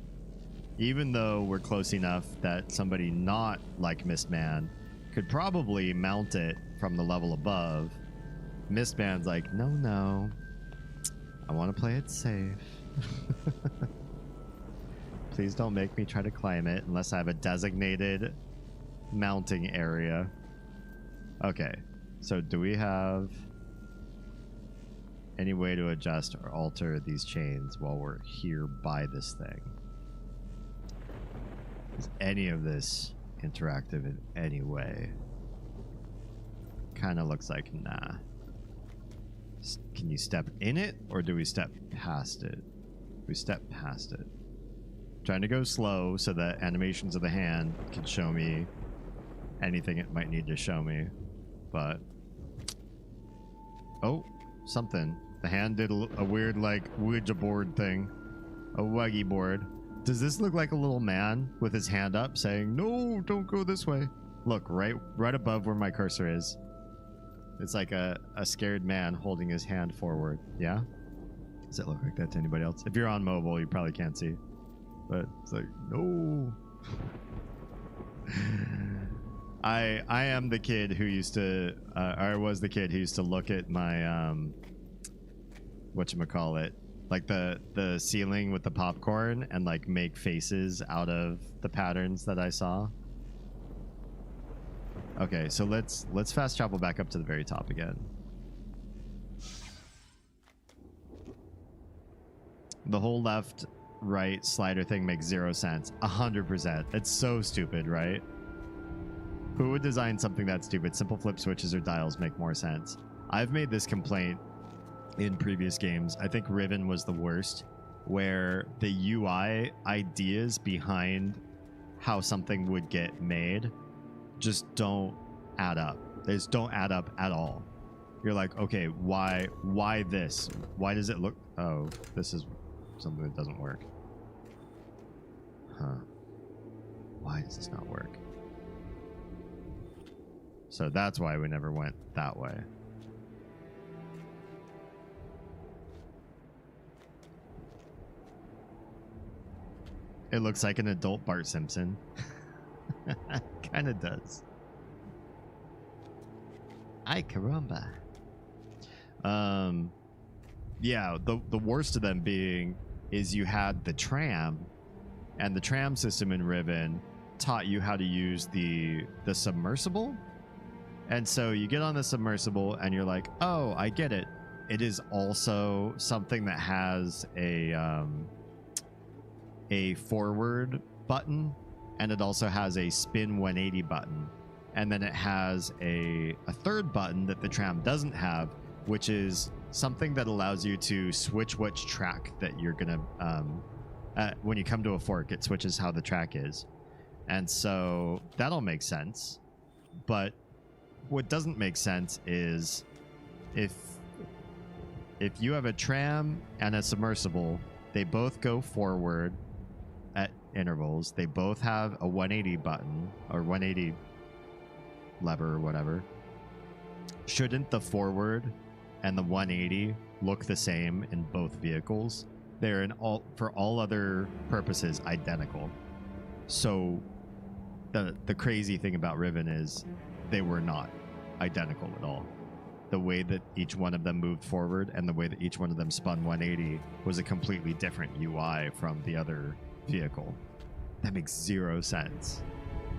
Even though we're close enough that somebody not like Mistman could probably mount it from the level above, Mistman's like, no, I want to play it safe. Please don't make me try to climb it unless I have a designated mounting area. Okay, so do we have any way to adjust or alter these chains while we're here by this thing? Is any of this interactive in any way? Kind of looks like nah. Can you step in it, or do we step past it? We step past it. Trying to go slow so that animations of the hand can show me anything it might need to show me. But oh, something. The hand did a weird like Ouija board thing. A waggy board. Does this look like a little man with his hand up saying, no, don't go this way? Look, right above where my cursor is. It's like a scared man holding his hand forward. Yeah? Does it look like that to anybody else? If you're on mobile, you probably can't see. But it's like, no. I am the kid who used to, I was the kid who used to look at my, whatchamacallit, like the ceiling with the popcorn and like make faces out of the patterns that I saw. Okay, so let's fast travel back up to the very top again. The whole left right slider thing makes 0 sense. 100%. It's so stupid, right? Who would design something that stupid? Simple flip switches or dials make more sense. I've made this complaint in previous games. I think Riven was the worst, where the UI ideas behind how something would get made just don't add up. They just don't add up at all. You're like, okay, why this? Why does it look... Oh, this is something that doesn't work. Huh. Why does this not work? So that's why we never went that way. It looks like an adult Bart Simpson. Kind of does. Ay caramba. Yeah, the worst of them being is you had the tram, and the tram system in Riven taught you how to use the submersible. And so you get on the submersible and you're like, oh, I get it. It is also something that has a forward button, and it also has a spin 180 button. And then it has a third button that the tram doesn't have, which is something that allows you to switch which track that you're going to... when you come to a fork, it switches how the track is. And so that'll make sense. But what doesn't make sense is if you have a tram and a submersible, they both go forward at intervals. They both have a 180 button or 180 lever or whatever. Shouldn't the forward and the 180 look the same in both vehicles? They're for all other purposes identical. So the crazy thing about Riven is they were not identical at all. The way that each one of them moved forward and the way that each one of them spun 180 was a completely different UI from the other vehicle. That makes 0 sense.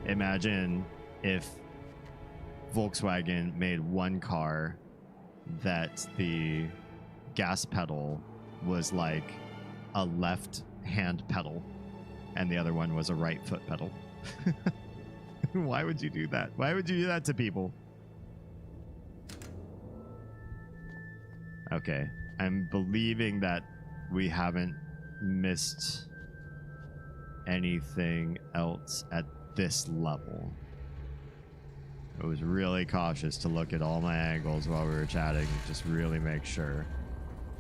Imagine if Volkswagen made one car that the gas pedal was like a left hand pedal and the other one was a right foot pedal. Why would you do that? Why would you do that to people? Okay, I'm believing that we haven't missed anything else at this level. I was really cautious to look at all my angles while we were chatting, just really make sure.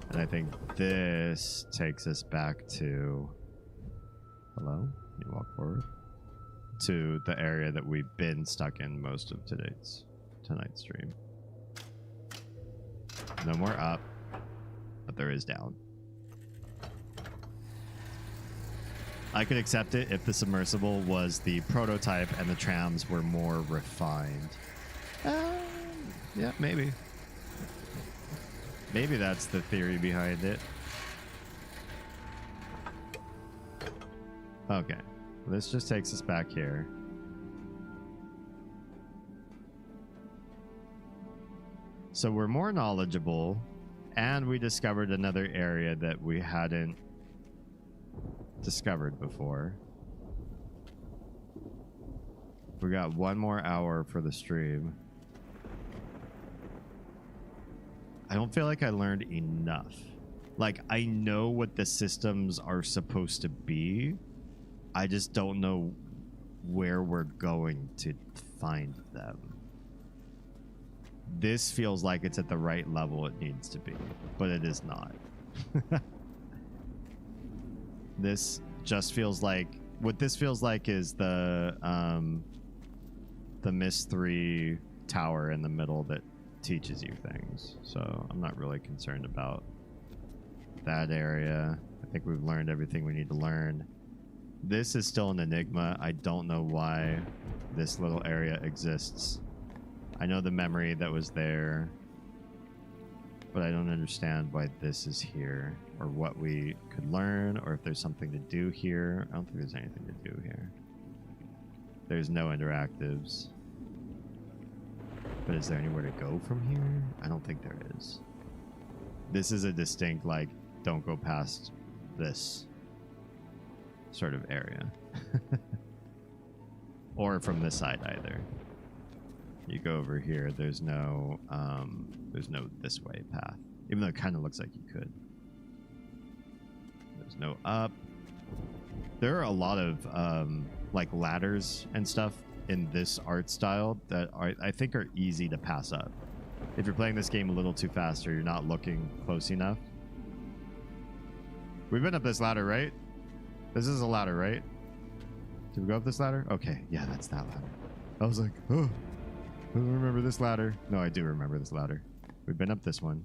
And I think this takes us back to... Hello? Can you walk forward? To the area that we've been stuck in most of tonight's stream. No more up, but there is down. I could accept it if the submersible was the prototype and the trams were more refined. Yeah, maybe. Maybe that's the theory behind it. Okay, this just takes us back here. So we're more knowledgeable, and we discovered another area that we hadn't discovered before. We got 1 more hour for the stream. I don't feel like I learned enough. Like, I know what the systems are supposed to be. I just don't know where we're going to find them. This feels like it's at the right level it needs to be, but it is not. This just feels like... What this feels like is the Myst IV tower in the middle that teaches you things. So I'm not really concerned about that area. I think we've learned everything we need to learn. This is still an enigma. I don't know why this little area exists. I know the memory that was there, but I don't understand why this is here, or what we could learn, or if there's something to do here. I don't think there's anything to do here. There's no interactives. But is there anywhere to go from here? I don't think there is. This is a distinct, like, don't go past this sort of area. Or from this side either. You go over here, there's no this way path. Even though it kind of looks like you could. There's no up. There are a lot of like ladders and stuff in this art style that I think are easy to pass up. If you're playing this game a little too fast or you're not looking close enough. We've been up this ladder, right? This is a ladder, right? Did we go up this ladder? Okay, yeah, that's that ladder. I was like, oh, I don't remember this ladder. No, I do remember this ladder. We've been up this one.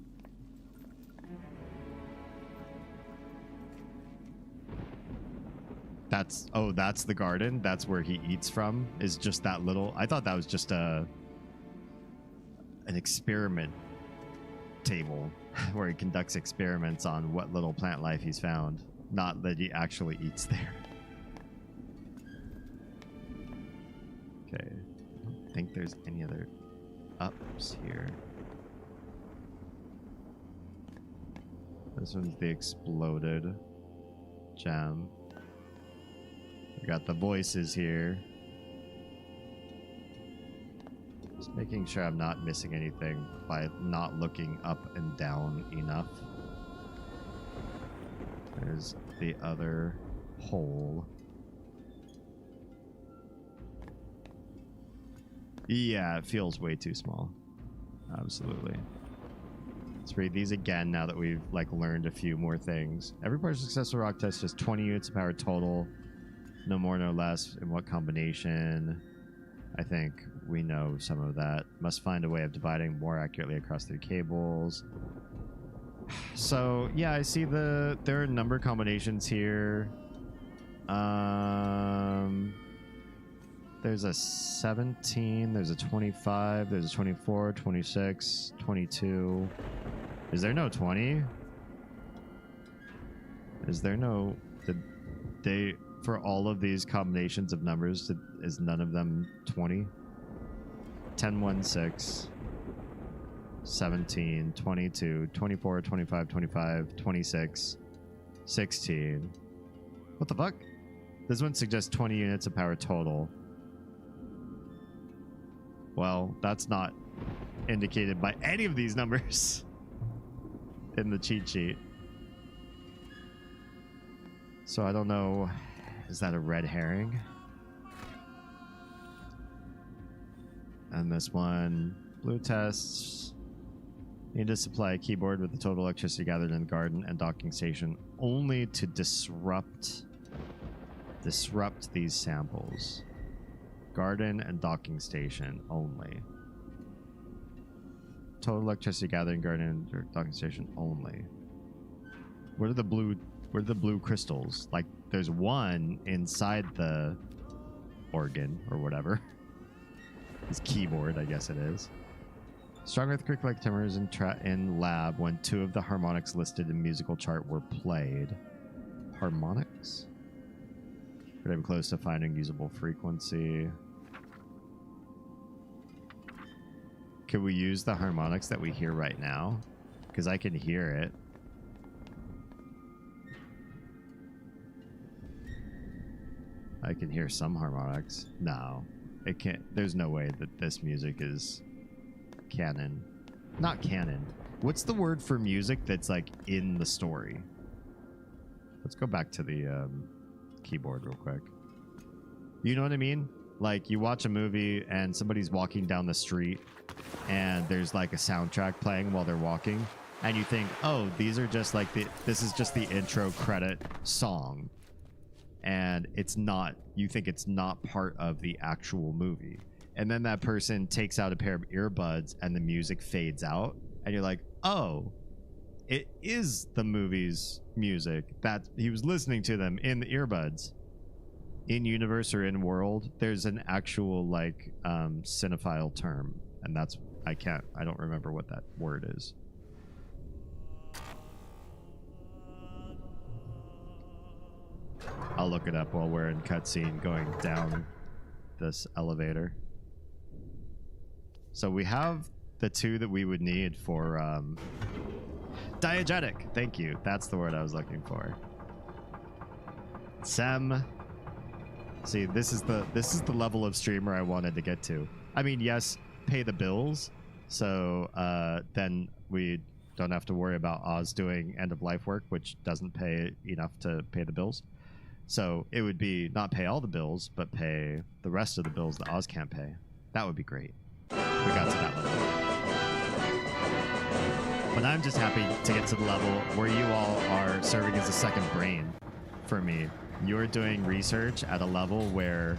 That's the garden. That's where he eats from, is just that little. I thought that was just an experiment table where he conducts experiments on what little plant life he's found, not that he actually eats there. Okay, I don't think there's any other ups here. This one's the exploded gem. We got the voices here. Just making sure I'm not missing anything by not looking up and down enough. There's the other hole. Yeah, it feels way too small. Absolutely. Let's read these again now that we've like learned a few more things. Every partial successful rock test just 20 units of power total. No more, no less. In what combination? I think we know some of that. Must find a way of dividing more accurately across the cables. So yeah, I see there are number combinations here. There's a 17, there's a 25, there's a 24, 26, 22. Is there no 20? Is there no... Did they... For all of these combinations of numbers, is none of them 20? 10, 1, 6, 17, 22, 24, 25, 25, 26, 16. What the fuck? This one suggests 20 units of power total. Well, that's not indicated by any of these numbers in the cheat sheet. So I don't know. Is that a red herring? And this one, blue tests. Need to supply a keyboard with the total electricity gathered in the garden and docking station only to disrupt these samples. Garden and docking station only. Total electricity gathered in garden and docking station only. What are the blue crystals? Like, there's one inside the organ or whatever. His keyboard, I guess it is. Strong earthquake like tremors in lab when 2 of the harmonics listed in musical chart were played. Harmonics? Pretty close to finding usable frequency. Could we use the harmonics that we hear right now? Because I can hear it. I can hear some harmonics. No, it can't. There's no way that this music is canon. Not canon. What's the word for music that's like in the story? Let's go back to the keyboard real quick. You know what I mean? Like, you watch a movie and somebody's walking down the street and there's like a soundtrack playing while they're walking, and you think, oh, these are just like this is just the intro credit song. And it's not, you think it's not part of the actual movie. And then that person takes out a pair of earbuds and the music fades out. And you're like, oh, it is the movie's music that he was listening to them in the earbuds. In universe or in world, there's an actual like cinephile term. And that's, I don't remember what that word is. I'll look it up while we're in cutscene going down this elevator. So we have the 2 that we would need for diegetic. Thank you. That's the word I was looking for. Sem. See, this is the level of streamer I wanted to get to. I mean, yes, pay the bills. So then we don't have to worry about Oz doing end of life work, which doesn't pay enough to pay the bills. So it would be not pay all the bills, but pay the rest of the bills that Oz can't pay. That would be great. We got to that level. But I'm just happy to get to the level where you all are serving as a second brain for me. You're doing research at a level where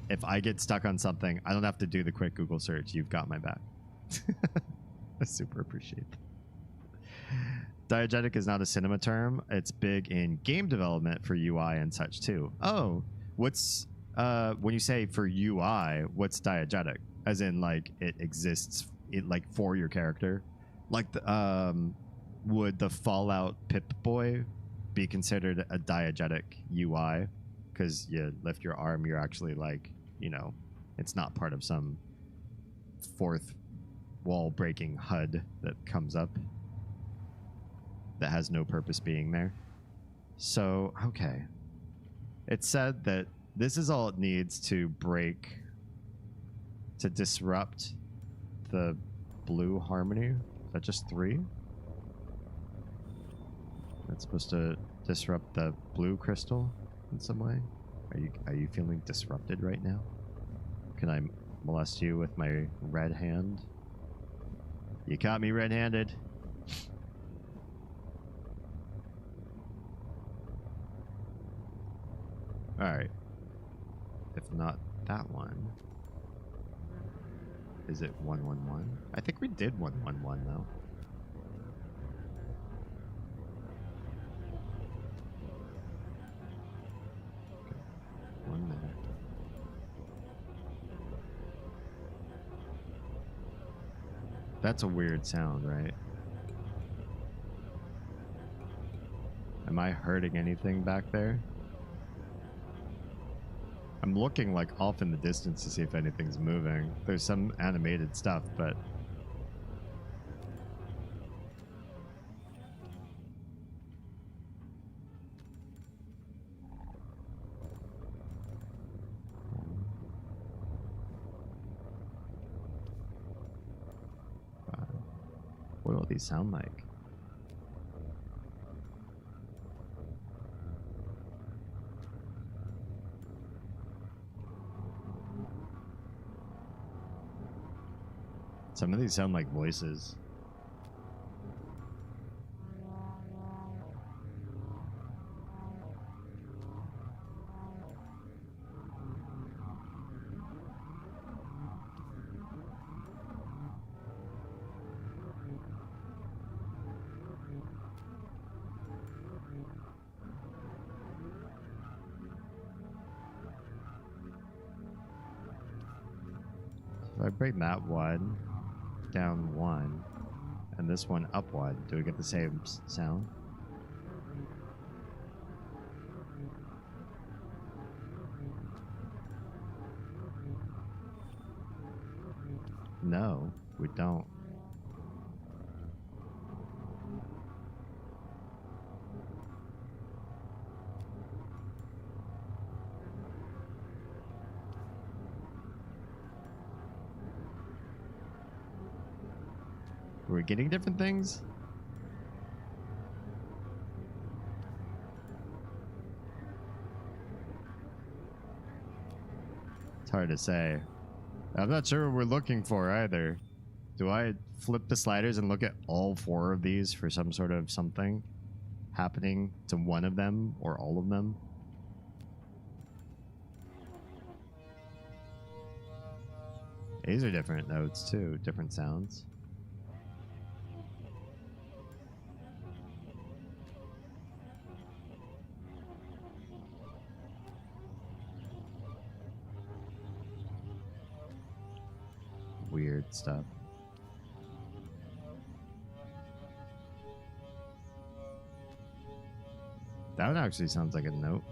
if I get stuck on something, I don't have to do the quick Google search. You've got my back. I super appreciate that. Diegetic is not a cinema term. It's big in game development for UI and such too. Oh, what's when you say for UI, what's diegetic? As in, like, it exists like for your character? Like would the Fallout Pip-Boy be considered a diegetic UI? Because you lift your arm, you're actually like, you know, it's not part of some fourth wall breaking HUD that comes up that has no purpose being there. So, okay. It said that this is all it needs to break, to disrupt the blue harmony. Is that just 3? That's supposed to disrupt the blue crystal in some way? Are you feeling disrupted right now? Can I molest you with my red hand? You caught me red-handed. Alright. If not that one. Is it 111? I think we did 111 though. Okay. 1 minute. That's a weird sound, right? Am I hurting anything back there? I'm looking like off in the distance to see if anything's moving. There's some animated stuff, but what do all these sound like? Some of these sound like voices. If I bring that one down 1 and this one up 1, do we get the same sound? No, we don't. We're getting different things? It's hard to say. I'm not sure what we're looking for either. Do I flip the sliders and look at all 4 of these for some sort of something happening to one of them or all of them? These are different notes too, different sounds. Weird stuff. That one actually sounds like a note.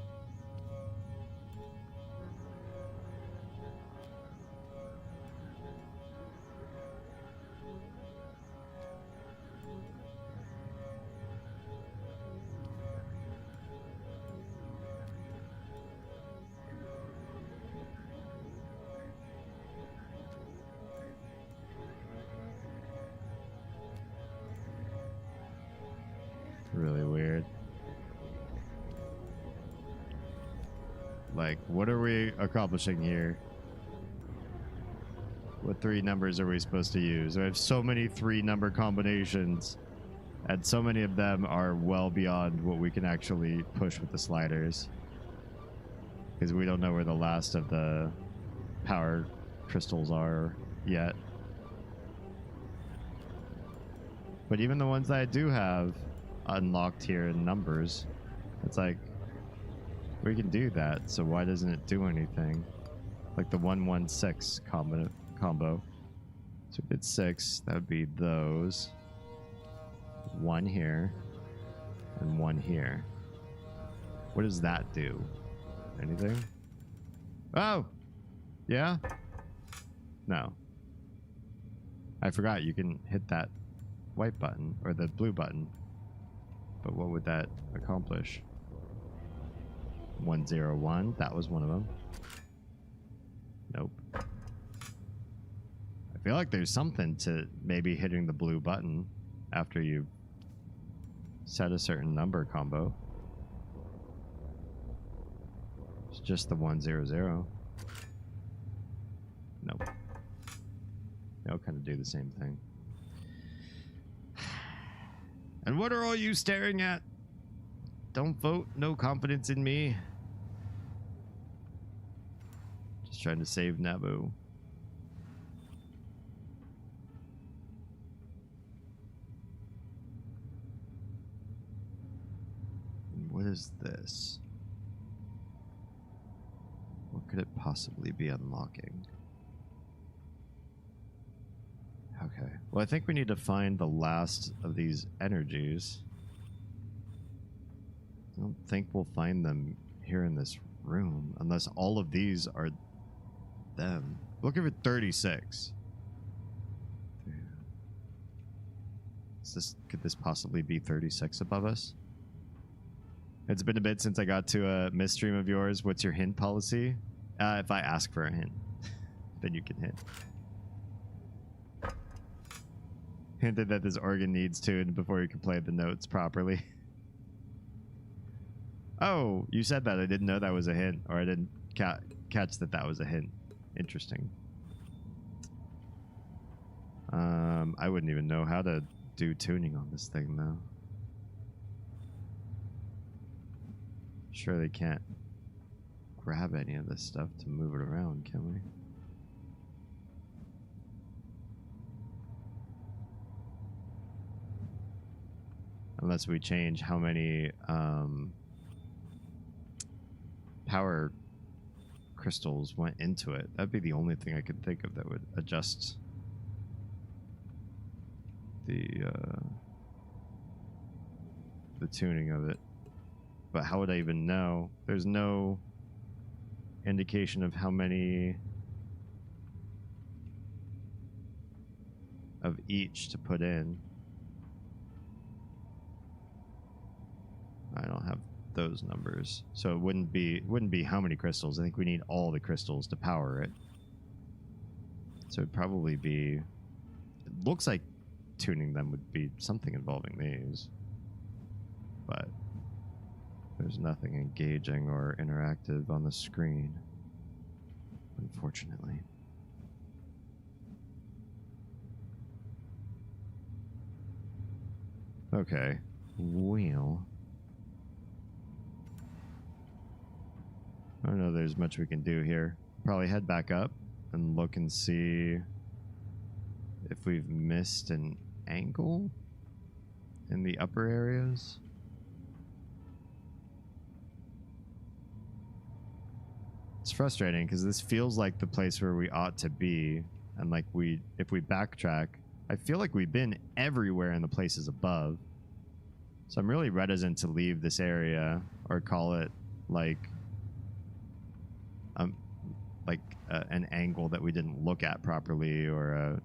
really weird. Like, what are we accomplishing here? What 3 numbers are we supposed to use? I have so many 3-number combinations, and so many of them are well beyond what we can actually push with the sliders. Because we don't know where the last of the power crystals are yet. But even the ones that I do have unlocked here in numbers, it's like, we can do that, so why doesn't it do anything? Like the 116 combo. So if it's 6, that would be those. 1 here, and 1 here. What does that do? Anything? Oh! Yeah? No. I forgot you can hit that white button, or the blue button. But what would that accomplish? 101, that was one of them. Nope. I feel like there's something to maybe hitting the blue button after you set a certain number combo. It's just the 100. Nope. They'll kind of do the same thing. And what are all you staring at? Don't vote. No confidence in me. Just trying to save Naboo. And what is this? What could it possibly be unlocking? Okay. Well, I think we need to find the last of these energies. I don't think we'll find them here in this room unless all of these are them. Looking for 36. Could this possibly be 36 above us? It's been a bit since I got to a Myst stream of yours. What's your hint policy? If I ask for a hint, then you can hint. Hinted that this organ needs tuned before you can play the notes properly. Oh, you said that. I didn't know that was a hint, or I didn't catch that that was a hint. Interesting. I wouldn't even know how to do tuning on this thing, though. Sure, they can't grab any of this stuff to move it around, can we? Unless we change how many power crystals went into it. That'd be the only thing I could think of that would adjust the tuning of it. But how would I even know? There's no indication of how many of each to put in. I don't have those numbers, so it wouldn't be how many crystals. I think we need all the crystals to power it. So it'd probably be. It looks like tuning them would be something involving these, but there's nothing engaging or interactive on the screen, unfortunately. Okay, wheel. I don't know there's much we can do here. Probably head back up and look and see if we've missed an angle in the upper areas. It's frustrating because this feels like the place where we ought to be, and like if we backtrack, I feel like we've been everywhere in the places above. So I'm really reticent to leave this area or call it like an angle that we didn't look at properly, or a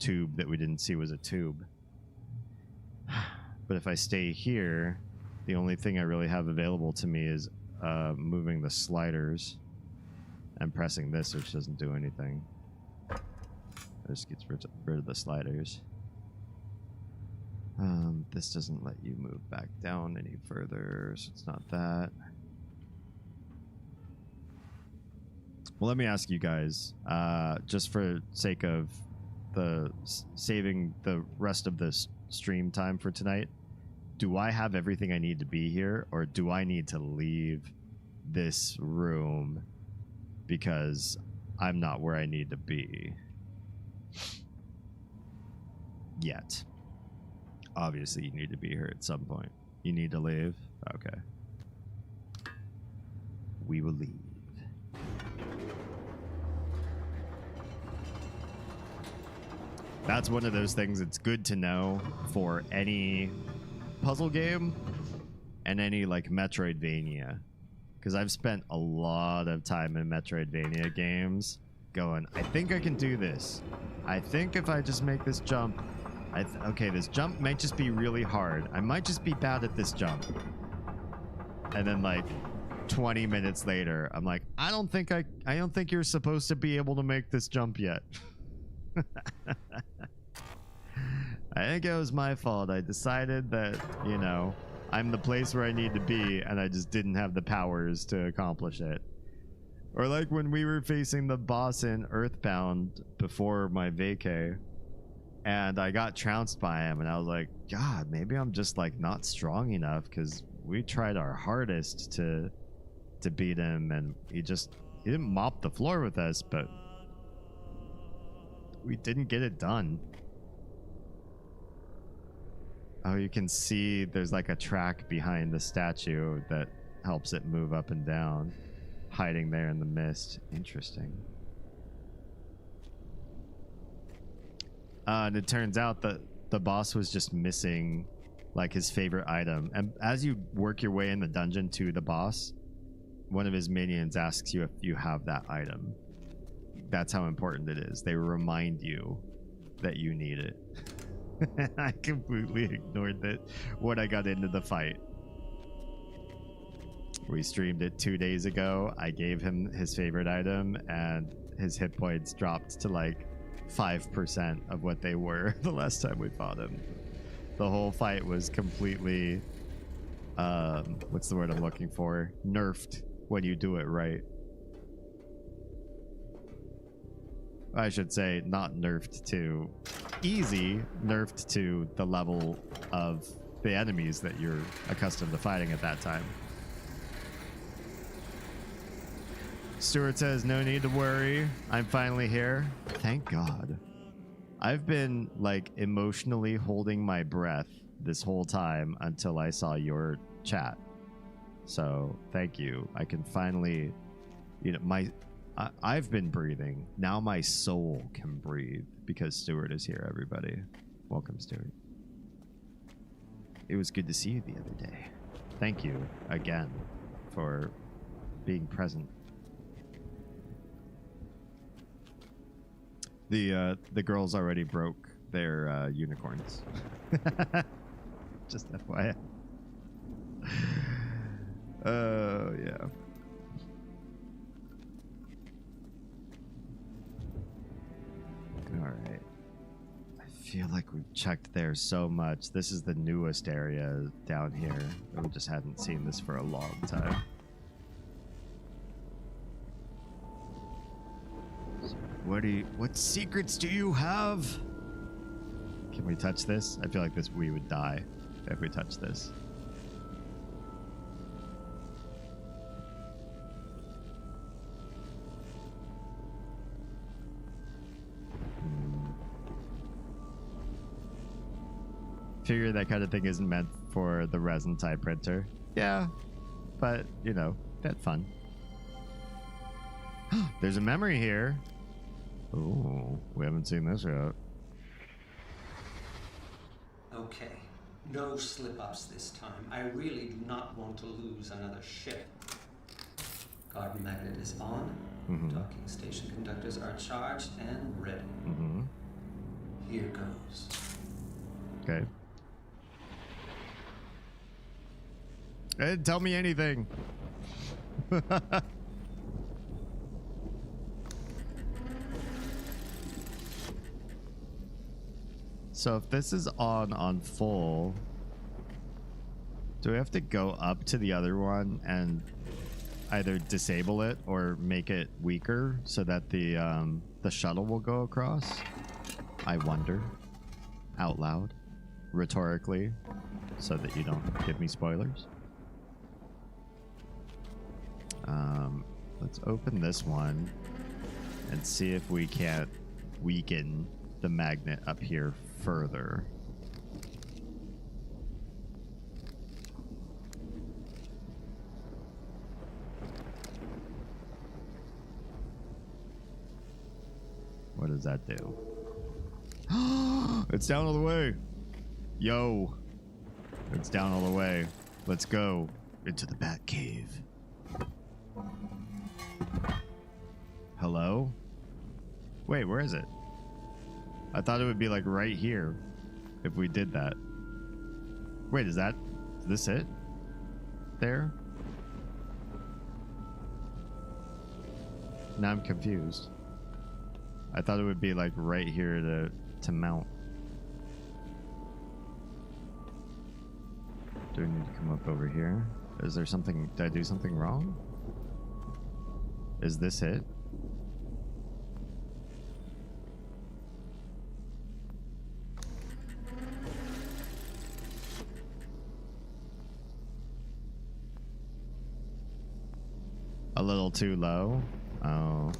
tube that we didn't see was a tube. But if I stay here, the only thing I really have available to me is moving the sliders and pressing this, which doesn't do anything. This gets rid of the sliders. This doesn't let you move back down any further, so it's not that. Well, let me ask you guys, just for sake of the saving the rest of this stream time for tonight, do I have everything I need to be here, or do I need to leave this room because I'm not where I need to be yet? Obviously, you need to be here at some point. You need to leave? Okay. We will leave. That's one of those things that's good to know for any puzzle game and any like Metroidvania, because I've spent a lot of time in Metroidvania games going, I think I can do this. I think if I just make this jump, okay, this jump might just be really hard. I might just be bad at this jump. And then like 20 minutes later, I'm like, I don't think you're supposed to be able to make this jump yet. I think it was my fault. I decided that, you know, I'm the place where I need to be, and I just didn't have the powers to accomplish it. Or like when we were facing the boss in Earthbound before my vacay, and I got trounced by him, and I was like, God, maybe I'm just like not strong enough, because we tried our hardest to beat him, and he didn't mop the floor with us, but we didn't get it done. Oh, you can see there's like a track behind the statue that helps it move up and down, hiding there in the mist. Interesting. And it turns out that the boss was just missing like his favorite item. And as you work your way in the dungeon to the boss, one of his minions asks you if you have that item. That's how important it is. They remind you that you need it. I completely ignored that when I got into the fight. We streamed it 2 days ago. I gave him his favorite item, and his hit points dropped to like 5% of what they were the last time we fought him. The whole fight was completely, what's the word I'm looking for? Nerfed when you do it right. I should say not nerfed to easy, nerfed to the level of the enemies that you're accustomed to fighting at that time. Stuart says, no need to worry. I'm finally here. Thank God. I've been like emotionally holding my breath this whole time until I saw your chat. So thank you. I can finally, you know, I've been breathing. Now my soul can breathe because Stuart is here, everybody. Welcome, Stuart. It was good to see you the other day. Thank you again for being present. The girls already broke their unicorns. Just FYI. Oh, yeah. All right. I feel like we've checked there so much. This is the newest area down here. We just hadn't seen this for a long time. So what secrets do you have? Can we touch this? I feel like we would die if we touch this. Figure that kind of thing isn't meant for the resin type printer. Yeah, but you know, that's fun. There's a memory here. Oh, we haven't seen this yet. Okay, no slip-ups this time. I really do not want to lose another ship. Garden magnet is on. Docking station conductors are charged and ready. Here goes. Okay. It didn't tell me anything. So if this is on full, do we have to go up to the other one and either disable it or make it weaker so that the shuttle will go across? I wonder, out loud, rhetorically, so that you don't give me spoilers. Let's open this one and see if we can't weaken the magnet up here further. What does that do? It's down all the way. Yo. It's down all the way. Let's go into the Bat Cave. Hello? Wait, where is it? I thought it would be like right here if we did that. Wait, is this it? There? Now I'm confused. I thought it would be like right here to mount. Do I need to come up over here? Is there something? Did I do something wrong? Is this it? A little too low? Oh.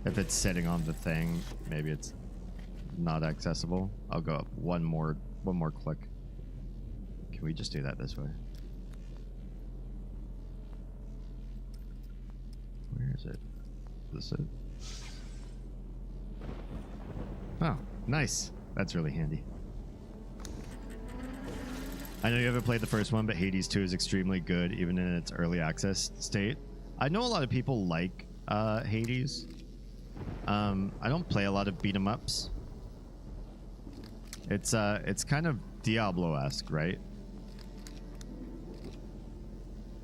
If it's sitting on the thing, maybe it's not accessible. I'll go up one more click. Can we just do that this way? Where is it? Is this it? Oh, nice. That's really handy. I know you haven't played the first one, but Hades 2 is extremely good, even in its early access state. I know a lot of people like Hades. I don't play a lot of beat 'em ups. It's kind of Diablo-esque, right?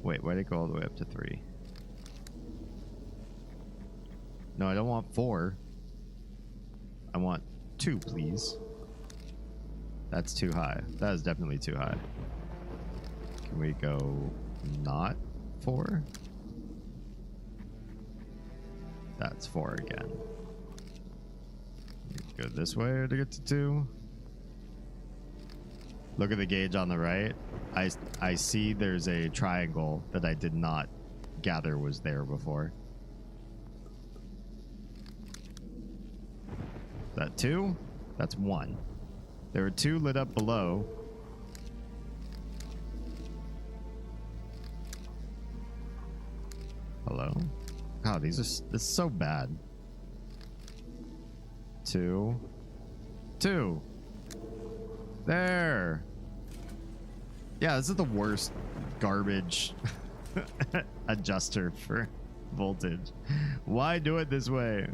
Wait, why'd it go all the way up to 3? No, I don't want 4. I want 2, please. That's too high. That is definitely too high. Can we go not 4? That's 4 again. Go this way to get to 2. Look at the gauge on the right. I see there's a triangle that I did not gather was there before. Is that 2? That's 1. There are 2 lit up below. Hello? God, this is so bad. 2. There. Yeah, this is the worst garbage adjuster for voltage. Why do it this way?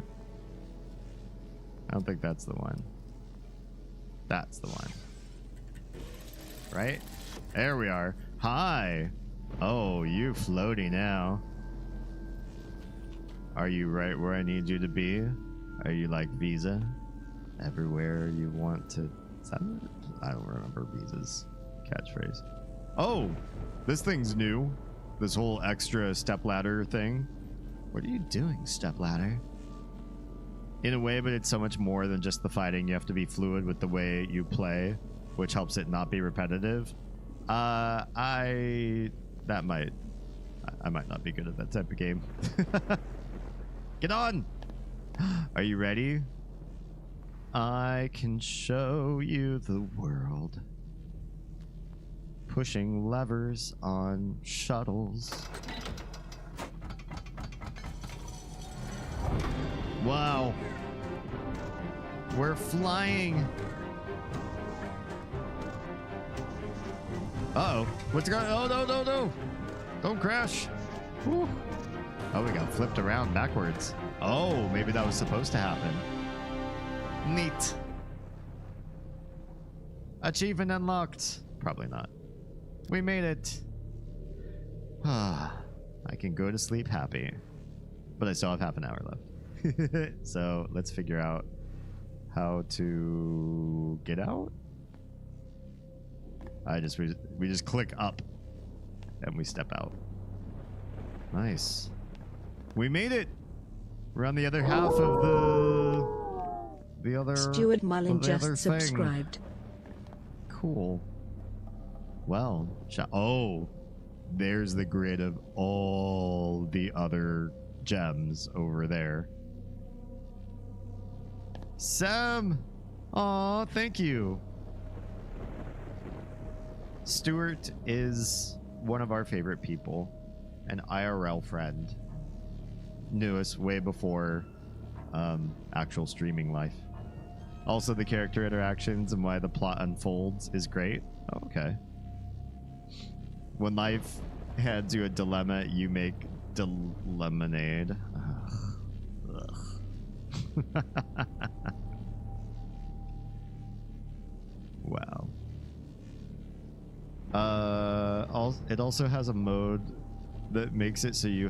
I don't think that's the one. That's the one. Right? There we are. Hi. Oh, you floaty now. Are you right where I need you to be? Are you like Visa? Everywhere you want to... I don't remember Visa's catchphrase. Oh! This thing's new. This whole extra stepladder thing. What are you doing, stepladder? In a way, but it's so much more than just the fighting. You have to be fluid with the way you play, which helps it not be repetitive. I might not be good at that type of game. Get on! Are you ready? I can show you the world. Pushing levers on shuttles. Wow. We're flying. Uh-oh. What's going on? Oh, no. Don't crash. Whew. Oh, we got flipped around backwards. Oh, maybe that was supposed to happen. Neat. Achievement unlocked. Probably not. We made it. I can go to sleep happy. But I still have half an hour left. So let's figure out how to get out. We just click up and we step out. Nice. We made it. We're on the other half of the other. Stuart Mullen of the other just thing. subscribed. Cool. Well, oh, there's the grid of all the other gems over there. Sam! Aw, thank you. Stuart is one of our favorite people, an IRL friend. Knew us way before actual streaming life. Also, the character interactions and why the plot unfolds is great. Oh, okay. When life hands you a dilemma, you make lemonade. Wow. It also has a mode that makes it so you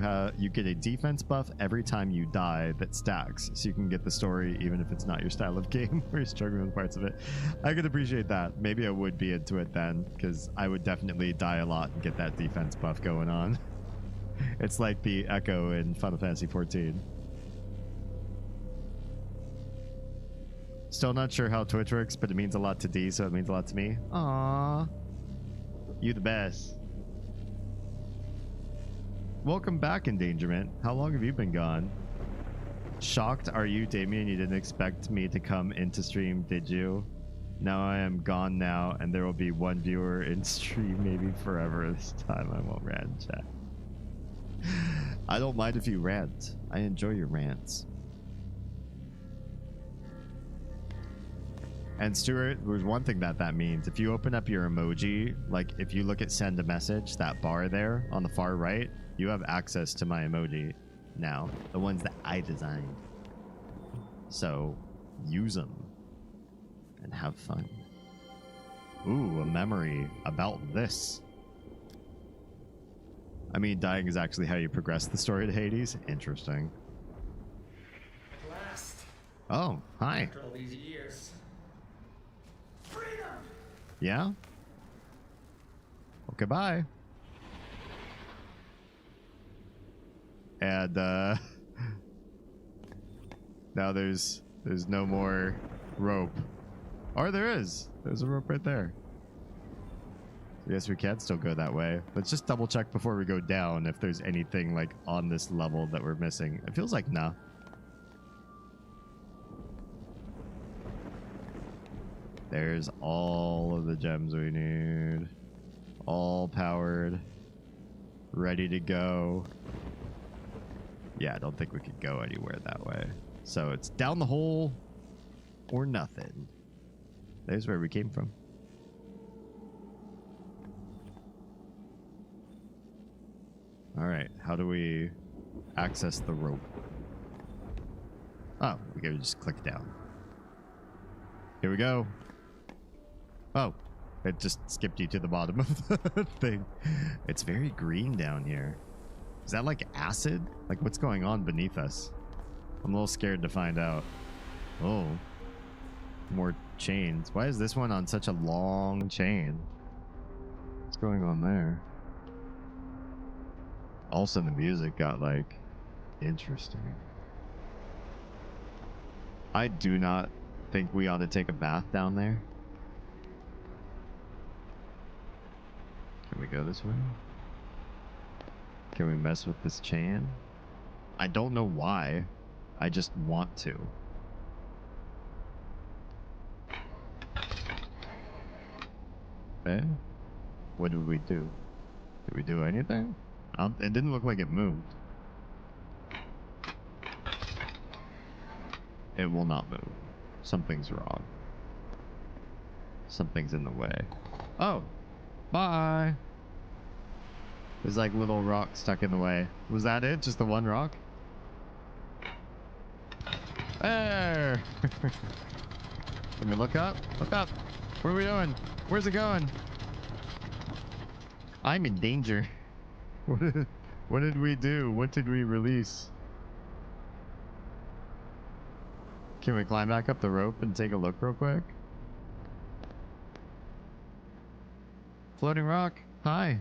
get a defense buff every time you die that stacks, so you can get the story even if it's not your style of game or you're struggling with parts of it. I could appreciate that. Maybe I would be into it then, because I would definitely die a lot and get that defense buff going on. It's like the Echo in Final Fantasy XIV. Still not sure how Twitch works, but it means a lot to D, so it means a lot to me. Aww. You the best. Welcome back, Endangerment. How long have you been gone? Shocked are you, Damien? You didn't expect me to come into stream, did you? Now I am gone now, and there will be one viewer in stream, maybe forever. This time I won't rant, chat. I don't mind if you rant. I enjoy your rants. And Stuart, there's one thing that means. If you open up your emoji, like if you look at send a message, that bar there on the far right, you have access to my emoji now. The ones that I designed. So use them and have fun. Ooh, a memory about this. I mean, dying is actually how you progress the story to Hades. Interesting. At last. Oh, hi. After all these years. Freedom! Yeah? Okay, bye. And now there's no more rope. Or there is. There's a rope right there. Yes, we can still go that way. Let's just double check before we go down if there's anything like on this level that we're missing. It feels like nah. There's all of the gems we need. All powered. Ready to go. Yeah, I don't think we could go anywhere that way. So it's down the hole or nothing. There's where we came from. All right, how do we access the rope? Oh, we gotta just click down. Here we go. Oh, it just skipped you to the bottom of the thing. It's very green down here. Is that like acid? Like what's going on beneath us? I'm a little scared to find out. Oh, more chains. Why is this one on such a long chain? What's going on there? Also, the music got like interesting. I do not think we ought to take a bath down there. Can we go this way? Can we mess with this chain? I don't know why. I just want to. Eh? What did we do? Did we do anything? It didn't look like it moved. It will not move. Something's wrong. Something's in the way. Oh! Bye! There's like little rocks stuck in the way. Was that it? Just the one rock? There! Let me look up. Look up! Where are we going? Where's it going? I'm in danger. What did we do? What did we release? Can we climb back up the rope and take a look real quick? Floating rock. Hi.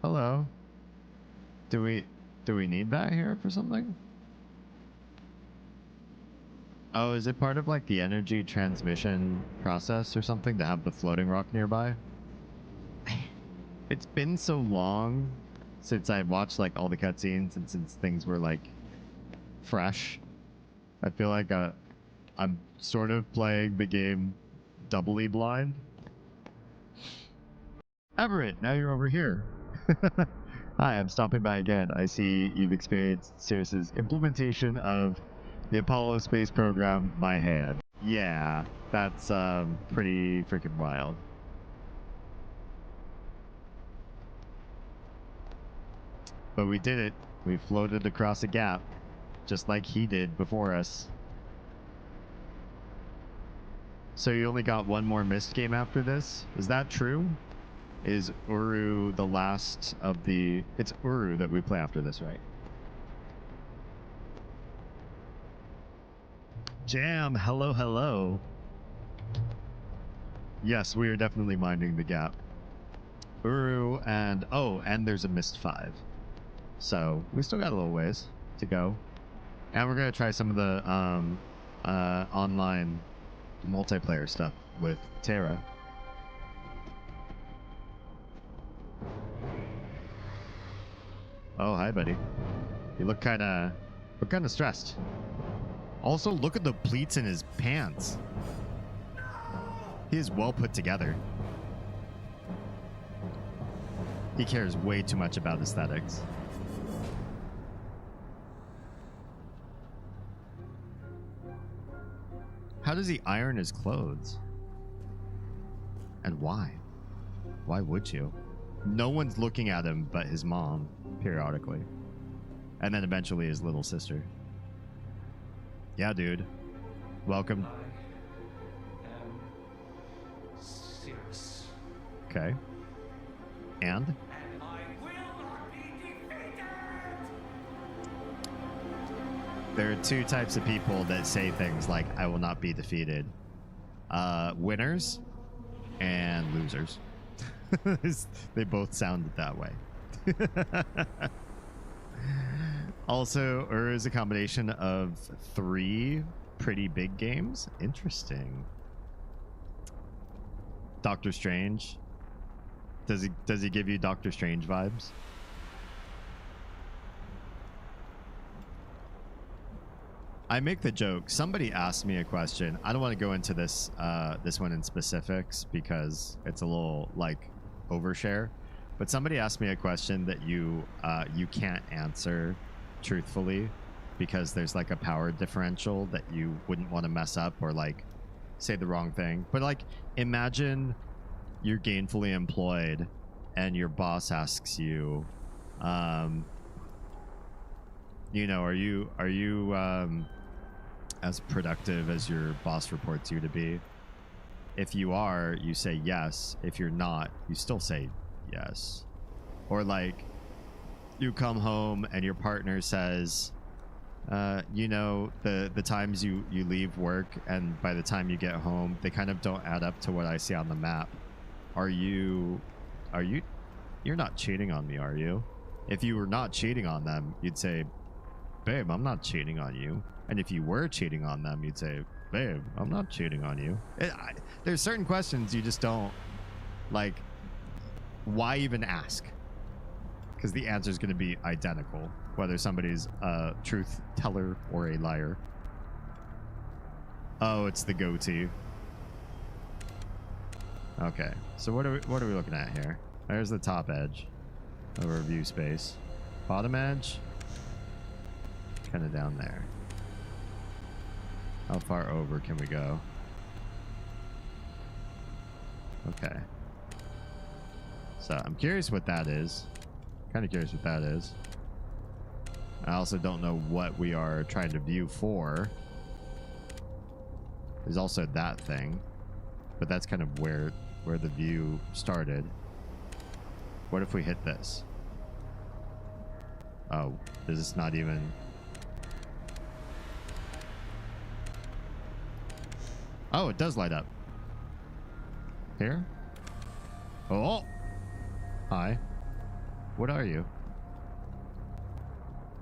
Hello. Do we need that here for something? Oh, is it part of like the energy transmission process or something to have the floating rock nearby? It's been so long since I watched like all the cutscenes and since things were like fresh. I feel like I'm sort of playing the game doubly blind. Everett, now you're over here. Hi, I'm stopping by again. I see you've experienced Cirrus's implementation of the Apollo space program by hand. Yeah, that's pretty freaking wild. But we did it. We floated across a gap, just like he did before us. So you only got one more Myst game after this? Is that true? Is Uru the last of the... It's Uru that we play after this, right? Jam, hello, hello. Yes, we are definitely minding the gap. Uru and... Oh, and there's a Myst 5. So, we still got a little ways to go. And we're going to try some of the online multiplayer stuff with Terra. Oh, hi, buddy. You look kind of stressed. Also, look at the pleats in his pants. He is well put together. He cares way too much about aesthetics. How does he iron his clothes? And why? Why would you? No one's looking at him but his mom, periodically. And then eventually his little sister. Yeah, dude. Welcome. I am Cirrus. Okay. And? And I will not be defeated! There are two types of people that say things like, I will not be defeated. Winners and losers. They both sound that way. Also, Ur is a combination of 3 pretty big games. Interesting. Doctor Strange. Does he give you Doctor Strange vibes? I make the joke. Somebody asked me a question. I don't want to go into this this one in specifics because it's a little like overshare. But somebody asked me a question that you can't answer truthfully because there's like a power differential that you wouldn't want to mess up or like say the wrong thing. But like imagine you're gainfully employed and your boss asks you, you know, are you as productive as your boss reports you to be? If you are, you say yes. If you're not, you still say yes. Or like you come home and your partner says, you know, the times you leave work and by the time you get home, they kind of don't add up to what I see on the map. You're not cheating on me, are you? If you were not cheating on them, you'd say, babe, I'm not cheating on you. And if you were cheating on them, you'd say, babe, I'm not cheating on you. There's certain questions you just don't, like, why even ask? Because the answer is going to be identical, whether somebody's a truth teller or a liar. Oh, it's the goatee. Okay, so what are we looking at here? There's the top edge of our view space. Bottom edge, kind of down there. How far over can we go? Okay. So I'm curious what that is. Kind of curious what that is. I also don't know what we are trying to view for. There's also that thing, but that's kind of where the view started. What if we hit this? Oh, is this not even... Oh, it does light up. Here? Oh! Hi. What are you?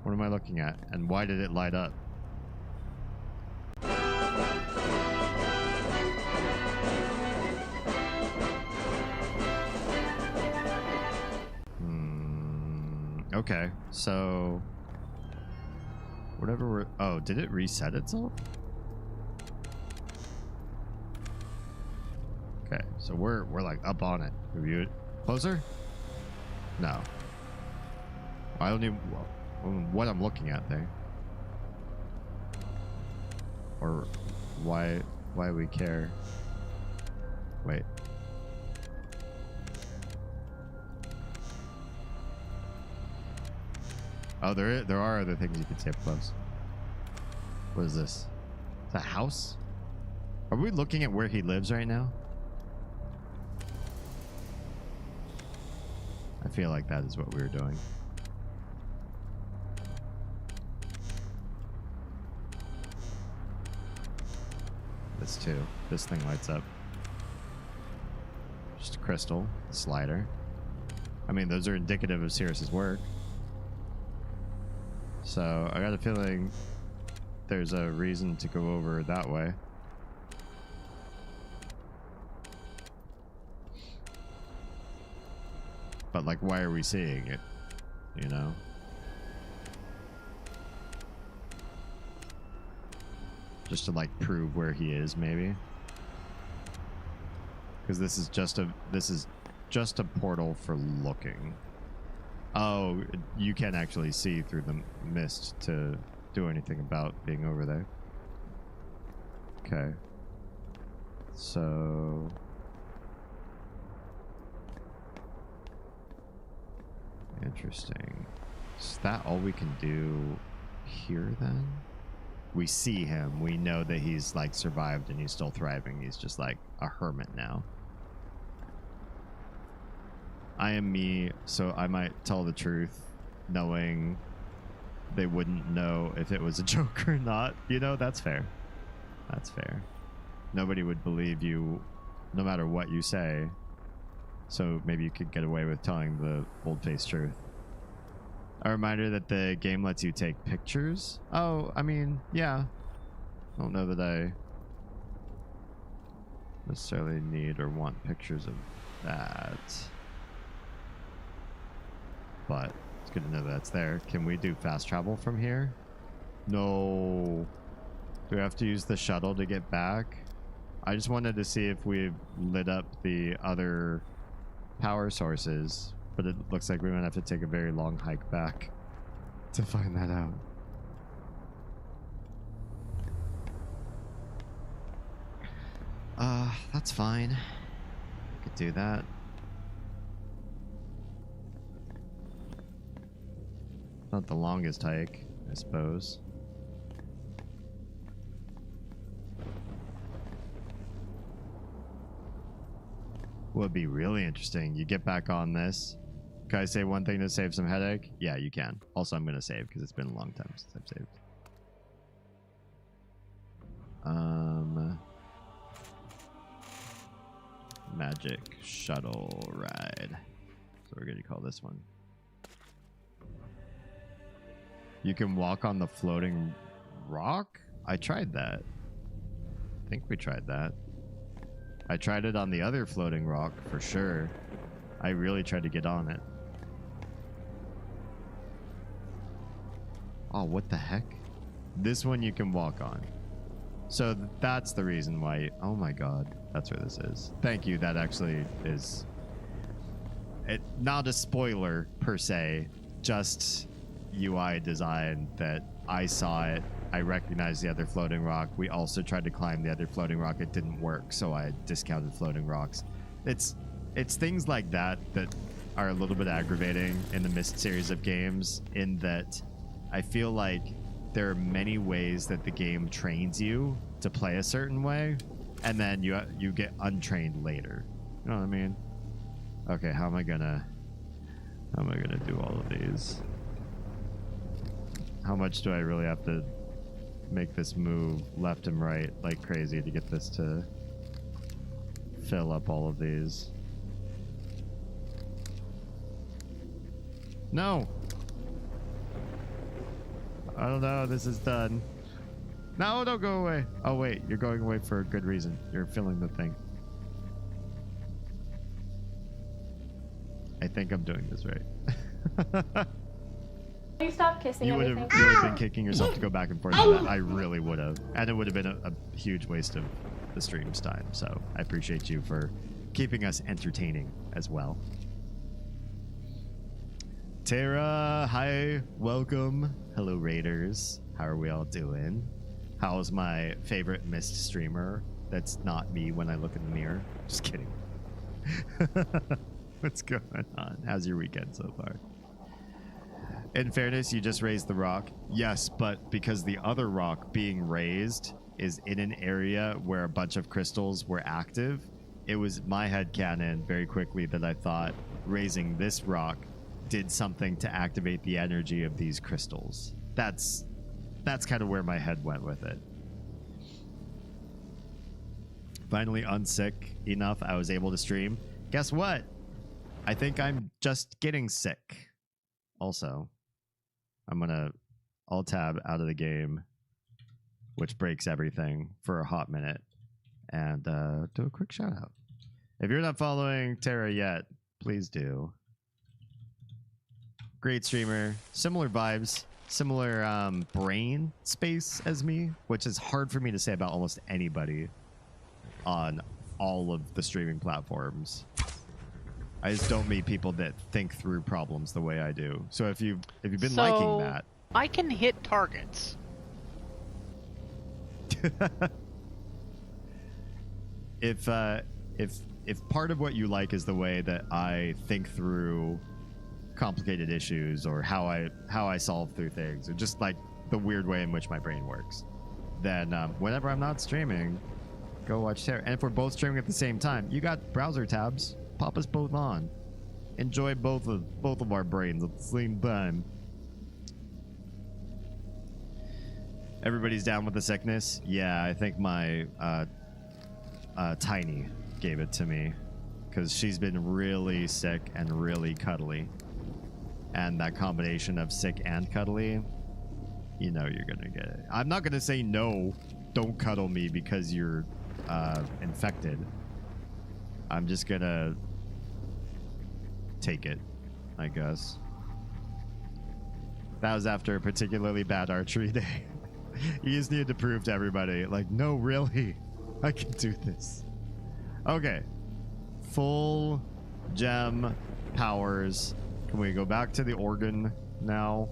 What am I looking at? And why did it light up? Okay, so whatever we're... Oh, did it reset itself? Okay, so we're like up on it. Review it. Closer? No. I don't even... what I'm looking at there. Or why we care. Wait. Oh, there are other things you can see up close. What is this? Is that a house? Are we looking at where he lives right now? I feel like that is what we were doing. This too. This thing lights up. Just a crystal, a slider. I mean, those are indicative of Sirius's work. So I got a feeling there's a reason to go over that way. But like, why are we seeing it? You know? Just to like prove where he is, maybe. Because this is just a portal for looking. Oh, you can't actually see through the mist to do anything about being over there. Okay. So... Interesting. Is that all we can do here then? We see him. We know that he's like survived and he's still thriving. He's just like a hermit now. I am me, so I might tell the truth, knowing they wouldn't know if it was a joke or not. You know, that's fair. That's fair. Nobody would believe you no matter what you say. So maybe you could get away with telling the bold-faced truth. A reminder that the game lets you take pictures. Oh, I mean, yeah. I don't know that I necessarily need or want pictures of that. But it's good to know that's there. Can we do fast travel from here? No. Do we have to use the shuttle to get back? I just wanted to see if we've lit up the other power sources, but it looks like we might have to take a very long hike back to find that out. That's fine. Could do that. Not the longest hike, I suppose. Would be really interesting. You get back on this. Can I say one thing to save some headache? Yeah, you can. Also, I'm going to save because it's been a long time since I've saved. Magic shuttle ride. So we're going to call this one. You can walk on the floating rock? I tried that. I think we tried that. I tried it on the other floating rock for sure. I really tried to get on it. Oh, what the heck? This one you can walk on. So that's the reason why... Oh my god. That's where this is. Thank you. That actually is... not a spoiler per se. Just UI design that I saw it. I recognized the other floating rock. We also tried to climb the other floating rock. It didn't work, so I discounted floating rocks. It's things like that that are a little bit aggravating in the Myst series of games, in that I feel like there are many ways that the game trains you to play a certain way, and then you get untrained later. You know what I mean? Okay, how am I gonna do all of these? How much do I really have to make this move left and right like crazy to get this to fill up all of these? No. I don't know. This is done. No, don't go away. Oh, wait. You're going away for a good reason. You're filling the thing. I think I'm doing this right. You stop kissing You would everything. have really been kicking yourself to go back and forth with that. I really would have. And it would have been a huge waste of the stream's time. So I appreciate you for keeping us entertaining as well. Tara, hi, welcome. Hello, Raiders. How are we all doing? How's my favorite Myst streamer that's not me when I look in the mirror? Just kidding. What's going on? How's your weekend so far? In fairness, you just raised the rock. Yes, but because the other rock being raised is in an area where a bunch of crystals were active, it was my headcanon very quickly that I thought raising this rock did something to activate the energy of these crystals. That's kind of where my head went with it. Finally unsick enough, I was able to stream. Guess what? I think I'm just getting sick. Also, I'm gonna alt-tab out of the game, which breaks everything for a hot minute, and do a quick shout out. If you're not following Tara yet, please do. Great streamer, similar vibes, similar brain space as me, which is hard for me to say about almost anybody on all of the streaming platforms. I just don't meet people that think through problems the way I do. So if you've been liking that, I can hit targets. if part of what you like is the way that I think through complicated issues, or how I solve through things, or just like the weird way in which my brain works, then whenever I'm not streaming, go watch Tara. And if we're both streaming at the same time, you got browser tabs. Pop us both on. Enjoy both of our brains at the same time. Everybody's down with the sickness. Yeah, I think my Tiny gave it to me, because she's been really sick and really cuddly. And that combination of sick and cuddly, you know you're gonna get it. I'm not gonna say no, don't cuddle me because you're infected. I'm just gonna take it, I guess. That was after a particularly bad archery day. You just needed to prove to everybody, like, no, really, I can do this. Okay. Full gem powers. Can we go back to the organ now?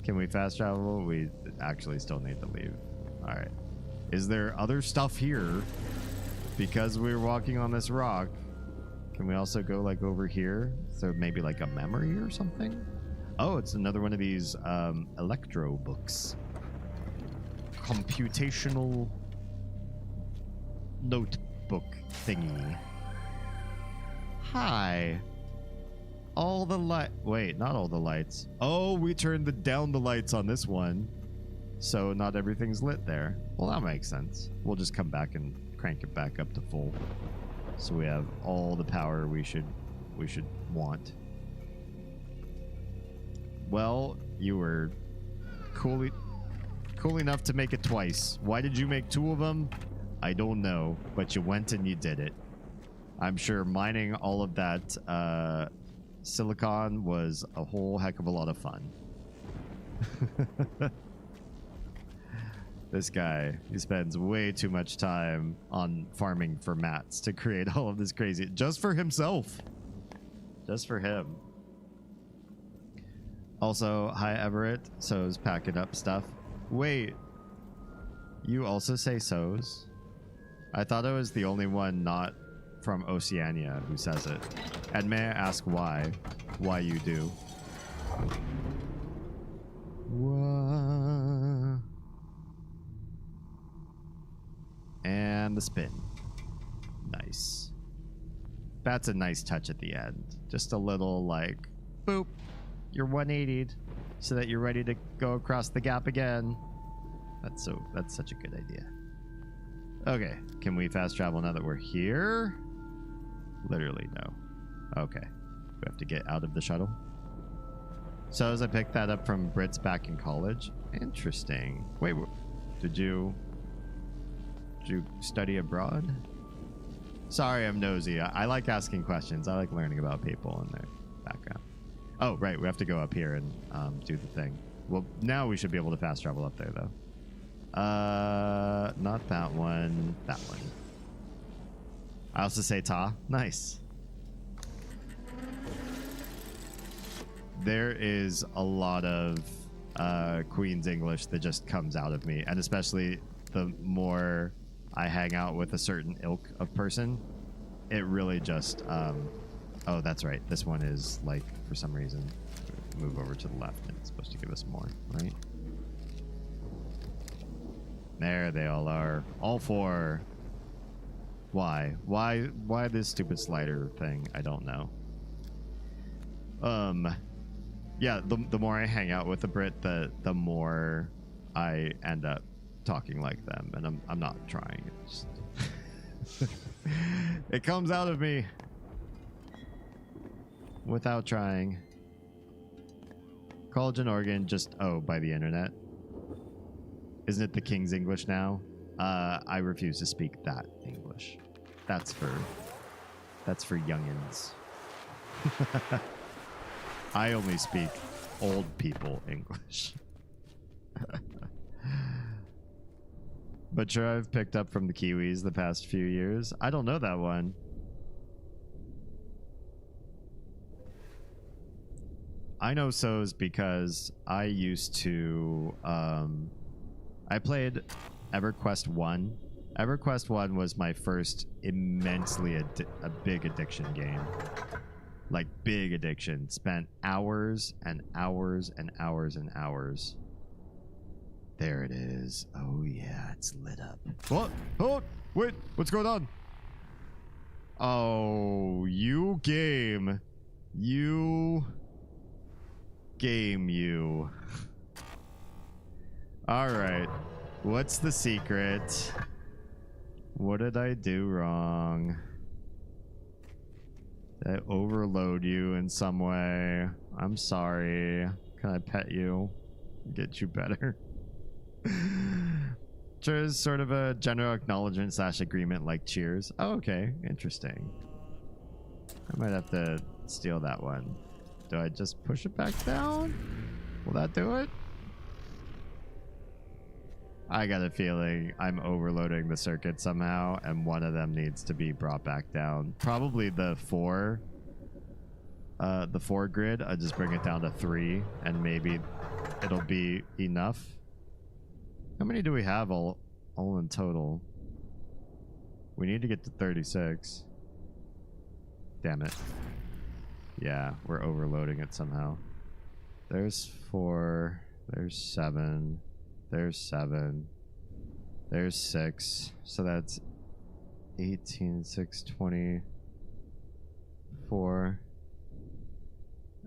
Can we fast travel? We actually still need to leave. All right. Is there other stuff here? Because we're walking on this rock, can we also go like over here? So maybe like a memory or something? Oh, it's another one of these electro books. Computational notebook thingy. Hi. All the light. Wait, not all the lights. Oh, we turned down the lights on this one, so not everything's lit there. Well, that makes sense. We'll just come back and crank it back up to full, so we have all the power we should want. Well, you were cool enough to make it twice. Why did you make two of them? I don't know, but you went and you did it. I'm sure mining all of that silicon was a whole heck of a lot of fun. This guy, he spends way too much time on farming for mats to create all of this crazy, just for himself. Just for him. Also, hi Everett. So's packing up stuff. Wait, you also say so's? I thought I was the only one not from Oceania who says it. And may I ask why? Why you do? Whoa. And the spin. Nice. That's a nice touch at the end. Just a little like, boop. You're 180'd so that you're ready to go across the gap again. That's such a good idea. Okay, can we fast travel now that we're here? Literally no. Okay. We have to get out of the shuttle. So as I picked that up from Brits back in college. Interesting. Wait, did you study abroad? Sorry, I'm nosy. I like asking questions. I like learning about people and their background. Oh, right. We have to go up here and do the thing. Well, now we should be able to fast travel up there, though. Not that one. That one. I also say ta. Nice. There is a lot of Queen's English that just comes out of me, and especially the more I hang out with a certain ilk of person, it really just oh, that's right, this one is like, for some reason, move over to the left and it's supposed to give us more, right? There they all are, all four. Why this stupid slider thing? I don't know. Yeah, the more I hang out with a Brit, the more I end up talking like them, and I'm not trying. It's just it comes out of me without trying. College in Oregon, just by the internet. Isn't it the King's English now? I refuse to speak that English. That's for youngins. I only speak old people English. But sure, I've picked up from the Kiwis the past few years. I don't know that one. I know so's because I used to I played EverQuest 1. EverQuest 1 was my first immensely a big addiction game. Like, big addiction. Spent hours and hours and hours and hours. There it is. Oh, yeah, it's lit up. What? Oh, wait, what's going on? Oh, you game. You. Game, you. All right. What's the secret? What did I do wrong? Did I overload you in some way? I'm sorry. Can I pet you? Get you better? Sure is sort of a general acknowledgement / agreement like cheers. Oh, okay. Interesting. I might have to steal that one. Do I just push it back down? Will that do it? I got a feeling I'm overloading the circuit somehow, and one of them needs to be brought back down. Probably the 4 grid. I just bring it down to 3, and maybe it'll be enough. How many do we have all in total? We need to get to 36. Damn it. Yeah, we're overloading it somehow. There's 4. There's 7. There's 7. There's 6. So that's 18, 6, 24.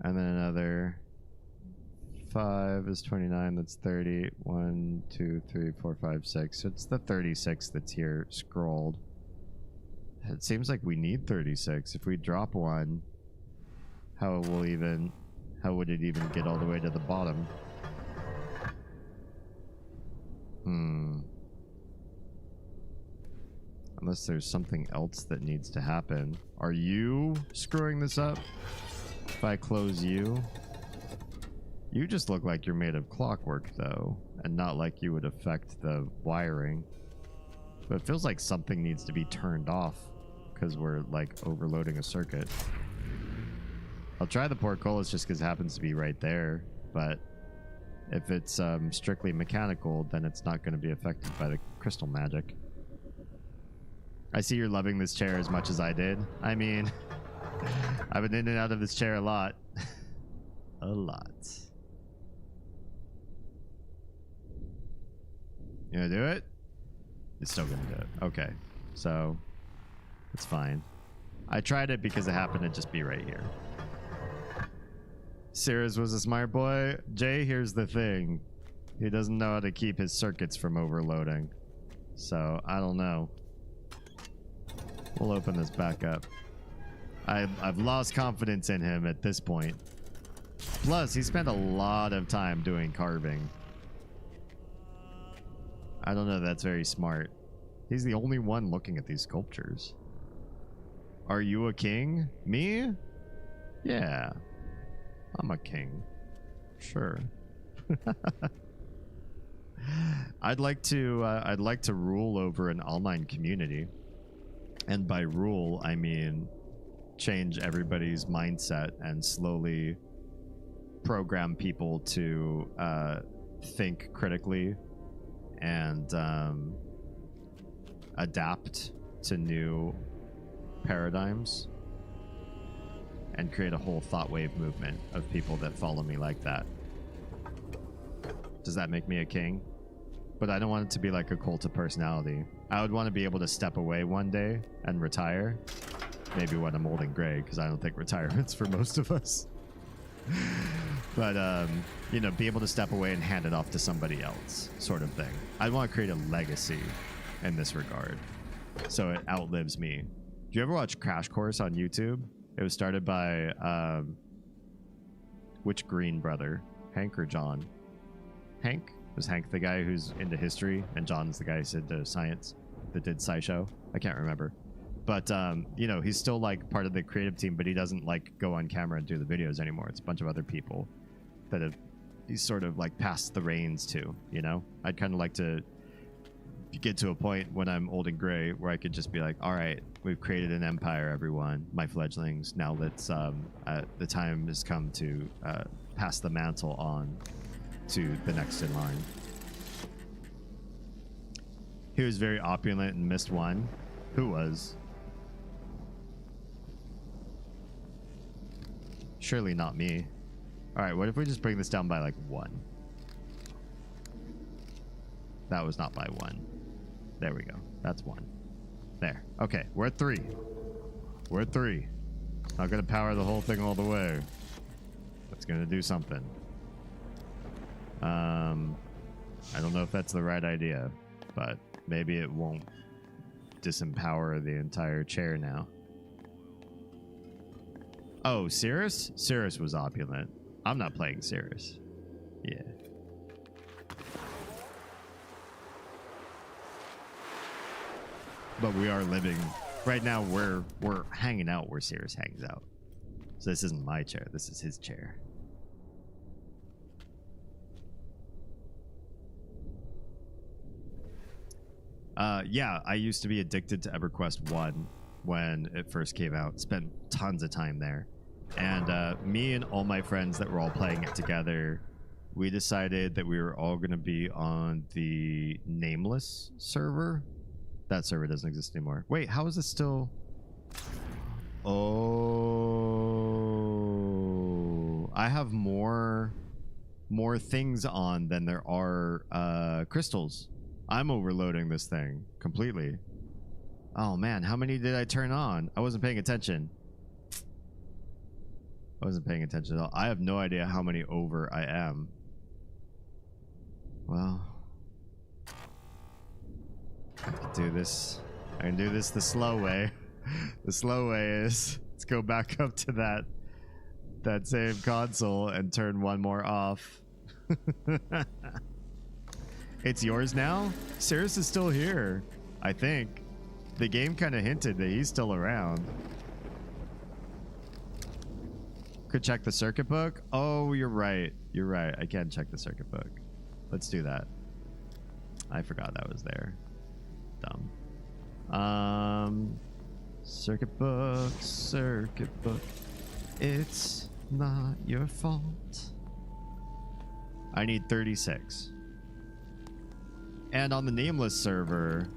And then another 5 is 29. That's 30. 1, 2, 3, 4, 5, 6. So it's the 36 that's here scrolled. It seems like we need 36. If we drop one, how would it even get all the way to the bottom? Unless there's something else that needs to happen. Are you screwing this up? If I close you? You just look like you're made of clockwork, though, and not like you would affect the wiring. But it feels like something needs to be turned off because we're, like, overloading a circuit. I'll try the portcullis just because it happens to be right there, but if it's strictly mechanical, then it's not going to be affected by the crystal magic. I see you're loving this chair as much as I did. I mean, I've been in and out of this chair a lot. A lot. You gonna do it? It's still gonna do it. Okay. So, it's fine. I tried it because it happened to just be right here. Sirius was a smart boy. Jay, here's the thing. He doesn't know how to keep his circuits from overloading. So, I don't know. We'll open this back up. I've lost confidence in him at this point. Plus, he spent a lot of time doing carving. I don't know, that's very smart. He's the only one looking at these sculptures. Are you a king? Me? Yeah. I'm a king. Sure. I'd like to rule over an online community. And by rule, I mean change everybody's mindset and slowly program people to think critically and adapt to new paradigms and create a whole thought wave movement of people that follow me like that. Does that make me a king? But I don't want it to be like a cult of personality. I would want to be able to step away one day and retire. Maybe when I'm old and gray, because I don't think retirement's for most of us. But, you know, be able to step away and hand it off to somebody else, sort of thing. I want to create a legacy in this regard, so it outlives me. Do you ever watch Crash Course on YouTube? It was started by, which Green brother? Hank or John? Hank? Was Hank the guy who's into history, and John's the guy who's into science that did SciShow? I can't remember. But, you know, he's still, like, part of the creative team, but he doesn't, like, go on camera and do the videos anymore. It's a bunch of other people that have he's sort of, like, passed the reins to, you know? I'd kind of like to get to a point when I'm old and gray where I could just be like, all right, we've created an empire, everyone, my fledglings. Now let's, the time has come to pass the mantle on to the next in line. He was very opulent in Myst I. Who was? Surely not me. All right, what if we just bring this down by like 1? That was not by 1. There we go. That's 1. There. Okay, we're at 3. We're at 3. Not gonna power the whole thing all the way. That's gonna do something. I don't know if that's the right idea, but maybe it won't disempower the entire chair now. Oh, Cirrus? Cirrus was opulent. I'm not playing Cirrus. Yeah. But we are living right now. We're hanging out where Cirrus hangs out. So this isn't my chair. This is his chair. Yeah, I used to be addicted to EverQuest 1 when it first came out. Spent tons of time there. And me and all my friends that were all playing it together, we decided that we were all going to be on the Nameless server. That server doesn't exist anymore. Wait, how is it still? Oh, I have more things on than there are crystals. I'm overloading this thing completely. Oh man, how many did I turn on? I wasn't paying attention. I wasn't paying attention at all. I have no idea how many over I am. Well, I can do this. I can do this the slow way. The slow way is let's go back up to that same console and turn one more off. It's yours now? Cirrus is still here, I think. The game kind of hinted that he's still around. Could check the circuit book? Oh, you're right. You're right. I can check the circuit book. Let's do that. I forgot that was there. Dumb. Circuit book, circuit book. It's not your fault. I need 36. And on the Nameless server,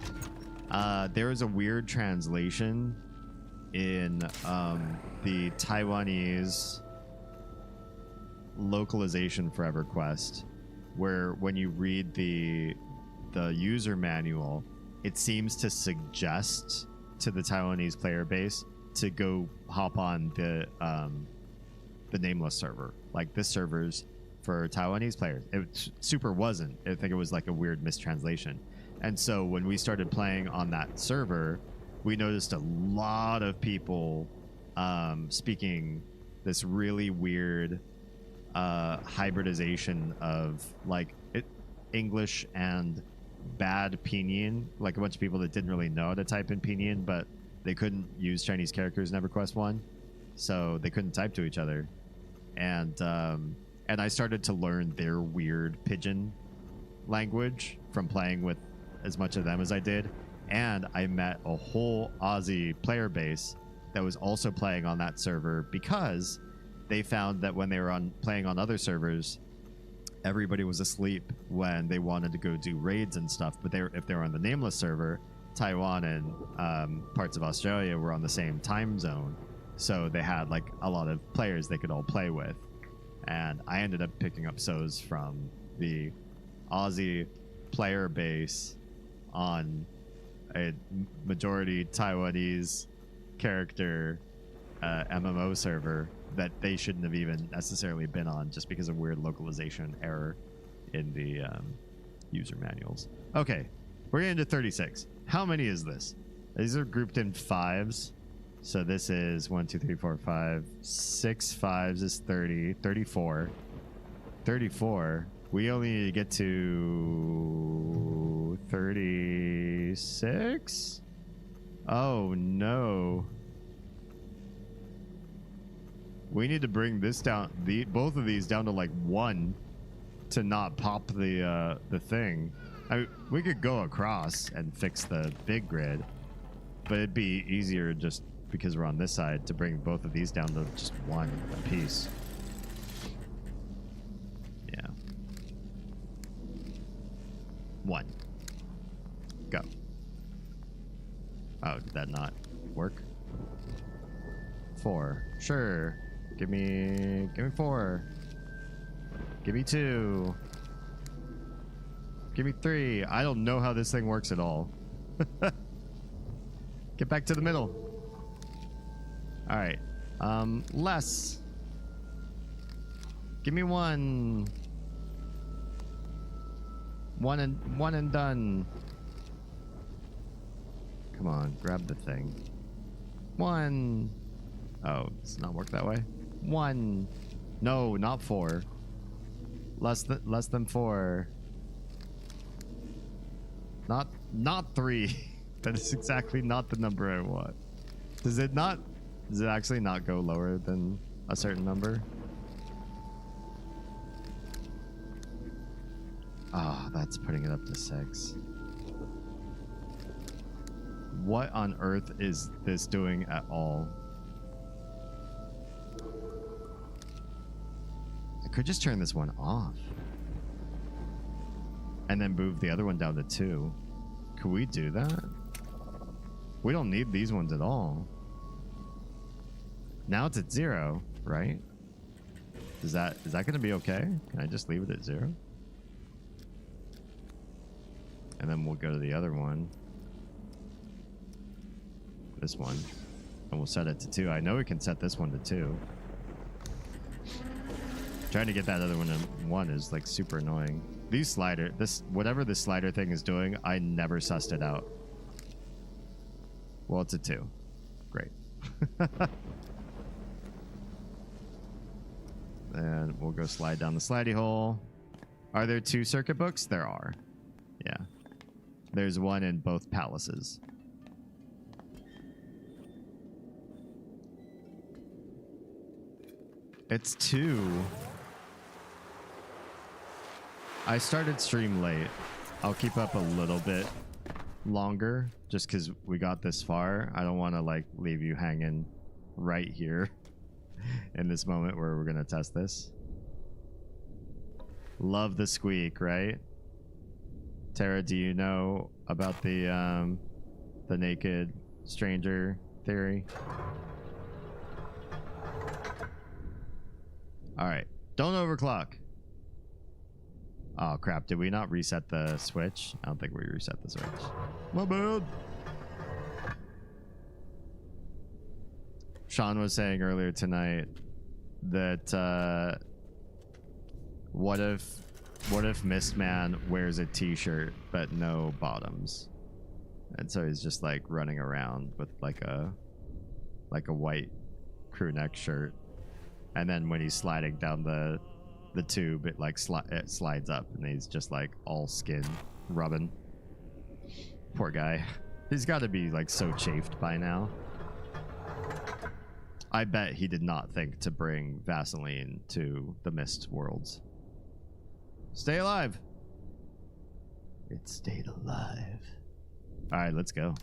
there is a weird translation in the Taiwanese localization for EverQuest, where when you read the user manual, it seems to suggest to the Taiwanese player base to go hop on the Nameless server. Like, this server's for Taiwanese players. It super wasn't. I think it was like a weird mistranslation. And so when we started playing on that server, we noticed a lot of people speaking this really weird hybridization of like English and bad pinyin, like a bunch of people that didn't really know how to type in pinyin, but they couldn't use Chinese characters in EverQuest 1, so they couldn't type to each other. And I started to learn their weird pidgin language from playing with as much of them as I did. And I met a whole Aussie player base that was also playing on that server, because they found that when they were playing on other servers, everybody was asleep when they wanted to go do raids and stuff. But if they were on the Nameless server, Taiwan and parts of Australia were on the same time zone, so they had like a lot of players they could all play with. And I ended up picking up SOs from the Aussie player base on a majority Taiwanese character MMO server that they shouldn't have even necessarily been on, just because of weird localization error in the user manuals. Okay, we're getting to 36. How many is this? These are grouped in fives. So this is 1, 2, 3, 4, 5. 6 fives is 30. 34. 34. We only need to get to 36? Oh no. We need to bring this down, both of these down to like 1 to not pop the thing. We could go across and fix the big grid, but it'd be easier just because we're on this side to bring both of these down to just 1 apiece. Yeah. 1. Go. Oh, did that not work? 4. Sure. Give me 4. Give me 2. Give me 3. I don't know how this thing works at all. Get back to the middle. All right. Less. Give me 1. 1 and done. Come on, grab the thing. 1. Oh, does it not work that way? 1. No, not 4. Less than 4. Not 3. That is exactly not the number I want. Does it actually not go lower than a certain number? Ah, that's putting it up to 6. What on earth is this doing at all? I could just turn this one off and then move the other one down to 2. Could we do that? We don't need these ones at all. Now it's at 0, right? Is that going to be okay? Can I just leave it at 0? And then we'll go to the other one. This one. And we'll set it to 2. I know we can set this one to 2. Trying to get that other one to 1 is like super annoying. Whatever this slider thing is doing, I never sussed it out. Well, it's a 2. Great. And we'll go slide down the slidey hole. Are there 2 circuit books? There are. Yeah. There's 1 in both palaces. It's 2. I started stream late. I'll keep up a little bit longer just because we got this far. I don't want to like leave you hanging right here in this moment where we're going to test this. Love the squeak, right? Tara, do you know about the naked stranger theory? All right. Don't overclock. Oh, crap. Did we not reset the switch? I don't think we reset the switch. My bad. Sean was saying earlier tonight that what if Mistman wears a t-shirt but no bottoms? And so he's just like running around with like a white crew neck shirt. And then when he's sliding down the the tube, it like it slides up, and he's just like all skin rubbing. Poor guy. He's got to be like so chafed by now. I bet he did not think to bring Vaseline to the Myst worlds. Stay alive. It stayed alive. All right, let's go.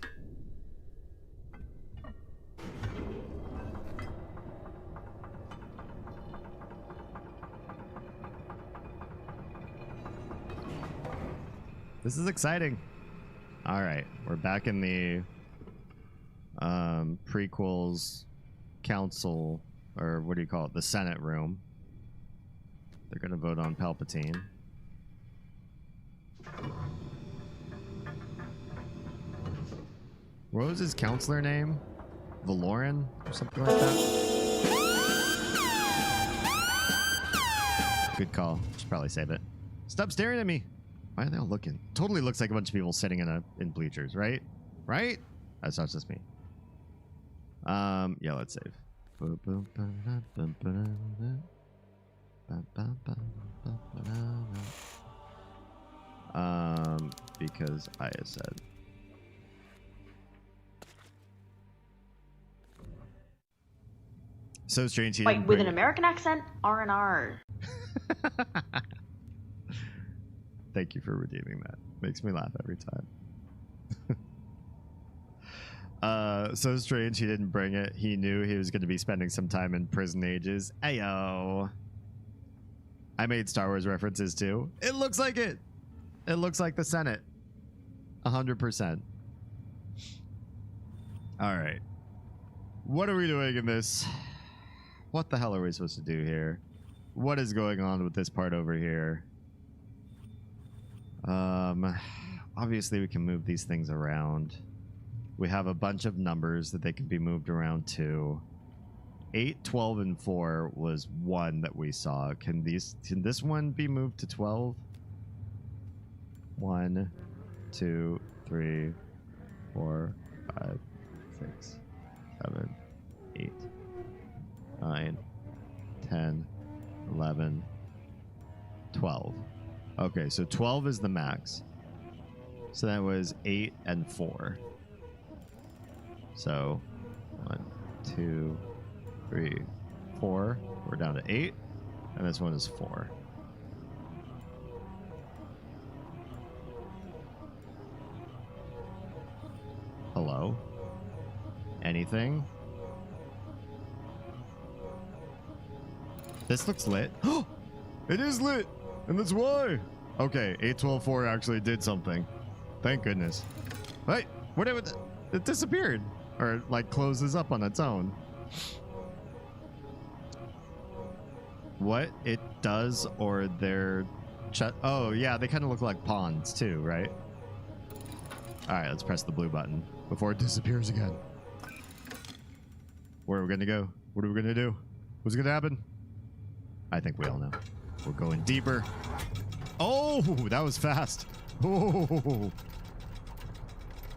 This is exciting. All right, we're back in the prequels council, or what do you call it? The Senate room. They're gonna vote on Palpatine. What was his counselor name? Valoran or something like that? Good call. Should probably save it. Stop staring at me. Why are they all looking? Totally looks like a bunch of people sitting in bleachers, right? Right? That's not just me. Yeah, let's save. Because I said. So strange. Wait, with an American accent? R&R. Thank you for redeeming that. Makes me laugh every time. So strange he didn't bring it. He knew he was going to be spending some time in prison ages. Ayo. I made Star Wars references too. It looks like it. It looks like the Senate. 100%. All right. What are we doing in this? What the hell are we supposed to do here? What is going on with this part over here? Obviously we can move these things around. We have a bunch of numbers that they can be moved around to. 8, 12, and 4 was one that we saw. Can this one be moved to 12? 1, 2, 3, 4, 5, 6, 7, 8, 9, 10, 11, 12. Okay, so 12 is the max. So that was 8 and 4. So 1, 2, 3, 4. We're down to 8. And this one is 4. Hello? Anything? This looks lit. Oh! It is lit! And that's why! Okay, 812-4 actually did something. Thank goodness. Wait, whatever. It disappeared. Or, like, closes up on its own. What it does, or their... Oh, yeah, they kind of look like pawns, too, right? Alright, let's press the blue button before it disappears again. Where are we going to go? What are we going to do? What's going to happen? I think we all know. We're going deeper. Oh, that was fast. Oh,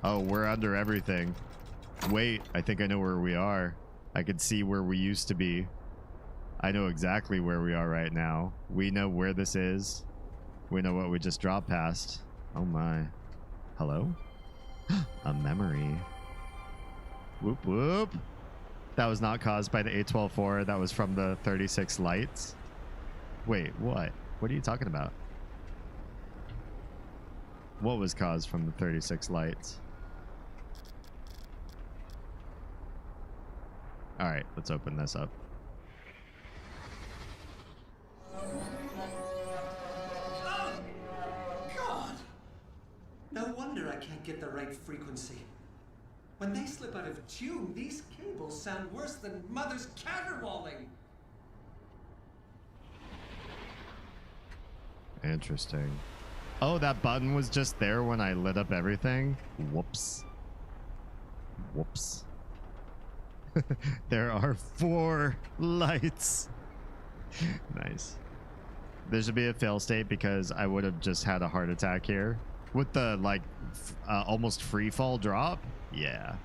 we're under everything. Wait, I think I know where we are. I can see where we used to be. I know exactly where we are right now. We know where this is. We know what we just dropped past. Oh my. Hello? A memory. Whoop whoop. That was not caused by the 812-4. That was from the 36 lights. Wait, what? What are you talking about? What was caused from the 36 lights? All right, let's open this up. Oh, God! No wonder I can't get the right frequency. When they slip out of tune, these cables sound worse than Mother's caterwauling. Interesting. Oh, that button was just there when I lit up everything? Whoops. Whoops. There are 4 lights. Nice. There should be a fail state because I would have just had a heart attack here. With the, like, almost free fall drop? Yeah.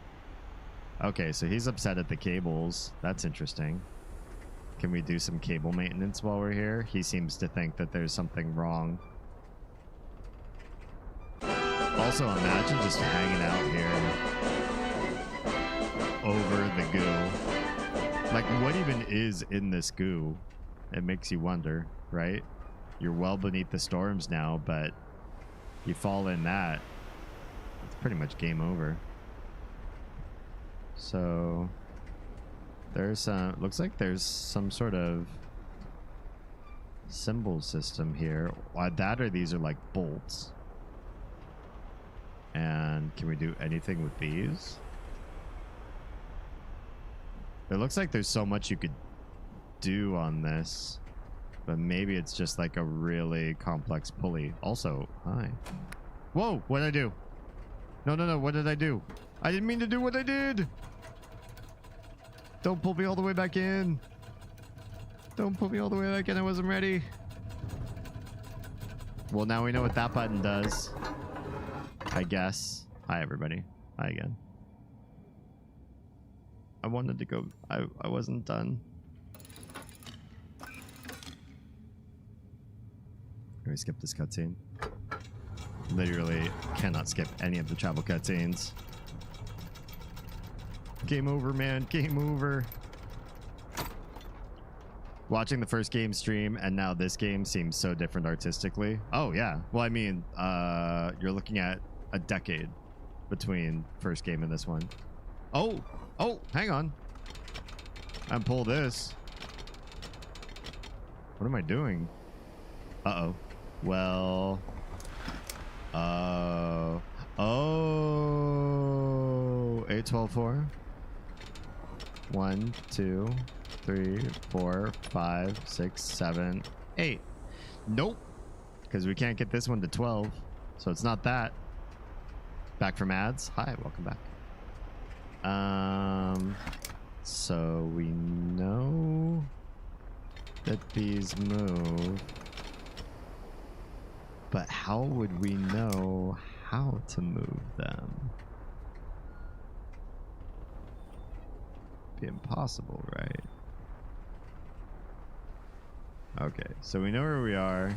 Okay, so he's upset at the cables. That's interesting. Can we do some cable maintenance while we're here? He seems to think that there's something wrong. Also, imagine just hanging out here over the goo. Like, what even is in this goo? It makes you wonder, right? You're well beneath the storms now, but you fall in that, it's pretty much game over. So there's looks like there's some sort of symbol system here. That or these are like bolts. And can we do anything with these? It looks like there's so much you could do on this, but maybe it's just like a really complex pulley. Also, hi. Whoa, what did I do? No, what did I do? I didn't mean to do what I did. Don't pull me all the way back in. Don't pull me all the way back in. I wasn't ready. Well, now we know what that button does, I guess. Hi, everybody. Hi again. I wanted to go. I wasn't done. Can we skip this cutscene? Literally cannot skip any of the travel cutscenes. Game over, man. Game over. Watching the first game stream and now this game seems so different artistically. Oh, yeah. Well, I mean, you're looking at a decade between first game and this one. Oh, hang on. I pull this. What am I doing? Uh-oh. Well, oh, 812-4. 1, 2, 3, 4, 5, 6, 7, 8. Nope. Because we can't get this one to 12. So it's not that. Back from ads. Hi, welcome back. So we know that these move. But how would we know how to move them? Be impossible, right? Okay, so we know where we are.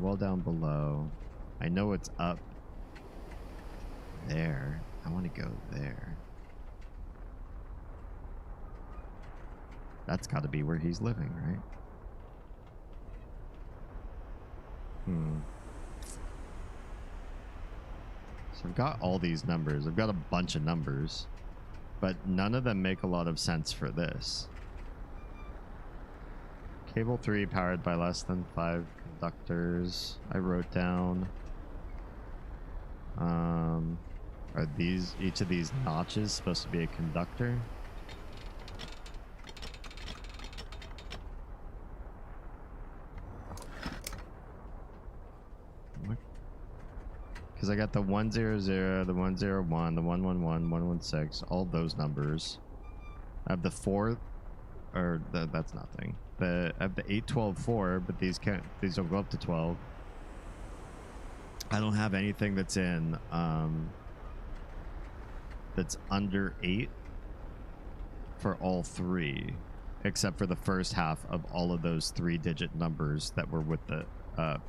Well down below. I know it's up there. I want to go there. That's got to be where he's living, right? So I've got all these numbers. I've got a bunch of numbers, but none of them make a lot of sense for this. Cable 3 powered by less than 5 conductors. I wrote down. Are each of these notches supposed to be a conductor? Because I got the 100, the 101, the 111, 116, all those numbers. I have the 4, or that's nothing. I have the 812-4, but these don't go up to 12. I don't have anything that's in that's under 8 for all 3, except for the first half of all of those 3-digit numbers that were with the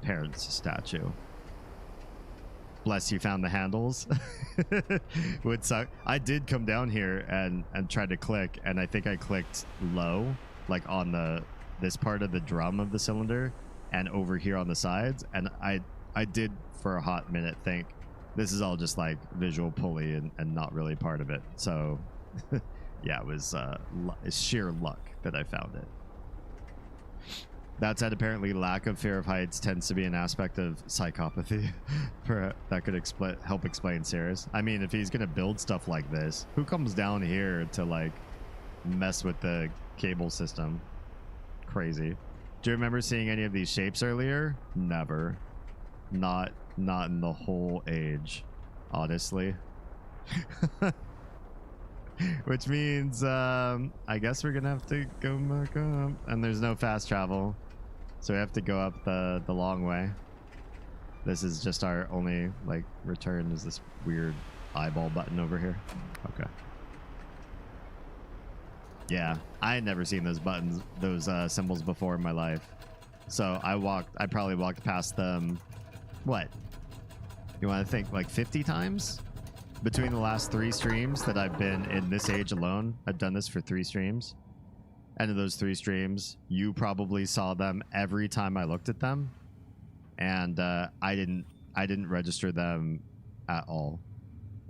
parents statue. Bless you, found the handles. Would suck. I did come down here and try to click, and I think I clicked low, like on this part of the drum of the cylinder, and over here on the sides, and I did for a hot minute think this is all just like visual pulley and not really part of it. So yeah, it was sheer luck that I found it. That said, apparently lack of fear of heights tends to be an aspect of psychopathy. That could help explain Cirrus. I mean, if he's gonna build stuff like this, who comes down here to like mess with the cable system? Crazy. Do you remember seeing any of these shapes earlier? Never. Not in the whole age, honestly. Which means I guess we're gonna have to go back up, and there's no fast travel, so we have to go up the long way. This is just our only like return is this weird eyeball button over here. Okay. Yeah, I had never seen those buttons, those symbols before in my life. So I probably walked past them, what? You want to think like 50 times? Between the last 3 streams that I've been in this age alone. I've done this for 3 streams. And in those 3 streams, you probably saw them every time I looked at them. And I didn't register them at all.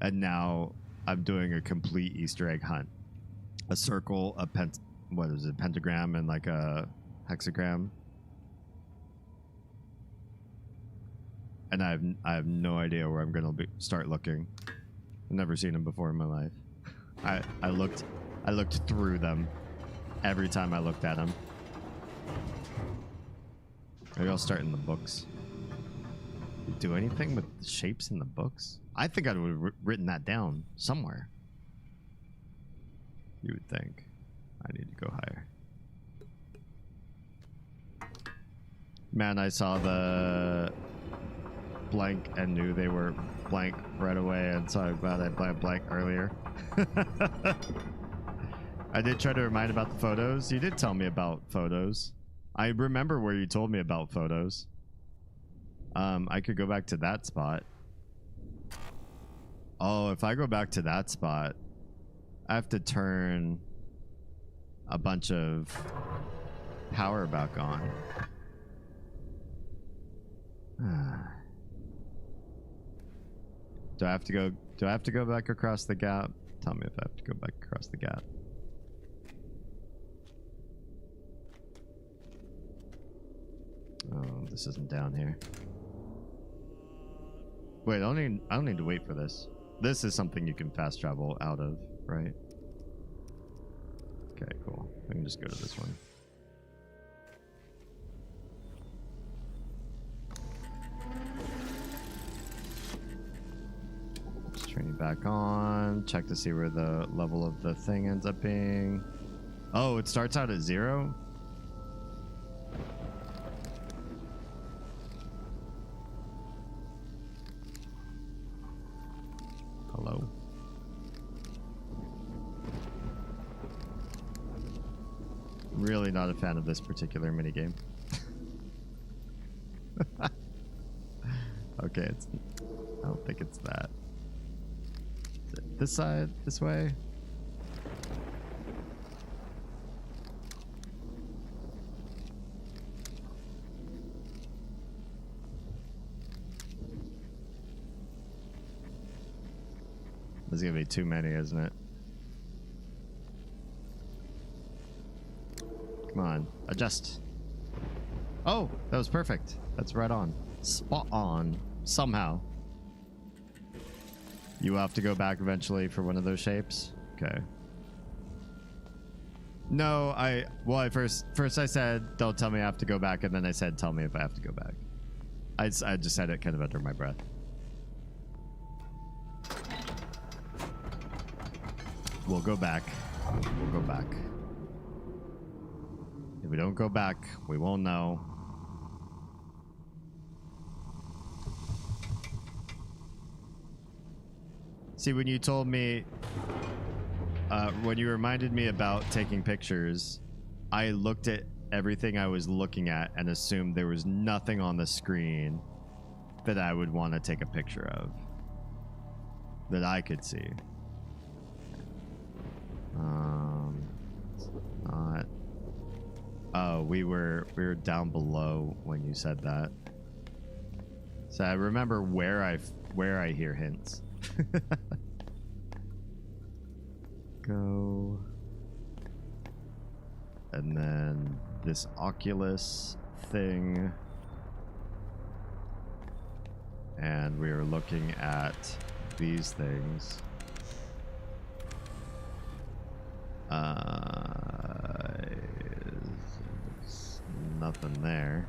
And now I'm doing a complete Easter egg hunt. A circle, a pentagram, and like a hexagram. And I have no idea where I'm gonna start looking. I've never seen them before in my life. I looked through them every time I looked at them. Maybe I'll start in the books. Do anything with the shapes in the books? I think I would have written that down somewhere. You would think. I need to go higher. Man, I saw the blank and knew they were blank right away, and so I'm glad I blank earlier. I did try to remind about the photos. You did tell me about photos. I remember where you told me about photos. I could go back to that spot. Oh, if I go back to that spot, I have to turn a bunch of power back on. Do I have to go back across the gap? Tell me if I have to go back across the gap. Oh, this isn't down here. Wait, I don't need to wait for this. This is something you can fast travel out of, right? Okay, cool. I can just go to this one. Just turning back on. Check to see where the level of the thing ends up being. Oh, it starts out at 0? Hello? Really not a fan of this particular minigame. Okay, I don't think it's that. Is it this side? This way? There's gonna be too many, isn't it? Come on, adjust. Oh, that was perfect. That's right on. Spot on. Somehow. You will have to go back eventually for one of those shapes? Okay. No, first I said, don't tell me I have to go back, and then I said, tell me if I have to go back. I just said it kind of under my breath. We'll go back. We'll go back. If we don't go back, we won't know. See, when you told me, when you reminded me about taking pictures, I looked at everything I was looking at and assumed there was nothing on the screen that I would want to take a picture of. That I could see. It's not. Oh, we were down below when you said that. So I remember where I hear hints. Go. And then this Oculus thing. And we were looking at these things. Nothing there.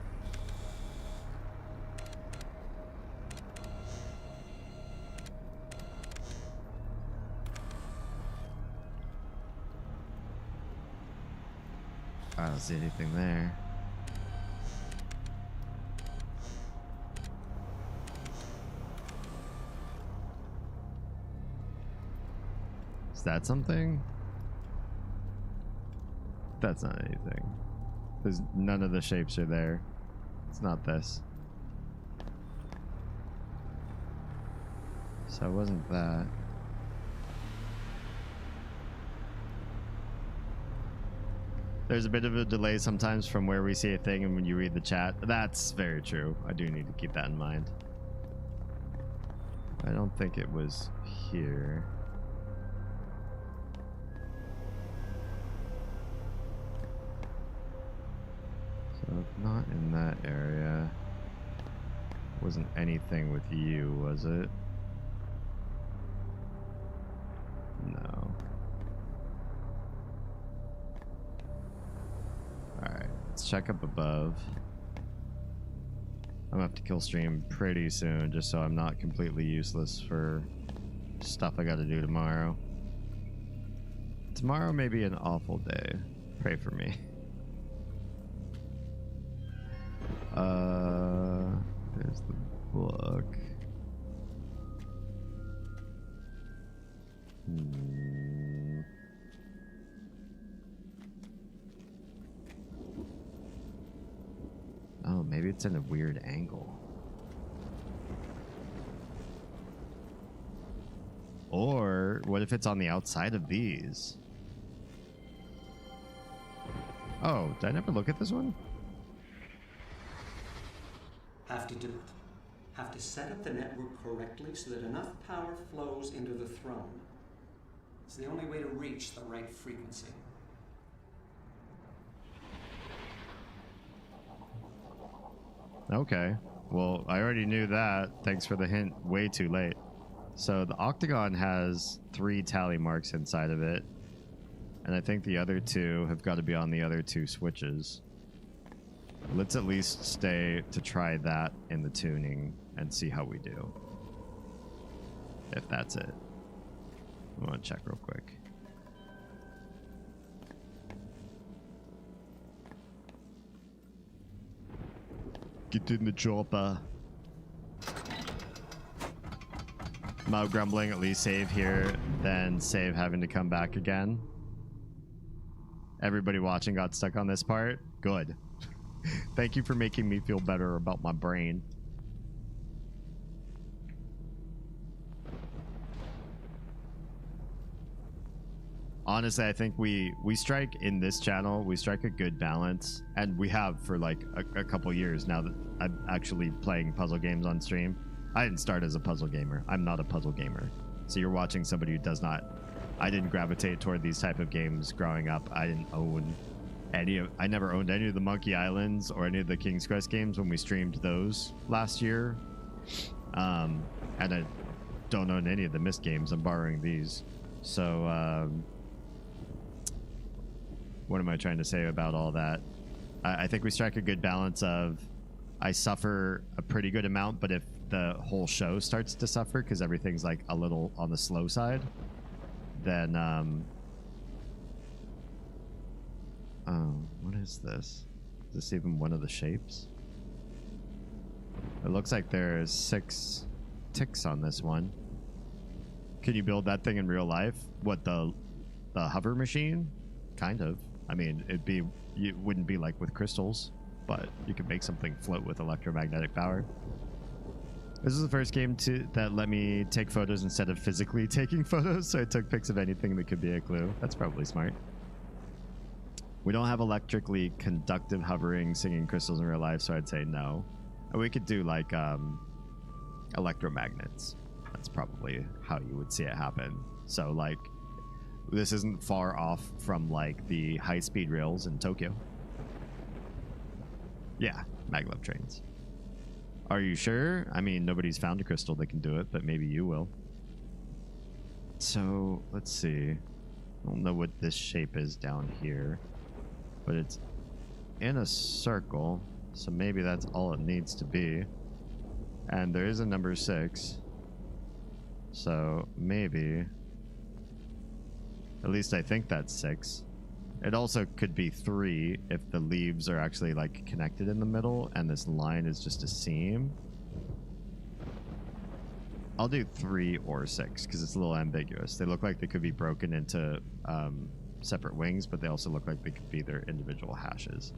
I don't see anything there. Is that something? That's not anything. There's none of the shapes are there. It's not this. So it wasn't that. There's a bit of a delay sometimes from where we see a thing and when you read the chat. That's very true. I do need to keep that in mind. I don't think it was here. So not in that area. Wasn't anything with you, was it? No. Alright, let's check up above. I'm gonna have to kill stream pretty soon just so I'm not completely useless for stuff I gotta do tomorrow. Tomorrow may be an awful day. Pray for me. There's the book. Oh, maybe it's in a weird angle. Or what if it's on the outside of these? Oh, did I never look at this one? Have to do it. Have to set up the network correctly so that enough power flows into the throne. It's the only way to reach the right frequency. Okay. Well, I already knew that. Thanks for the hint. Way too late. So the octagon has 3 tally marks inside of it. And I think the other 2 have got to be on the other 2 switches. Let's at least stay to try that in the tuning and see how we do. If that's it. I want to check real quick. Get in the chopper. Mo grumbling, at least save here, then save having to come back again. Everybody watching got stuck on this part. Good. Thank you for making me feel better about my brain. Honestly, I think we strike in this channel, we strike a good balance, and we have for like a couple years now that I'm actually playing puzzle games on stream. I didn't start as a puzzle gamer. I'm not a puzzle gamer. So you're watching somebody who does not. I didn't gravitate toward these type of games growing up. I didn't own I never owned any of the Monkey Islands or any of the King's Quest games when we streamed those last year. And I don't own any of the Myst games. I'm borrowing these. So what am I trying to say about all that? I think we strike a good balance of I suffer a pretty good amount, but if the whole show starts to suffer because everything's like a little on the slow side, then oh, what is this? Is this even one of the shapes? It looks like there's 6 ticks on this one. Can you build that thing in real life? What, the hover machine? Kind of. I mean, it wouldn't be like with crystals, but you could make something float with electromagnetic power. This is the first game that let me take photos instead of physically taking photos, so I took pics of anything that could be a clue. That's probably smart. We don't have electrically conductive hovering singing crystals in real life, so I'd say no. We could do like electromagnets. That's probably how you would see it happen. So like, this isn't far off from like the high-speed rails in Tokyo. Yeah, maglev trains. Are you sure? I mean, nobody's found a crystal that can do it, but maybe you will. So, let's see. I don't know what this shape is down here, but it's in a circle, so maybe that's all it needs to be. And there is a number 6. So, maybe... At least I think that's 6. It also could be 3 if the leaves are actually like connected in the middle and this line is just a seam. I'll do 3 or 6 because it's a little ambiguous. They look like they could be broken into separate wings, but they also look like they could be their individual hashes.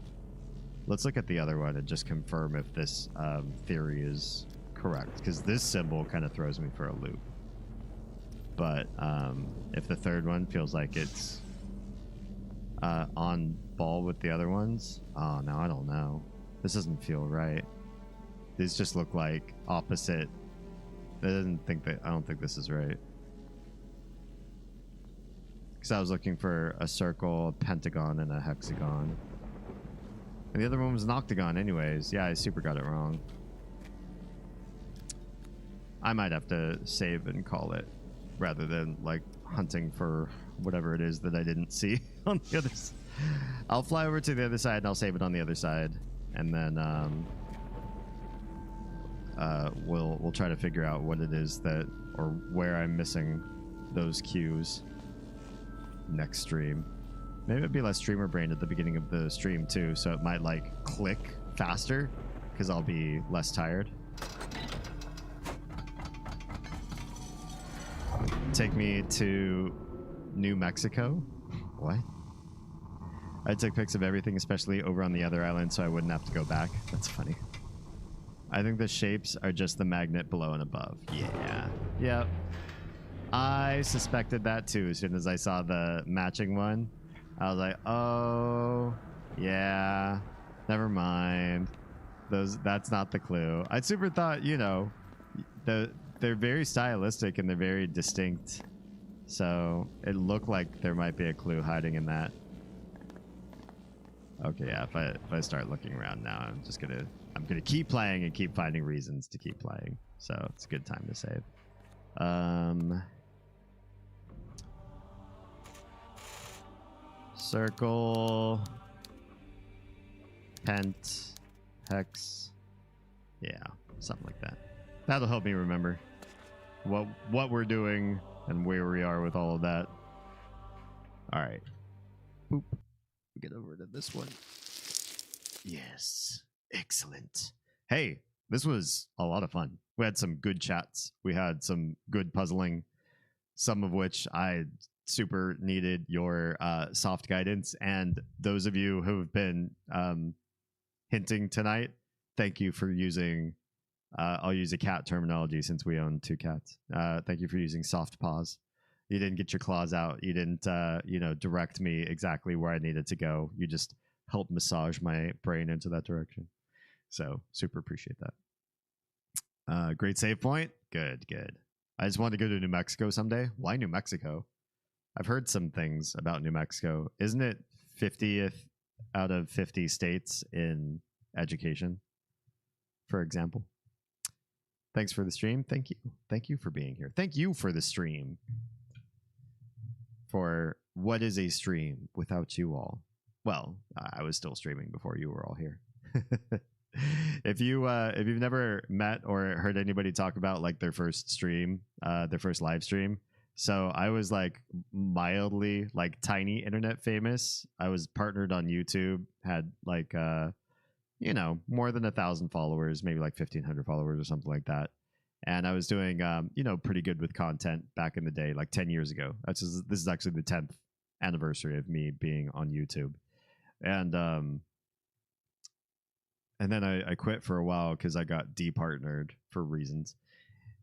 Let's look at the other one and just confirm if this theory is correct, because this symbol kind of throws me for a loop. But if the third one feels like it's on ball with the other ones, oh no, I don't know. This doesn't feel right. These just look like opposite. I don't think this is right. Because I was looking for a circle, a pentagon, and a hexagon. And the other one was an octagon anyways. Yeah, I super got it wrong. I might have to save and call it, rather than like hunting for whatever it is that I didn't see on the other side. I'll fly over to the other side and I'll save it on the other side. And then we'll try to figure out what it is that, or where I'm missing those cues next stream. Maybe it'd be less streamer brain at the beginning of the stream too, so it might like click faster because I'll be less tired. Take me to New Mexico. What? I took pics of everything, especially over on the other island, so I wouldn't have to go back. That's funny. I think the shapes are just the magnet below and above. Yeah. Yep. I suspected that too as soon as I saw the matching one. I was like, oh, yeah, never mind. That's not the clue. I super thought, you know, they're very stylistic and they're very distinct. So it looked like there might be a clue hiding in that. Okay, yeah, if I start looking around now, I'm gonna keep playing and keep finding reasons to keep playing. So it's a good time to save. Circle, pent, hex, yeah, something like that. That'll help me remember what we're doing and where we are with all of that. All right, boop. Get over to this one. Yes, excellent. Hey, this was a lot of fun. We had some good chats. We had some good puzzling, some of which I super needed your soft guidance. And those of you who have been hinting tonight, thank you for using, I'll use a cat terminology since we own 2 cats. Thank you for using soft paws. You didn't get your claws out. You didn't, direct me exactly where I needed to go. You just helped massage my brain into that direction. So super appreciate that. Great save point. Good. I just want to go to New Mexico someday. Why New Mexico? I've heard some things about New Mexico. Isn't it 50th out of 50 states in education, for example? Thanks for the stream. Thank you. Thank you for being here. Thank you for the stream. For what is a stream without you all? Well, I was still streaming before you were all here. If you've never met or heard anybody talk about like their first stream, their first live stream, so I was like mildly like tiny internet famous. I was partnered on YouTube, had like more than 1,000 followers, maybe like 1,500 followers or something like that. And I was doing pretty good with content back in the day, like 10 years ago. This is actually the 10th anniversary of me being on YouTube. And then I quit for a while because I got departnered for reasons,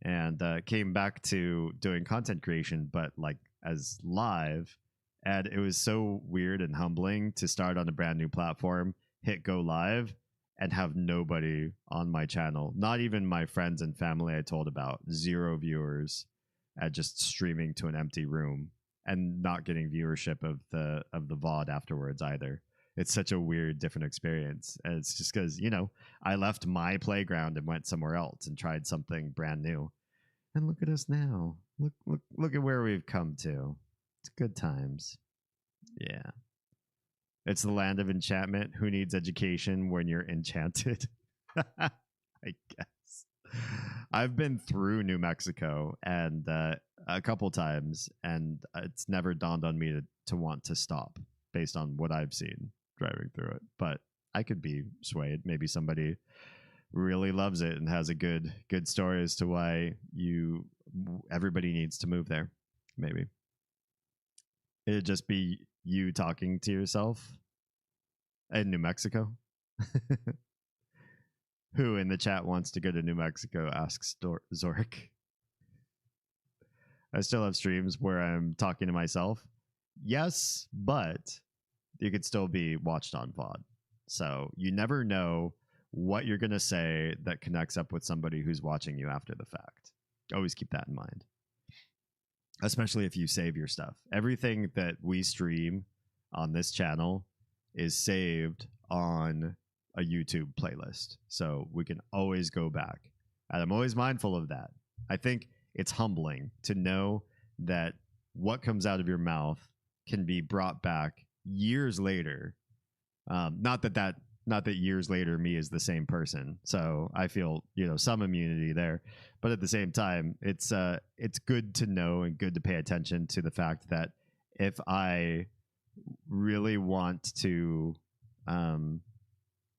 and came back to doing content creation, but like as live. And it was so weird and humbling to start on a brand new platform, hit go live, and have nobody on my channel, not even my friends and family I told about, 0 viewers, at just streaming to an empty room and not getting viewership of the VOD afterwards either. It's such a weird, different experience. And it's just because, I left my playground and went somewhere else and tried something brand new. And look at us now. Look at where we've come to. It's good times. Yeah. It's the land of enchantment. Who needs education when you're enchanted? I guess. I've been through New Mexico and a couple times, and it's never dawned on me to want to stop based on what I've seen driving through it. But I could be swayed. Maybe somebody really loves it and has a good story as to why everybody needs to move there. Maybe it'd just be you talking to yourself in New Mexico. Who in the chat wants to go to New Mexico? Asks Zork. I still have streams where I'm talking to myself. Yes, but you could still be watched on VOD. So you never know what you're going to say that connects up with somebody who's watching you after the fact. Always keep that in mind. Especially if you save your stuff. Everything that we stream on this channel is saved on a YouTube playlist. So we can always go back. And I'm always mindful of that. I think it's humbling to know that what comes out of your mouth can be brought back years later. Not that years later me is the same person. So I feel, some immunity there. But at the same time, it's good to know and good to pay attention to the fact that if I really want to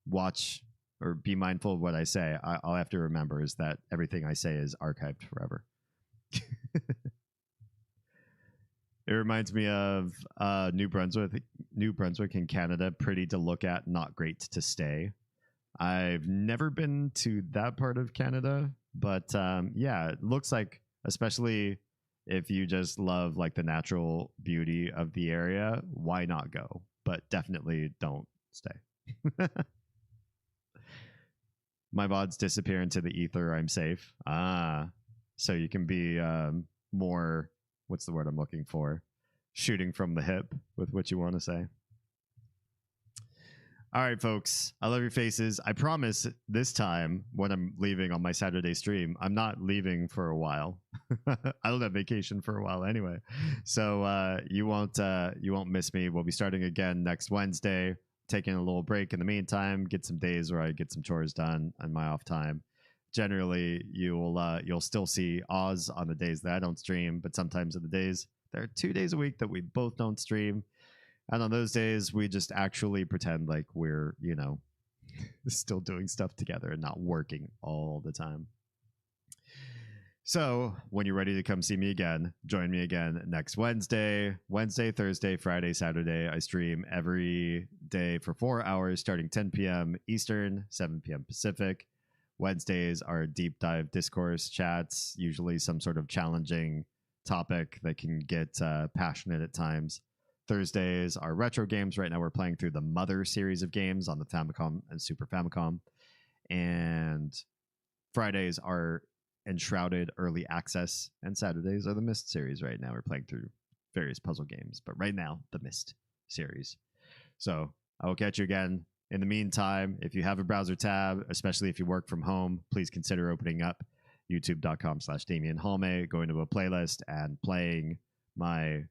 watch or be mindful of what I say, I'll have to remember is that everything I say is archived forever. It reminds me of New Brunswick in Canada. Pretty to look at, not great to stay. I've never been to that part of Canada, but yeah, it looks like, especially if you just love like the natural beauty of the area, why not go? But definitely don't stay. My VODs disappear into the ether. I'm safe. So you can be more, what's the word I'm looking for? Shooting from the hip with what you want to say. All right, folks. I love your faces. I promise this time when I'm leaving on my Saturday stream, I'm not leaving for a while. I don't have vacation for a while anyway. So you won't miss me. We'll be starting again next Wednesday. Taking a little break in the meantime, get some days where I get some chores done on my off time. Generally, you'll still see Oz on the days that I don't stream, but sometimes on the days, there are 2 days a week that we both don't stream. And on those days, we just actually pretend like we're, still doing stuff together and not working all the time. So when you're ready to come see me again, join me again next Wednesday, Thursday, Friday, Saturday. I stream every day for 4 hours starting 10 p.m. Eastern, 7 p.m. Pacific. Wednesdays are deep dive discourse chats, usually some sort of challenging topic that can get passionate at times. Thursdays are retro games. Right now we're playing through the Mother series of games on the Famicom and Super Famicom. And Fridays are Enshrouded early access, and Saturdays are the Myst series. Right now we're playing through various puzzle games, but right now the Myst series. So I will catch you again. In the meantime, if you have a browser tab, especially if you work from home, please consider opening up youtube.com/DamienHalme, going to a playlist and playing my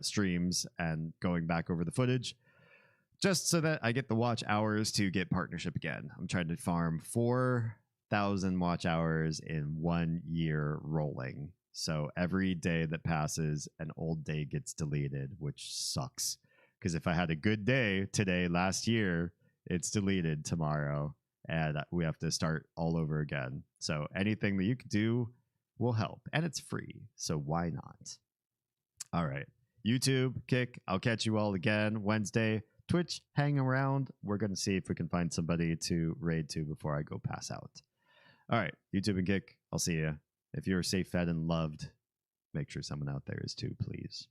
streams and going back over the footage just so that I get the watch hours to get partnership again. I'm trying to farm 4,000 watch hours in 1 year rolling. So every day that passes, an old day gets deleted, which sucks. Because if I had a good day today, last year, it's deleted tomorrow, and we have to start all over again. So anything that you could do will help, and it's free. So why not? All right. YouTube, Kick, I'll catch you all again Wednesday. Twitch, hang around. We're going to see if we can find somebody to raid to before I go pass out. All right, YouTube and Kick, I'll see you. If you're safe, fed, and loved, make sure someone out there is too, please.